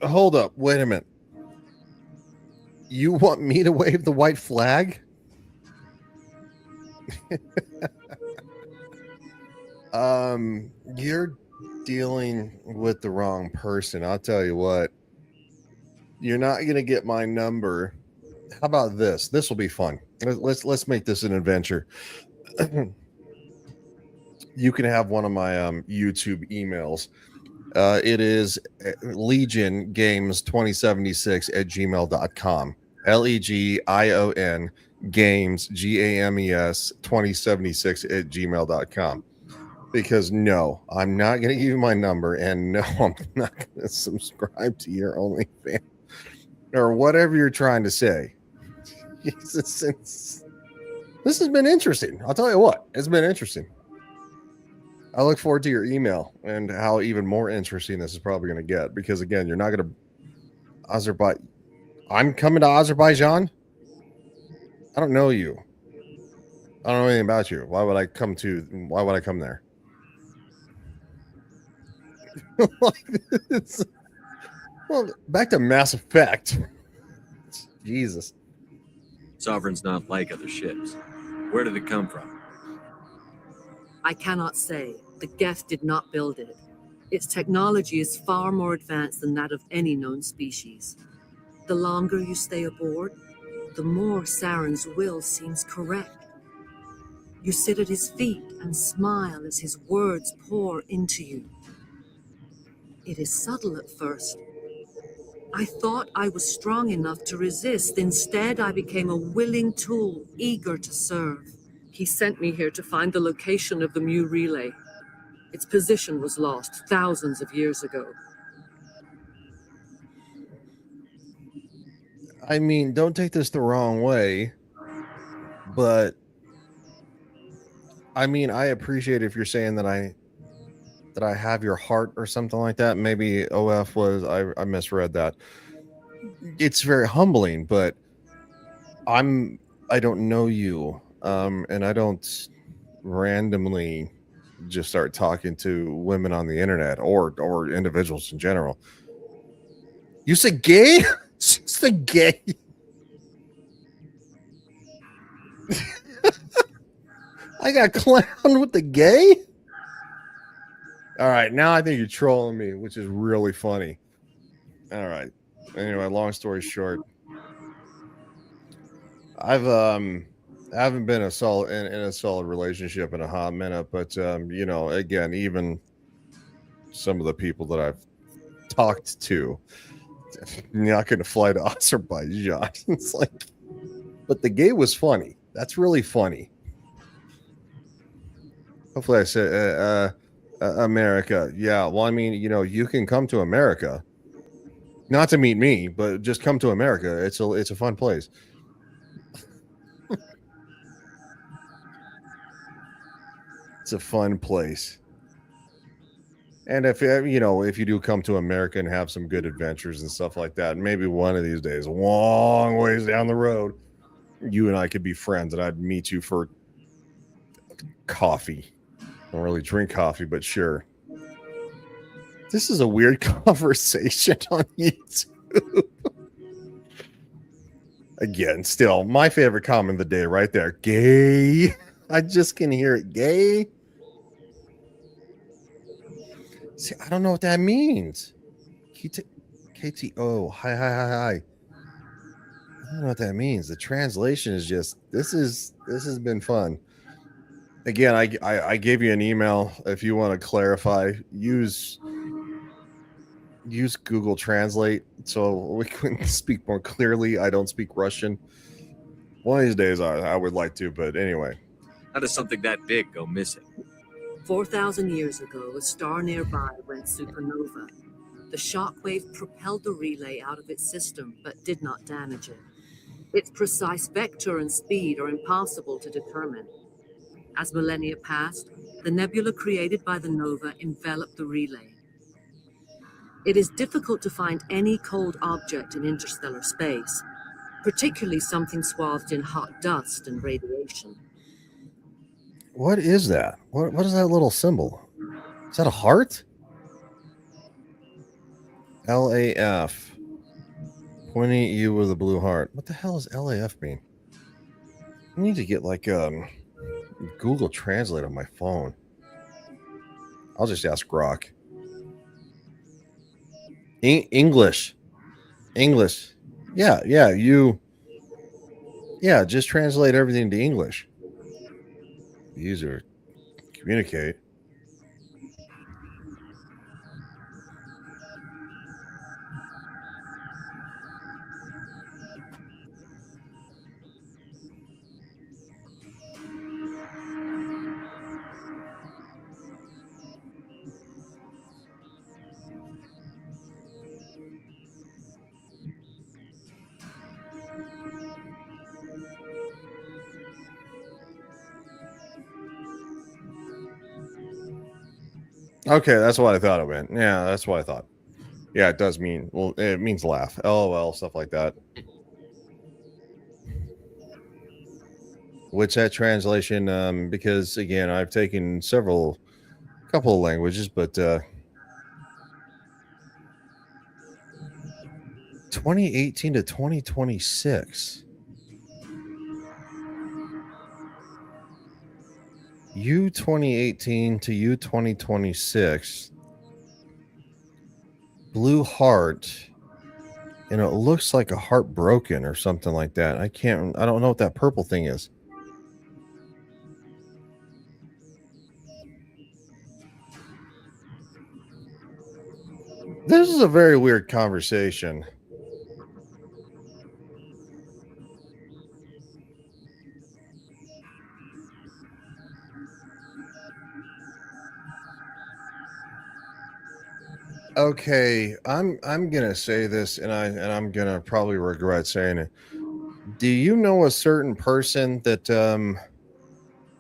Hold up. Wait a minute. You want me to wave the white flag? You're dealing with the wrong person. I'll tell you what. You're not going to get my number. How about this? This will be fun. Let's make this an adventure. You can have one of my YouTube emails. It is Legion Games 2076 at gmail.com. LEGION Games GAMES 2076 at gmail.com. Because no, I'm not going to give you my number, and no, I'm not going to subscribe to your OnlyFans or whatever you're trying to say. This has been interesting. I'll tell you what, it's been interesting. I look forward to your email and how even more interesting this is probably going to get, because again, you're not going to Azerbaijan. I'm coming to Azerbaijan. I don't know you. I don't know anything about you. Why would I come there? Like this. Well, back to Mass Effect. Jesus. Sovereign's not like other ships. Where did it come from? I cannot say. The Geth did not build it. Its technology is far more advanced than that of any known species. The longer you stay aboard, the more Saren's will seems correct. You sit at his feet and smile as his words pour into you. It is subtle at first. I thought I was strong enough to resist. Instead, I became a willing tool, eager to serve. He sent me here to find the location of the Mu relay. Its position was lost thousands of years ago. I mean, don't take this the wrong way, but I mean, I appreciate if you're saying that I have your heart or something like that. Maybe OF was, I misread that. It's very humbling, but I don't know you. And I don't randomly just start talking to women on the internet or individuals in general. You said gay? Just the gay. I got clowned with the gay? All right, now I think you're trolling me, which is really funny. All right. Anyway, long story short, I haven't been in a solid relationship in a hot minute, but you know, again, even some of the people that I've talked to, not going to fly to Azerbaijan. It's like, but the gay was funny. That's really funny. Hopefully, I said America. Yeah. Well, I mean, you know, you can come to America, not to meet me, but just come to America. It's a fun place. It's a fun place. And if if you do come to America and have some good adventures and stuff like that, maybe one of these days, a long ways down the road, you and I could be friends, and I'd meet you for coffee. I don't really drink coffee, but sure. This is a weird conversation on YouTube. Again, still my favorite comment of the day right there. Gay. I just can hear it. Gay. See, I don't know what that means. KTO. Hi. I don't know what that means. The translation is just this has been fun. Again, I gave you an email. If you want to clarify, use Google Translate so we can speak more clearly. I don't speak Russian. One of these days I would like to, but anyway. How does something that big go missing? 4,000 years ago, a star nearby went supernova. The shockwave propelled the relay out of its system, but did not damage it. Its precise vector and speed are impossible to determine. As millennia passed, the nebula created by the nova enveloped the relay. It is difficult to find any cold object in interstellar space, particularly something swathed in hot dust and radiation. What is that? What is that little symbol? Is that a heart? LAF. Pointing at you with a blue heart. What the hell does LAF mean? I need to get like Google Translate on my phone. I'll just ask Grok. English. Yeah, just translate everything to English. User communicate. Okay, that's what I thought it meant. Yeah, that's what I thought. Yeah, it does mean, well, it means laugh. LOL, stuff like that. What's that translation? Because again, I've taken couple of languages, but 2018 to 2026. U 2018 to U 2026. Blue heart. And it looks like a heart broken or something like that. I don't know what that purple thing is. This is a very weird conversation. Okay, I'm gonna say this, and I'm gonna probably regret saying it. Do you know a certain person that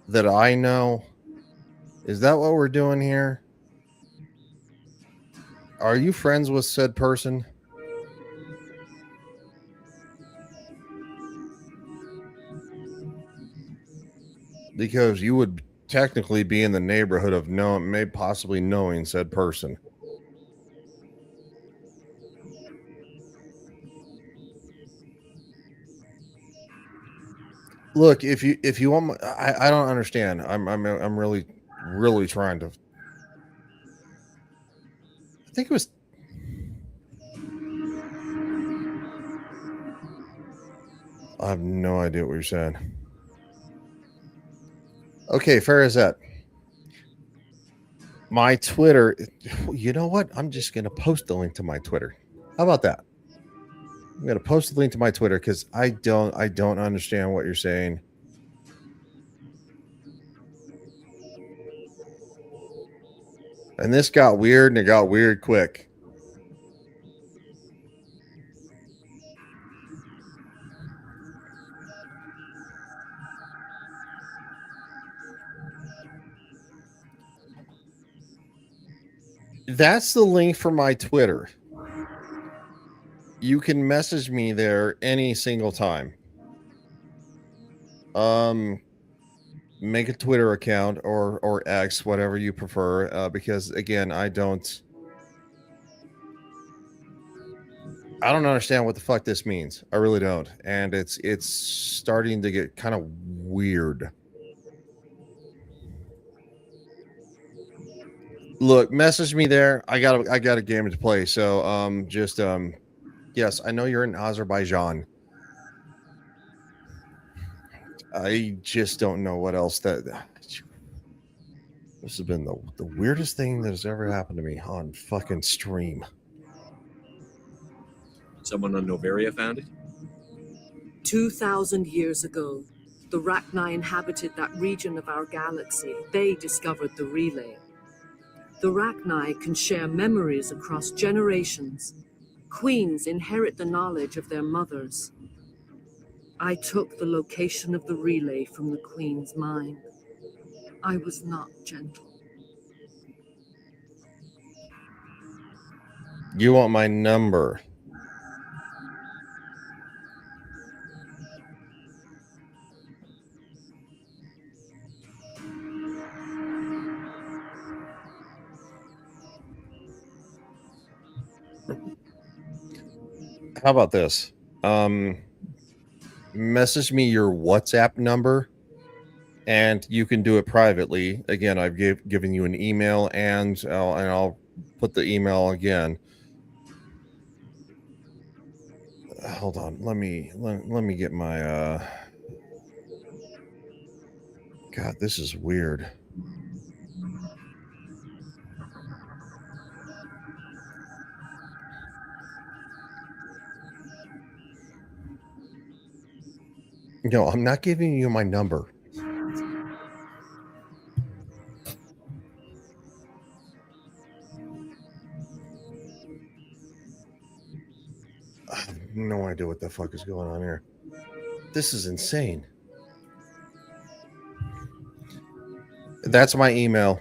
that I know? Is that what we're doing here? Are you friends with said person? Because you would technically be in the neighborhood of possibly knowing said person. Look, if you want, I don't understand. I'm really trying to. I think it was. I have no idea what you're saying. Okay, fair as that. My Twitter. You know what? I'm just gonna post the link to my Twitter. How about that? I'm gonna post the link to my Twitter because I don't understand what you're saying. And this got weird, and it got weird quick. That's the link for my Twitter. You can message me there any single time. Make a Twitter account or X, whatever you prefer, because again, I don't understand what the fuck this means. I really don't, and it's starting to get kind of weird. Look, message me there. I got a game to play. So yes, I know you're in Azerbaijan. I just don't know what else this has been the weirdest thing that has ever happened to me on fucking stream. Someone on Noveria found it? 2,000 years ago, the Rachni inhabited that region of our galaxy. They discovered the relay. The Rachni can share memories across generations. Queens inherit the knowledge of their mothers. I took the location of the relay from the Queen's mind. I was not gentle. You want my number? How about this? Message me your WhatsApp number, and you can do it privately. Again, I've given you an email, and I'll put the email again. Hold on, let me get my. God, this is weird. No, I'm not giving you my number. I have no idea what the fuck is going on here. This is insane. That's my email.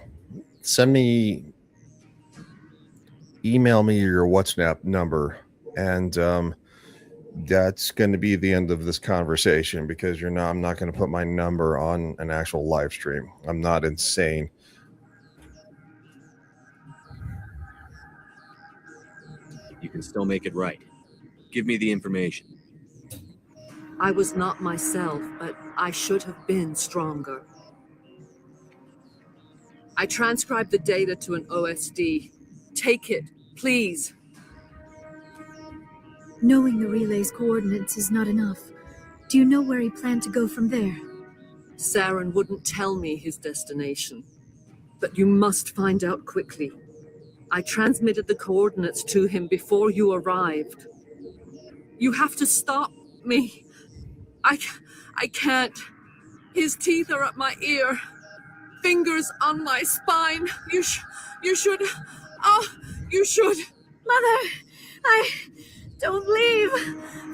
Email me your WhatsApp number, and that's going to be the end of this conversation, because I'm not going to put my number on an actual live stream. I'm not insane. You can still make it right. Give me the information. I was not myself, but I should have been stronger. I transcribed the data to an OSD. Take it, please. Knowing the relay's coordinates is not enough. Do you know where he planned to go from there? Saren wouldn't tell me his destination. But you must find out quickly. I transmitted the coordinates to him before you arrived. You have to stop me. I can't. His teeth are at my ear. Fingers on my spine. You should. Oh, you should. Mother, don't leave.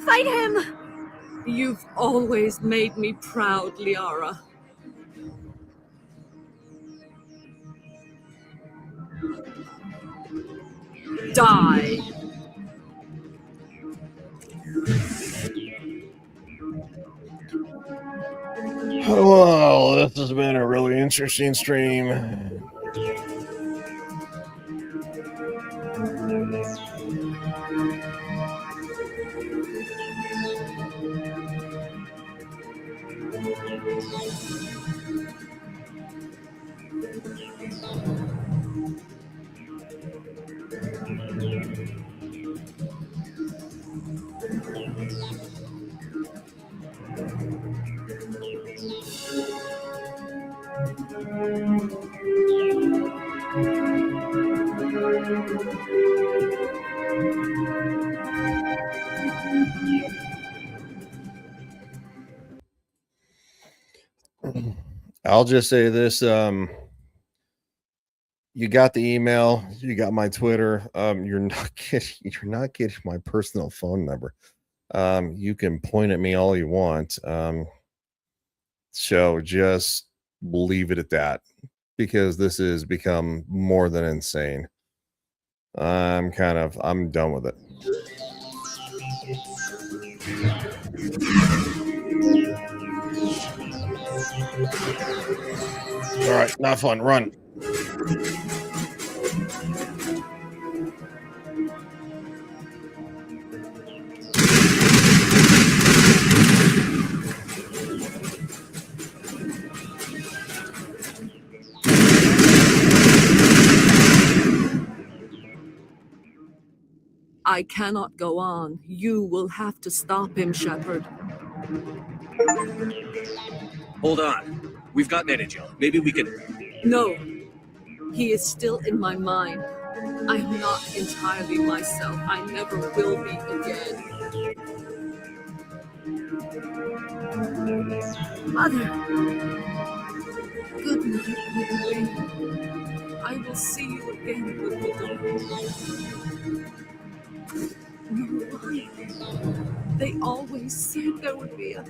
Fight him. You've always made me proud, Liara. Die. Well, this has been a really interesting stream. I'll just say this. You got the email, you got my Twitter. You're not getting my personal phone number. You can point at me all you want. So just leave it at that, because this has become more than insane. I'm done with it. All right, not fun. Run. I cannot go on. You will have to stop him, Shepard. Hold on. We've got Medigill. Maybe we can... No. He is still in my mind. I am not entirely myself. I never will be again. Mother. Good night, Ridley. I will see you again with the dawn. You were right. They always said there would be a...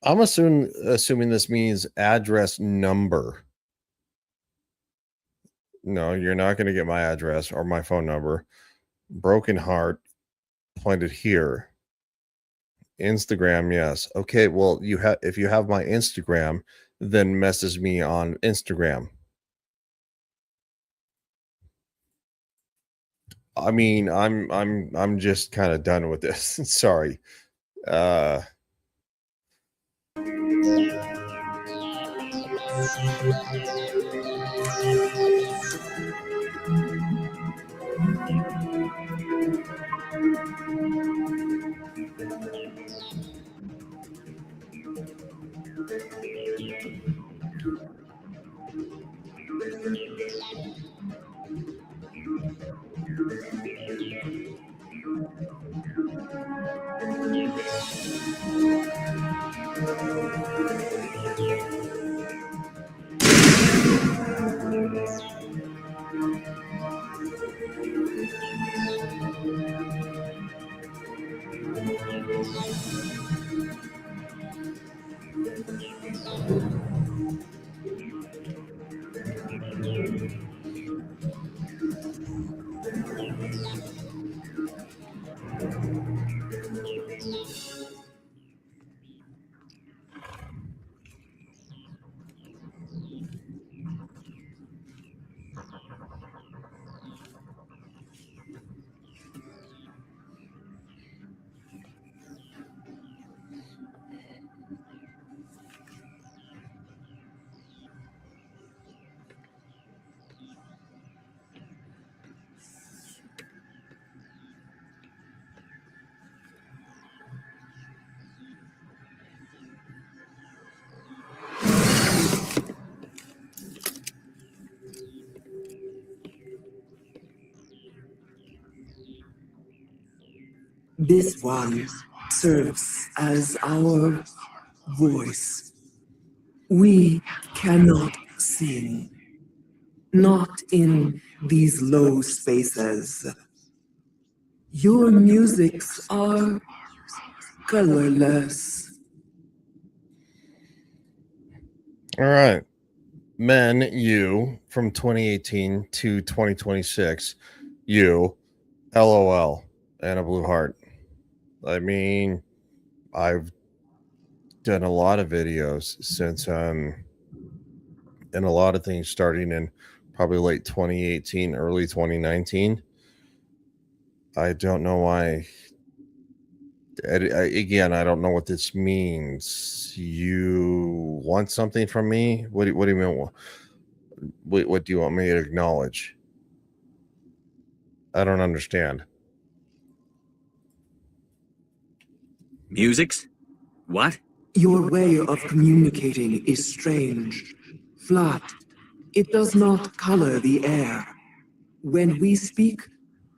I'm assuming this means address number. No, you're not going to get my address or my phone number. Broken Heart pointed here. Instagram, yes. Okay, well, if you have my Instagram, then message me on Instagram. I mean, I'm just kind of done with this. Sorry. This one serves as our voice. We cannot sing, not in these low spaces. Your musics are colorless. All right. Men, you from 2018 to 2026, you, LOL, and a blue heart. I mean, I've done a lot of videos since and a lot of things starting in probably late 2018, early 2019. I don't know why. Again, I don't know what this means. You want something from me? What do you mean? What do you want me to acknowledge? I don't understand. Musics? What? Your way of communicating is strange, flat. It does not color the air. When we speak,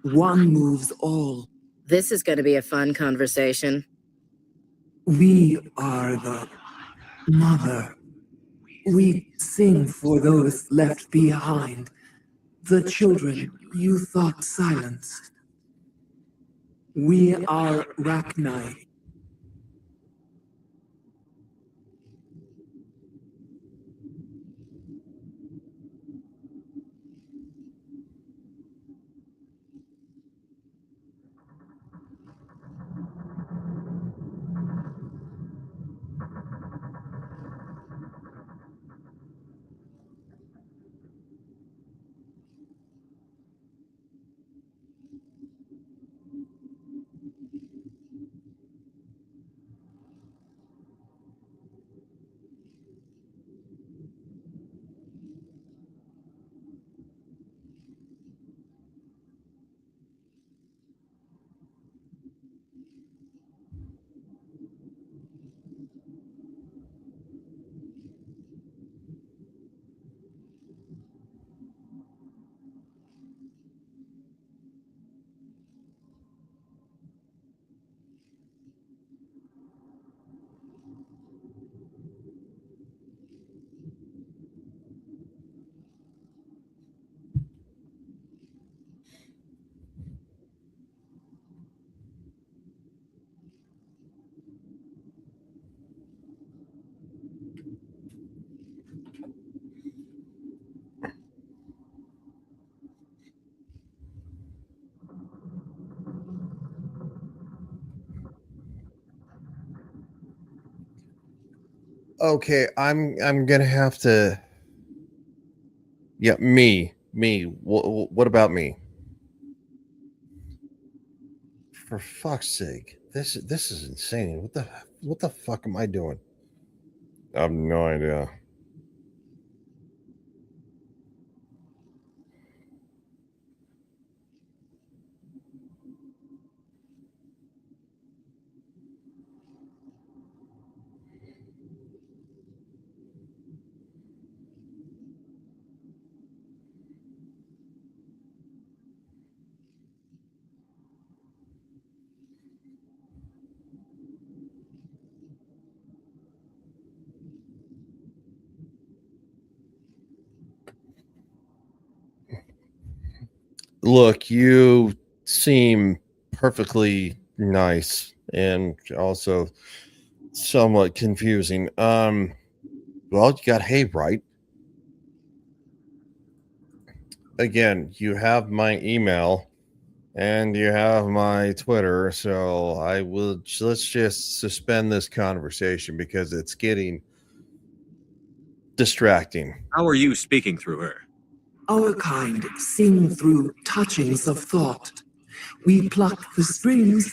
one moves all. This is going to be a fun conversation. We are the mother. We sing for those left behind, the children you thought silenced. We are Rachni. Okay, I'm gonna have to. Yeah, me. What about me? For fuck's sake, this is insane. What the fuck am I doing? I have no idea. Look, you seem perfectly nice and also somewhat confusing. Well, you got hay, right? Again, you have my email and you have my Twitter, so let's just suspend this conversation because it's getting distracting. How are you speaking through her? Our kind sing through touchings of thought. We pluck the strings,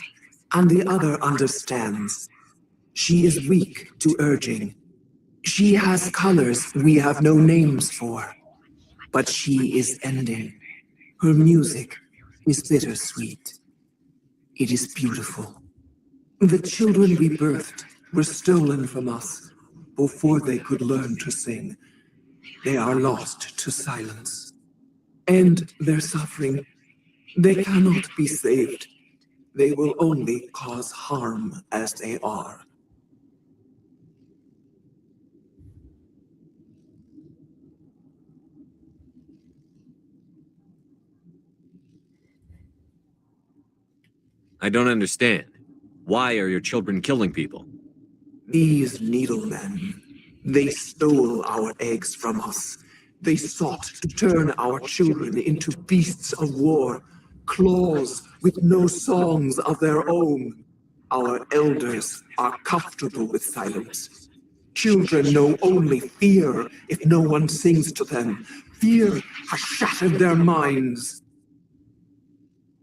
and the other understands. She is weak to urging. She has colors we have no names for. But she is ending. Her music is bittersweet. It is beautiful. The children we birthed were stolen from us before they could learn to sing. They are lost to silence. And their suffering, they cannot be saved. They will only cause harm as they are. I don't understand. Why are your children killing people? These needlemen, they stole our eggs from us. They sought to turn our children into beasts of war, claws with no songs of their own. Our elders are comfortable with silence. Children know only fear if no one sings to them. Fear has shattered their minds.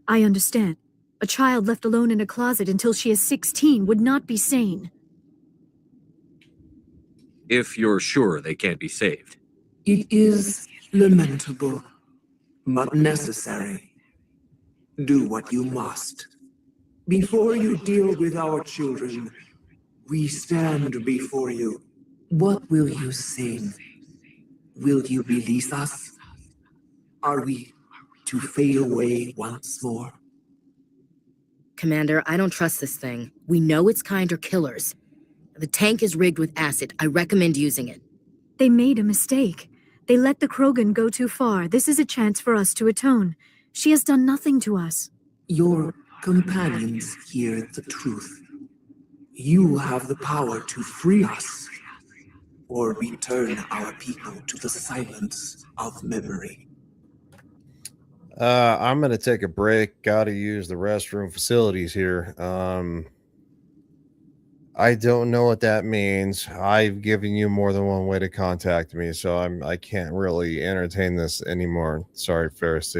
I understand. A child left alone in a closet until she is 16 would not be sane. If you're sure they can't be saved. It is lamentable, but necessary. Do what you must. Before you deal with our children, we stand before you. What will you sing? Will you release us? Are we to fade away once more? Commander, I don't trust this thing. We know its kind are killers. The tank is rigged with acid. I recommend using it. They made a mistake. They let the Krogan go too far. This is a chance for us to atone. She has done nothing to us. Your companions hear the truth. You have the power to free us, or return our people to the silence of memory. I'm gonna take a break. Gotta use the restroom facilities here. I don't know what that means. I've given you more than one way to contact me, so I can't really entertain this anymore. Sorry, Ferris.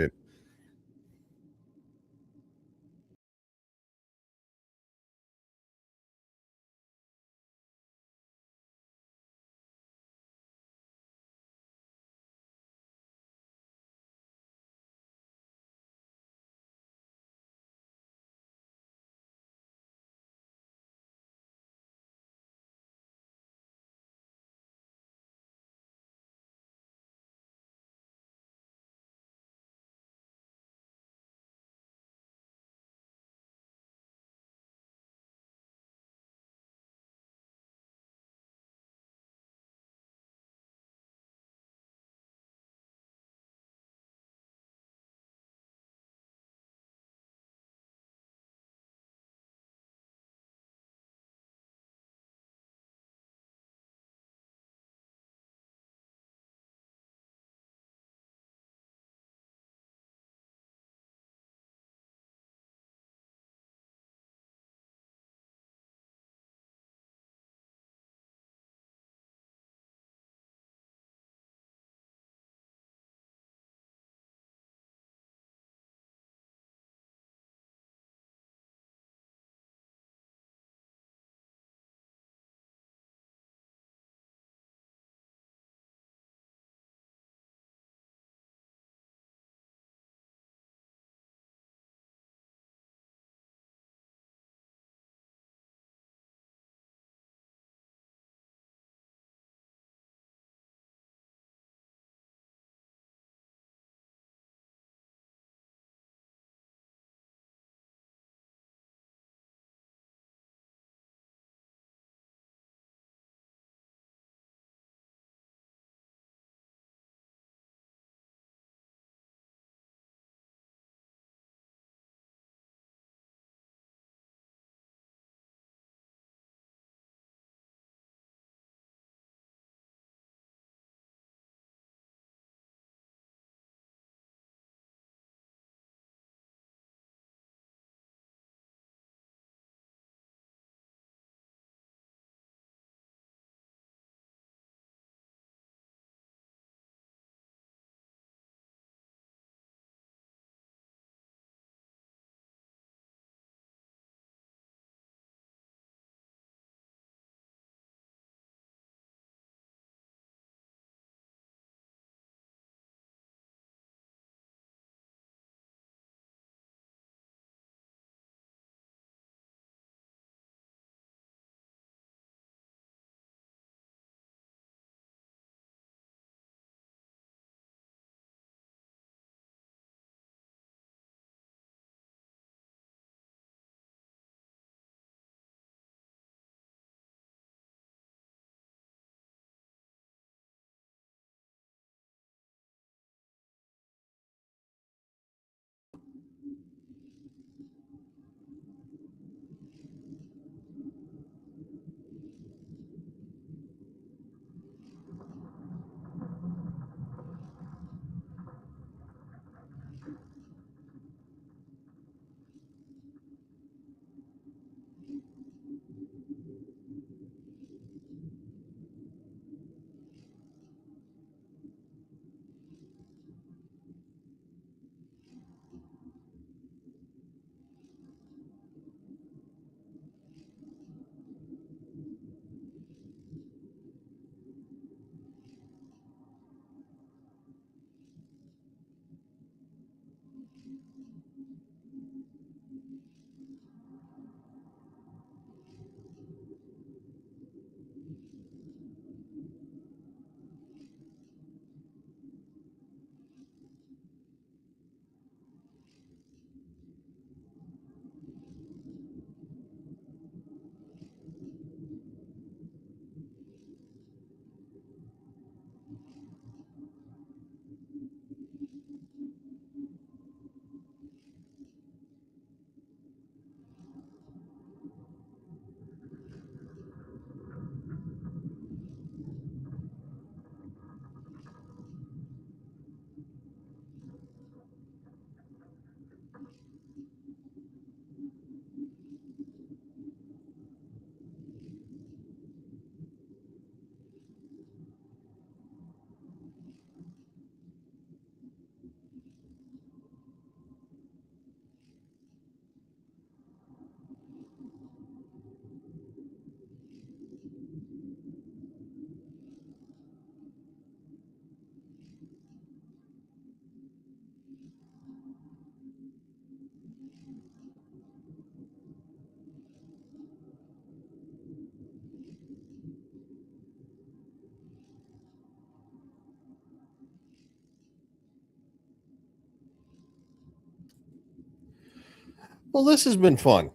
Well, this has been fun.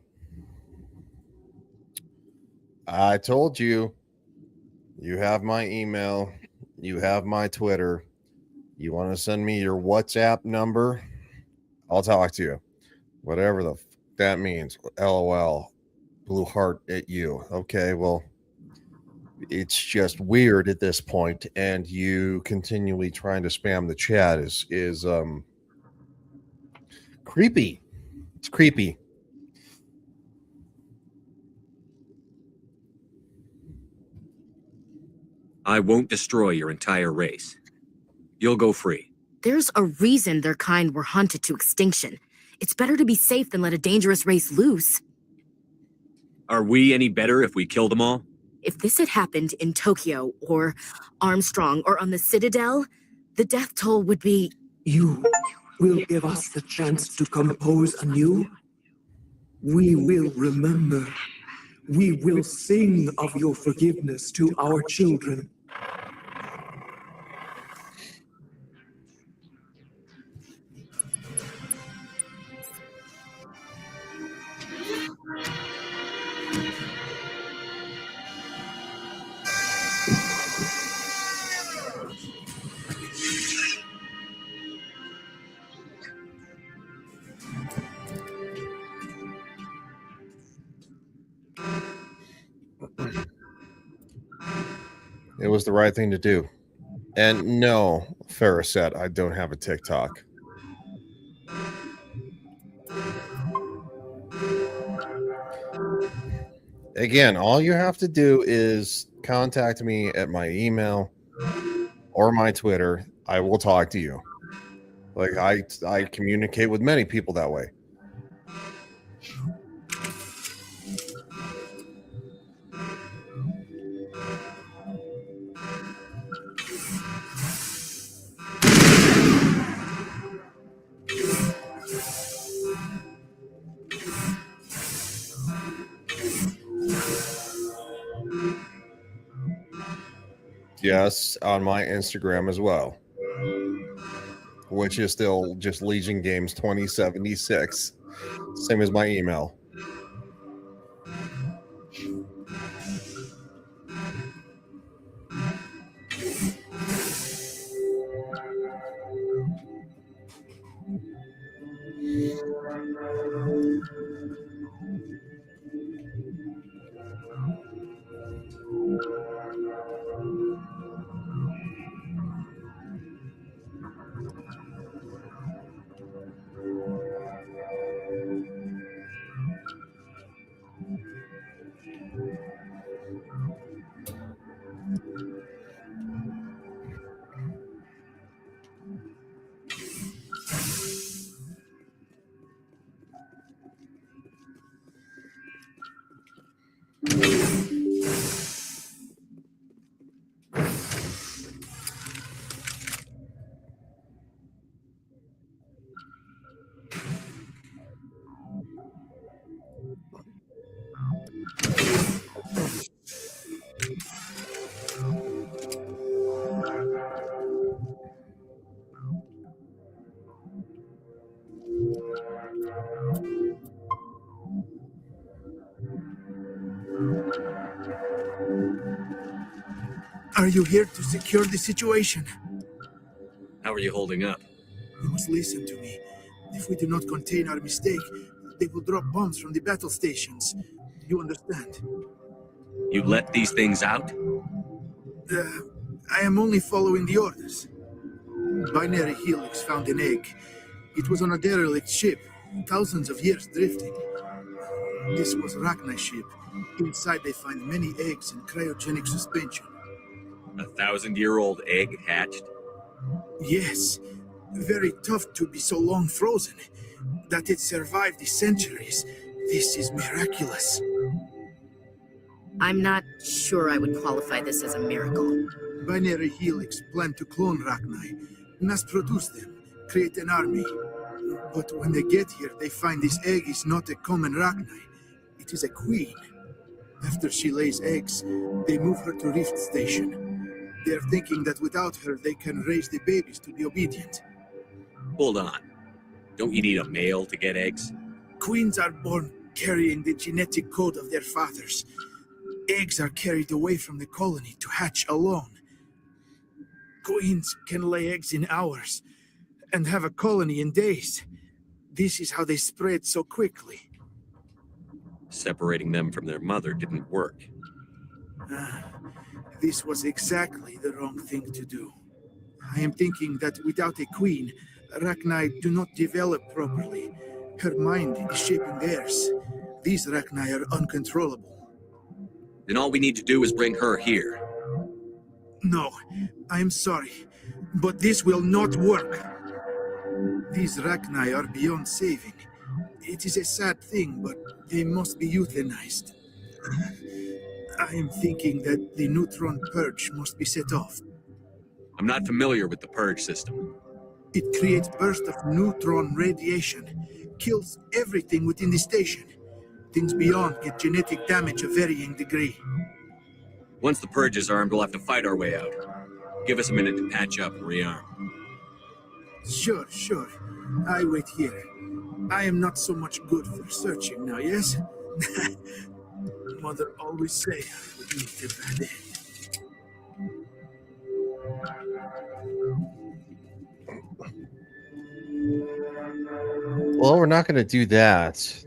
I told you, you have my email, you have my Twitter. You want to send me your WhatsApp number? I'll talk to you. Whatever the that means. LOL. Blue heart at you. Okay, well, it's just weird at this point, and you continually trying to spam the chat is creepy. It's creepy. I won't destroy your entire race. You'll go free. There's a reason their kind were hunted to extinction. It's better to be safe than let a dangerous race loose. Are we any better if we kill them all? If this had happened in Tokyo, or Armstrong, or on the Citadel, the death toll would be... You will give us the chance to compose anew. We will remember. We will sing of your forgiveness to our children. It was the right thing to do. And no, Ferrisette, I don't have a TikTok. Again, all you have to do is contact me at my email or my Twitter. I will talk to you. Like I communicate with many people that way. Yes, on my Instagram as well, which is still just Legion Games 2076, same as my email. Are you here to secure the situation? How are you holding up? You must listen to me. If we do not contain our mistake, they will drop bombs from the battle stations. You understand? You let these things out? I am only following the orders. Binary Helix found an egg. It was on a derelict ship, thousands of years drifting. This was Rachni's ship. Inside they find many eggs in cryogenic suspension. 1,000-year-old egg hatched? Yes. Very tough to be so long frozen. That it survived the centuries. This is miraculous. I'm not sure I would qualify this as a miracle. Binary Helix planned to clone Rachni, mass produce them, create an army. But when they get here, they find this egg is not a common Rachni. It is a queen. After she lays eggs, they move her to Rift Station. They're thinking that without her, they can raise the babies to be obedient. Hold on. Don't you need a male to get eggs? Queens are born carrying the genetic code of their fathers. Eggs are carried away from the colony to hatch alone. Queens can lay eggs in hours and have a colony in days. This is how they spread so quickly. Separating them from their mother didn't work. This was exactly the wrong thing to do. I am thinking that without a queen, Rachni do not develop properly. Her mind is shaping theirs. These Rachni are uncontrollable. Then all we need to do is bring her here. No, I am sorry, but this will not work. These Rachni are beyond saving. It is a sad thing, but they must be euthanized. I am thinking that the neutron purge must be set off. I'm not familiar with the purge system. It creates bursts of neutron radiation, kills everything within the station. Things beyond get genetic damage of varying degree. Once the purge is armed, we'll have to fight our way out. Give us a minute to patch up and rearm. Sure. I wait here. I am not so much good for searching now, yes? Mother always say I would meet the bad end. Well, we're not going to do that.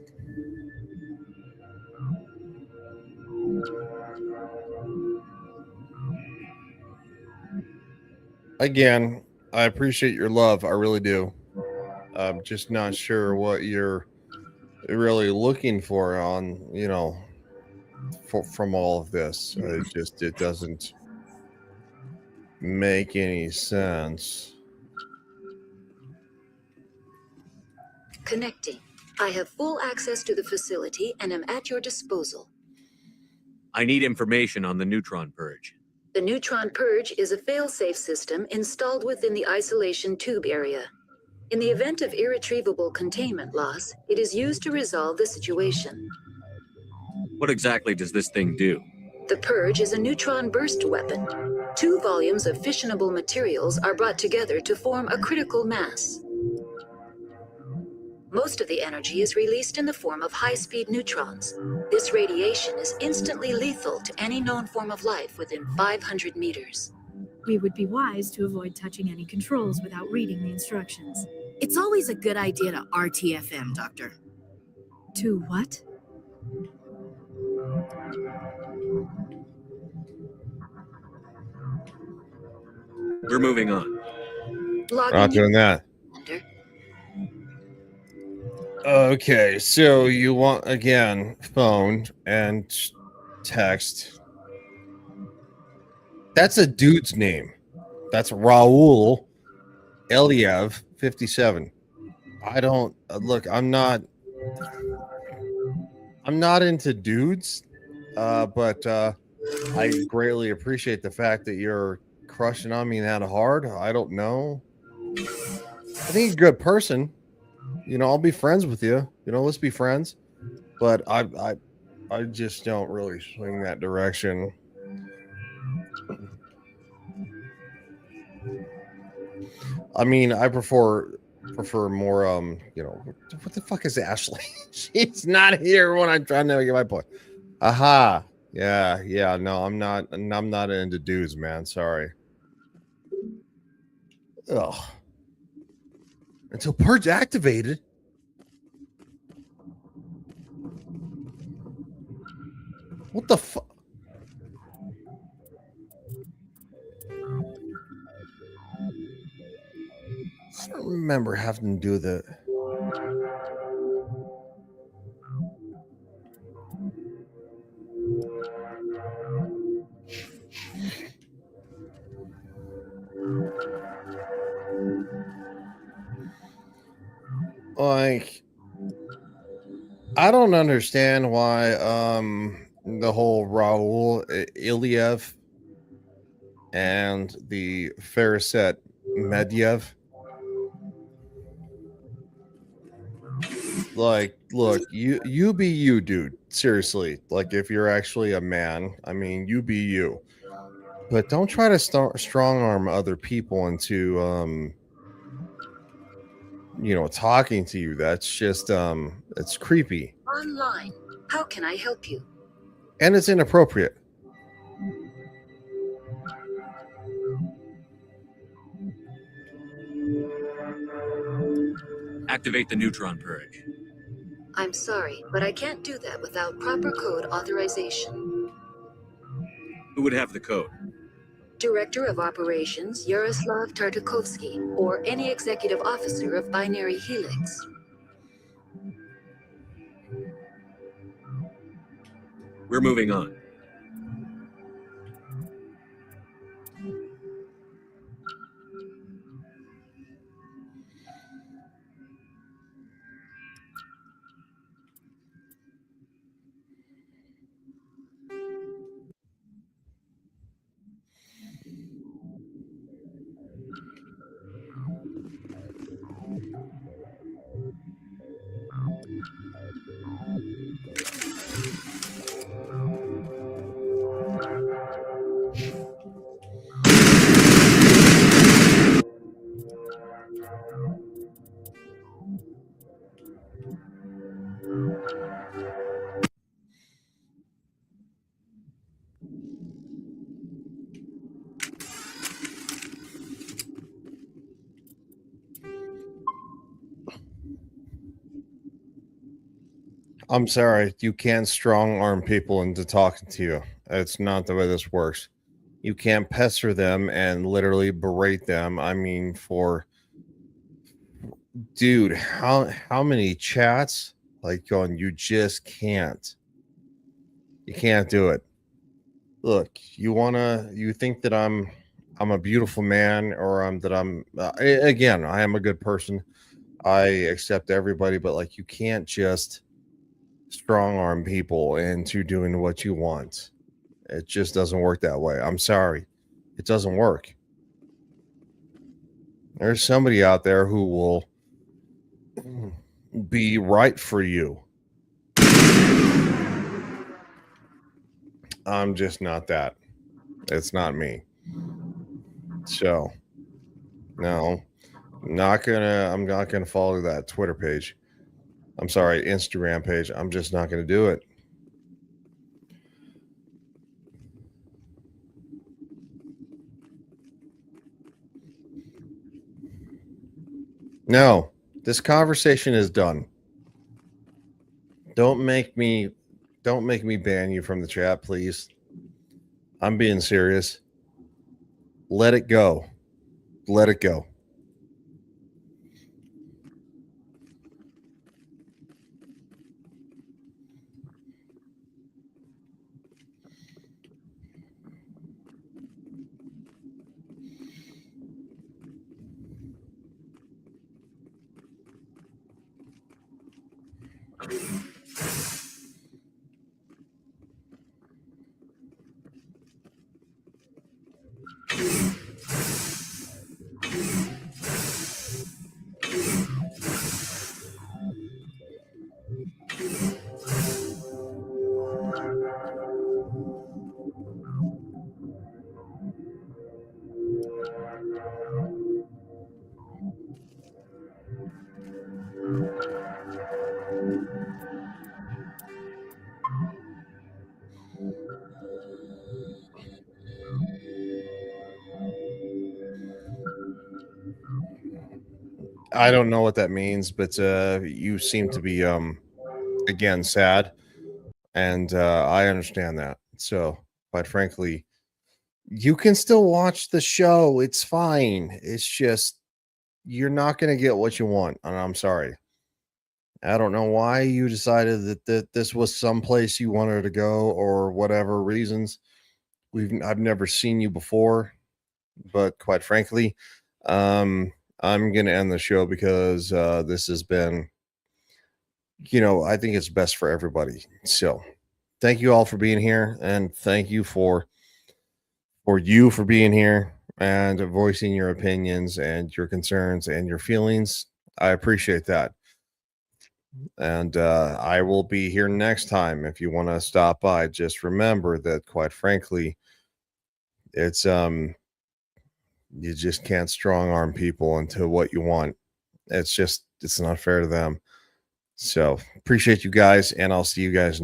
Again, I appreciate your love. I really do. I'm just not sure what you're really looking for on, from all of this. It doesn't make any sense. Connecting. I have full access to the facility and am at your disposal. I need information on the neutron purge. The neutron purge is a fail-safe system installed within the isolation tube area. In the event of irretrievable containment loss, it is used to resolve the situation. What exactly does this thing do? The purge is a neutron burst weapon. 2 volumes of fissionable materials are brought together to form a critical mass. Most of the energy is released in the form of high-speed neutrons. This radiation is instantly lethal to any known form of life within 500 meters. We would be wise to avoid touching any controls without reading the instructions. It's always a good idea to RTFM, Doctor. To what? We're moving on. We're not doing that. Okay, so you want, again, phone and text. That's a dude's name. That's Raul Eliev, 57. I don't, look, I'm not into dudes, but I greatly appreciate the fact that you're crushing on me that hard. I don't know. I think you're a good person. I'll be friends with you. Let's be friends. But I just don't really swing that direction. I mean, I prefer more. What the fuck is Ashley? She's not here when I'm trying to get my point. Aha. Yeah. No, I'm not into dudes, man. Sorry. Ugh. Until purge activated. What the fuck? I don't remember having to do the. Like, I don't understand why the whole Raul Iliev and the Faraset Medyev, like, look, you be you, dude. Seriously, like, if you're actually a man, I mean, you be you, but don't try to strong arm other people into talking to you. That's just It's creepy. Online. How can I help you? And it's inappropriate. Activate the neutron purge. I'm sorry, but I can't do that without proper code authorization. Who would have the code? Director of Operations Yaroslav Tartakovsky, or any executive officer of Binary Helix. We're moving on. I'm sorry, you can't strong arm people into talking to you. It's not the way this works. You can't pester them and literally berate them. I mean, dude, how many chats like going? You just can't. You can't do it. Look, you think that I'm a beautiful man, or again, I am a good person. I accept everybody, but like, you can't just strong arm people into doing what you want. It just doesn't work that way. I'm sorry. It doesn't work. There's somebody out there who will be right for you. I'm just not that. It's not me. So, no, I'm not gonna follow that Twitter page. I'm sorry, Instagram page. I'm just not going to do it. No, this conversation is done. Don't make me ban you from the chat, please. I'm being serious. Let it go. Let it go. I don't know what that means, but you seem to be again sad, and I understand that. So, quite frankly, you can still watch the show. It's fine. It's just you're not going to get what you want, and I'm sorry. I don't know why you decided that this was someplace you wanted to go, or whatever reasons. I've never seen you before, but quite frankly, I'm going to end the show because this has been, I think it's best for everybody. So thank you all for being here, and thank you for being here and voicing your opinions and your concerns and your feelings. I appreciate that. And I will be here next time. If you want to stop by, just remember that, quite frankly, it's you just can't strong arm people into what you want. It's not fair to them. So appreciate you guys, and I'll see you guys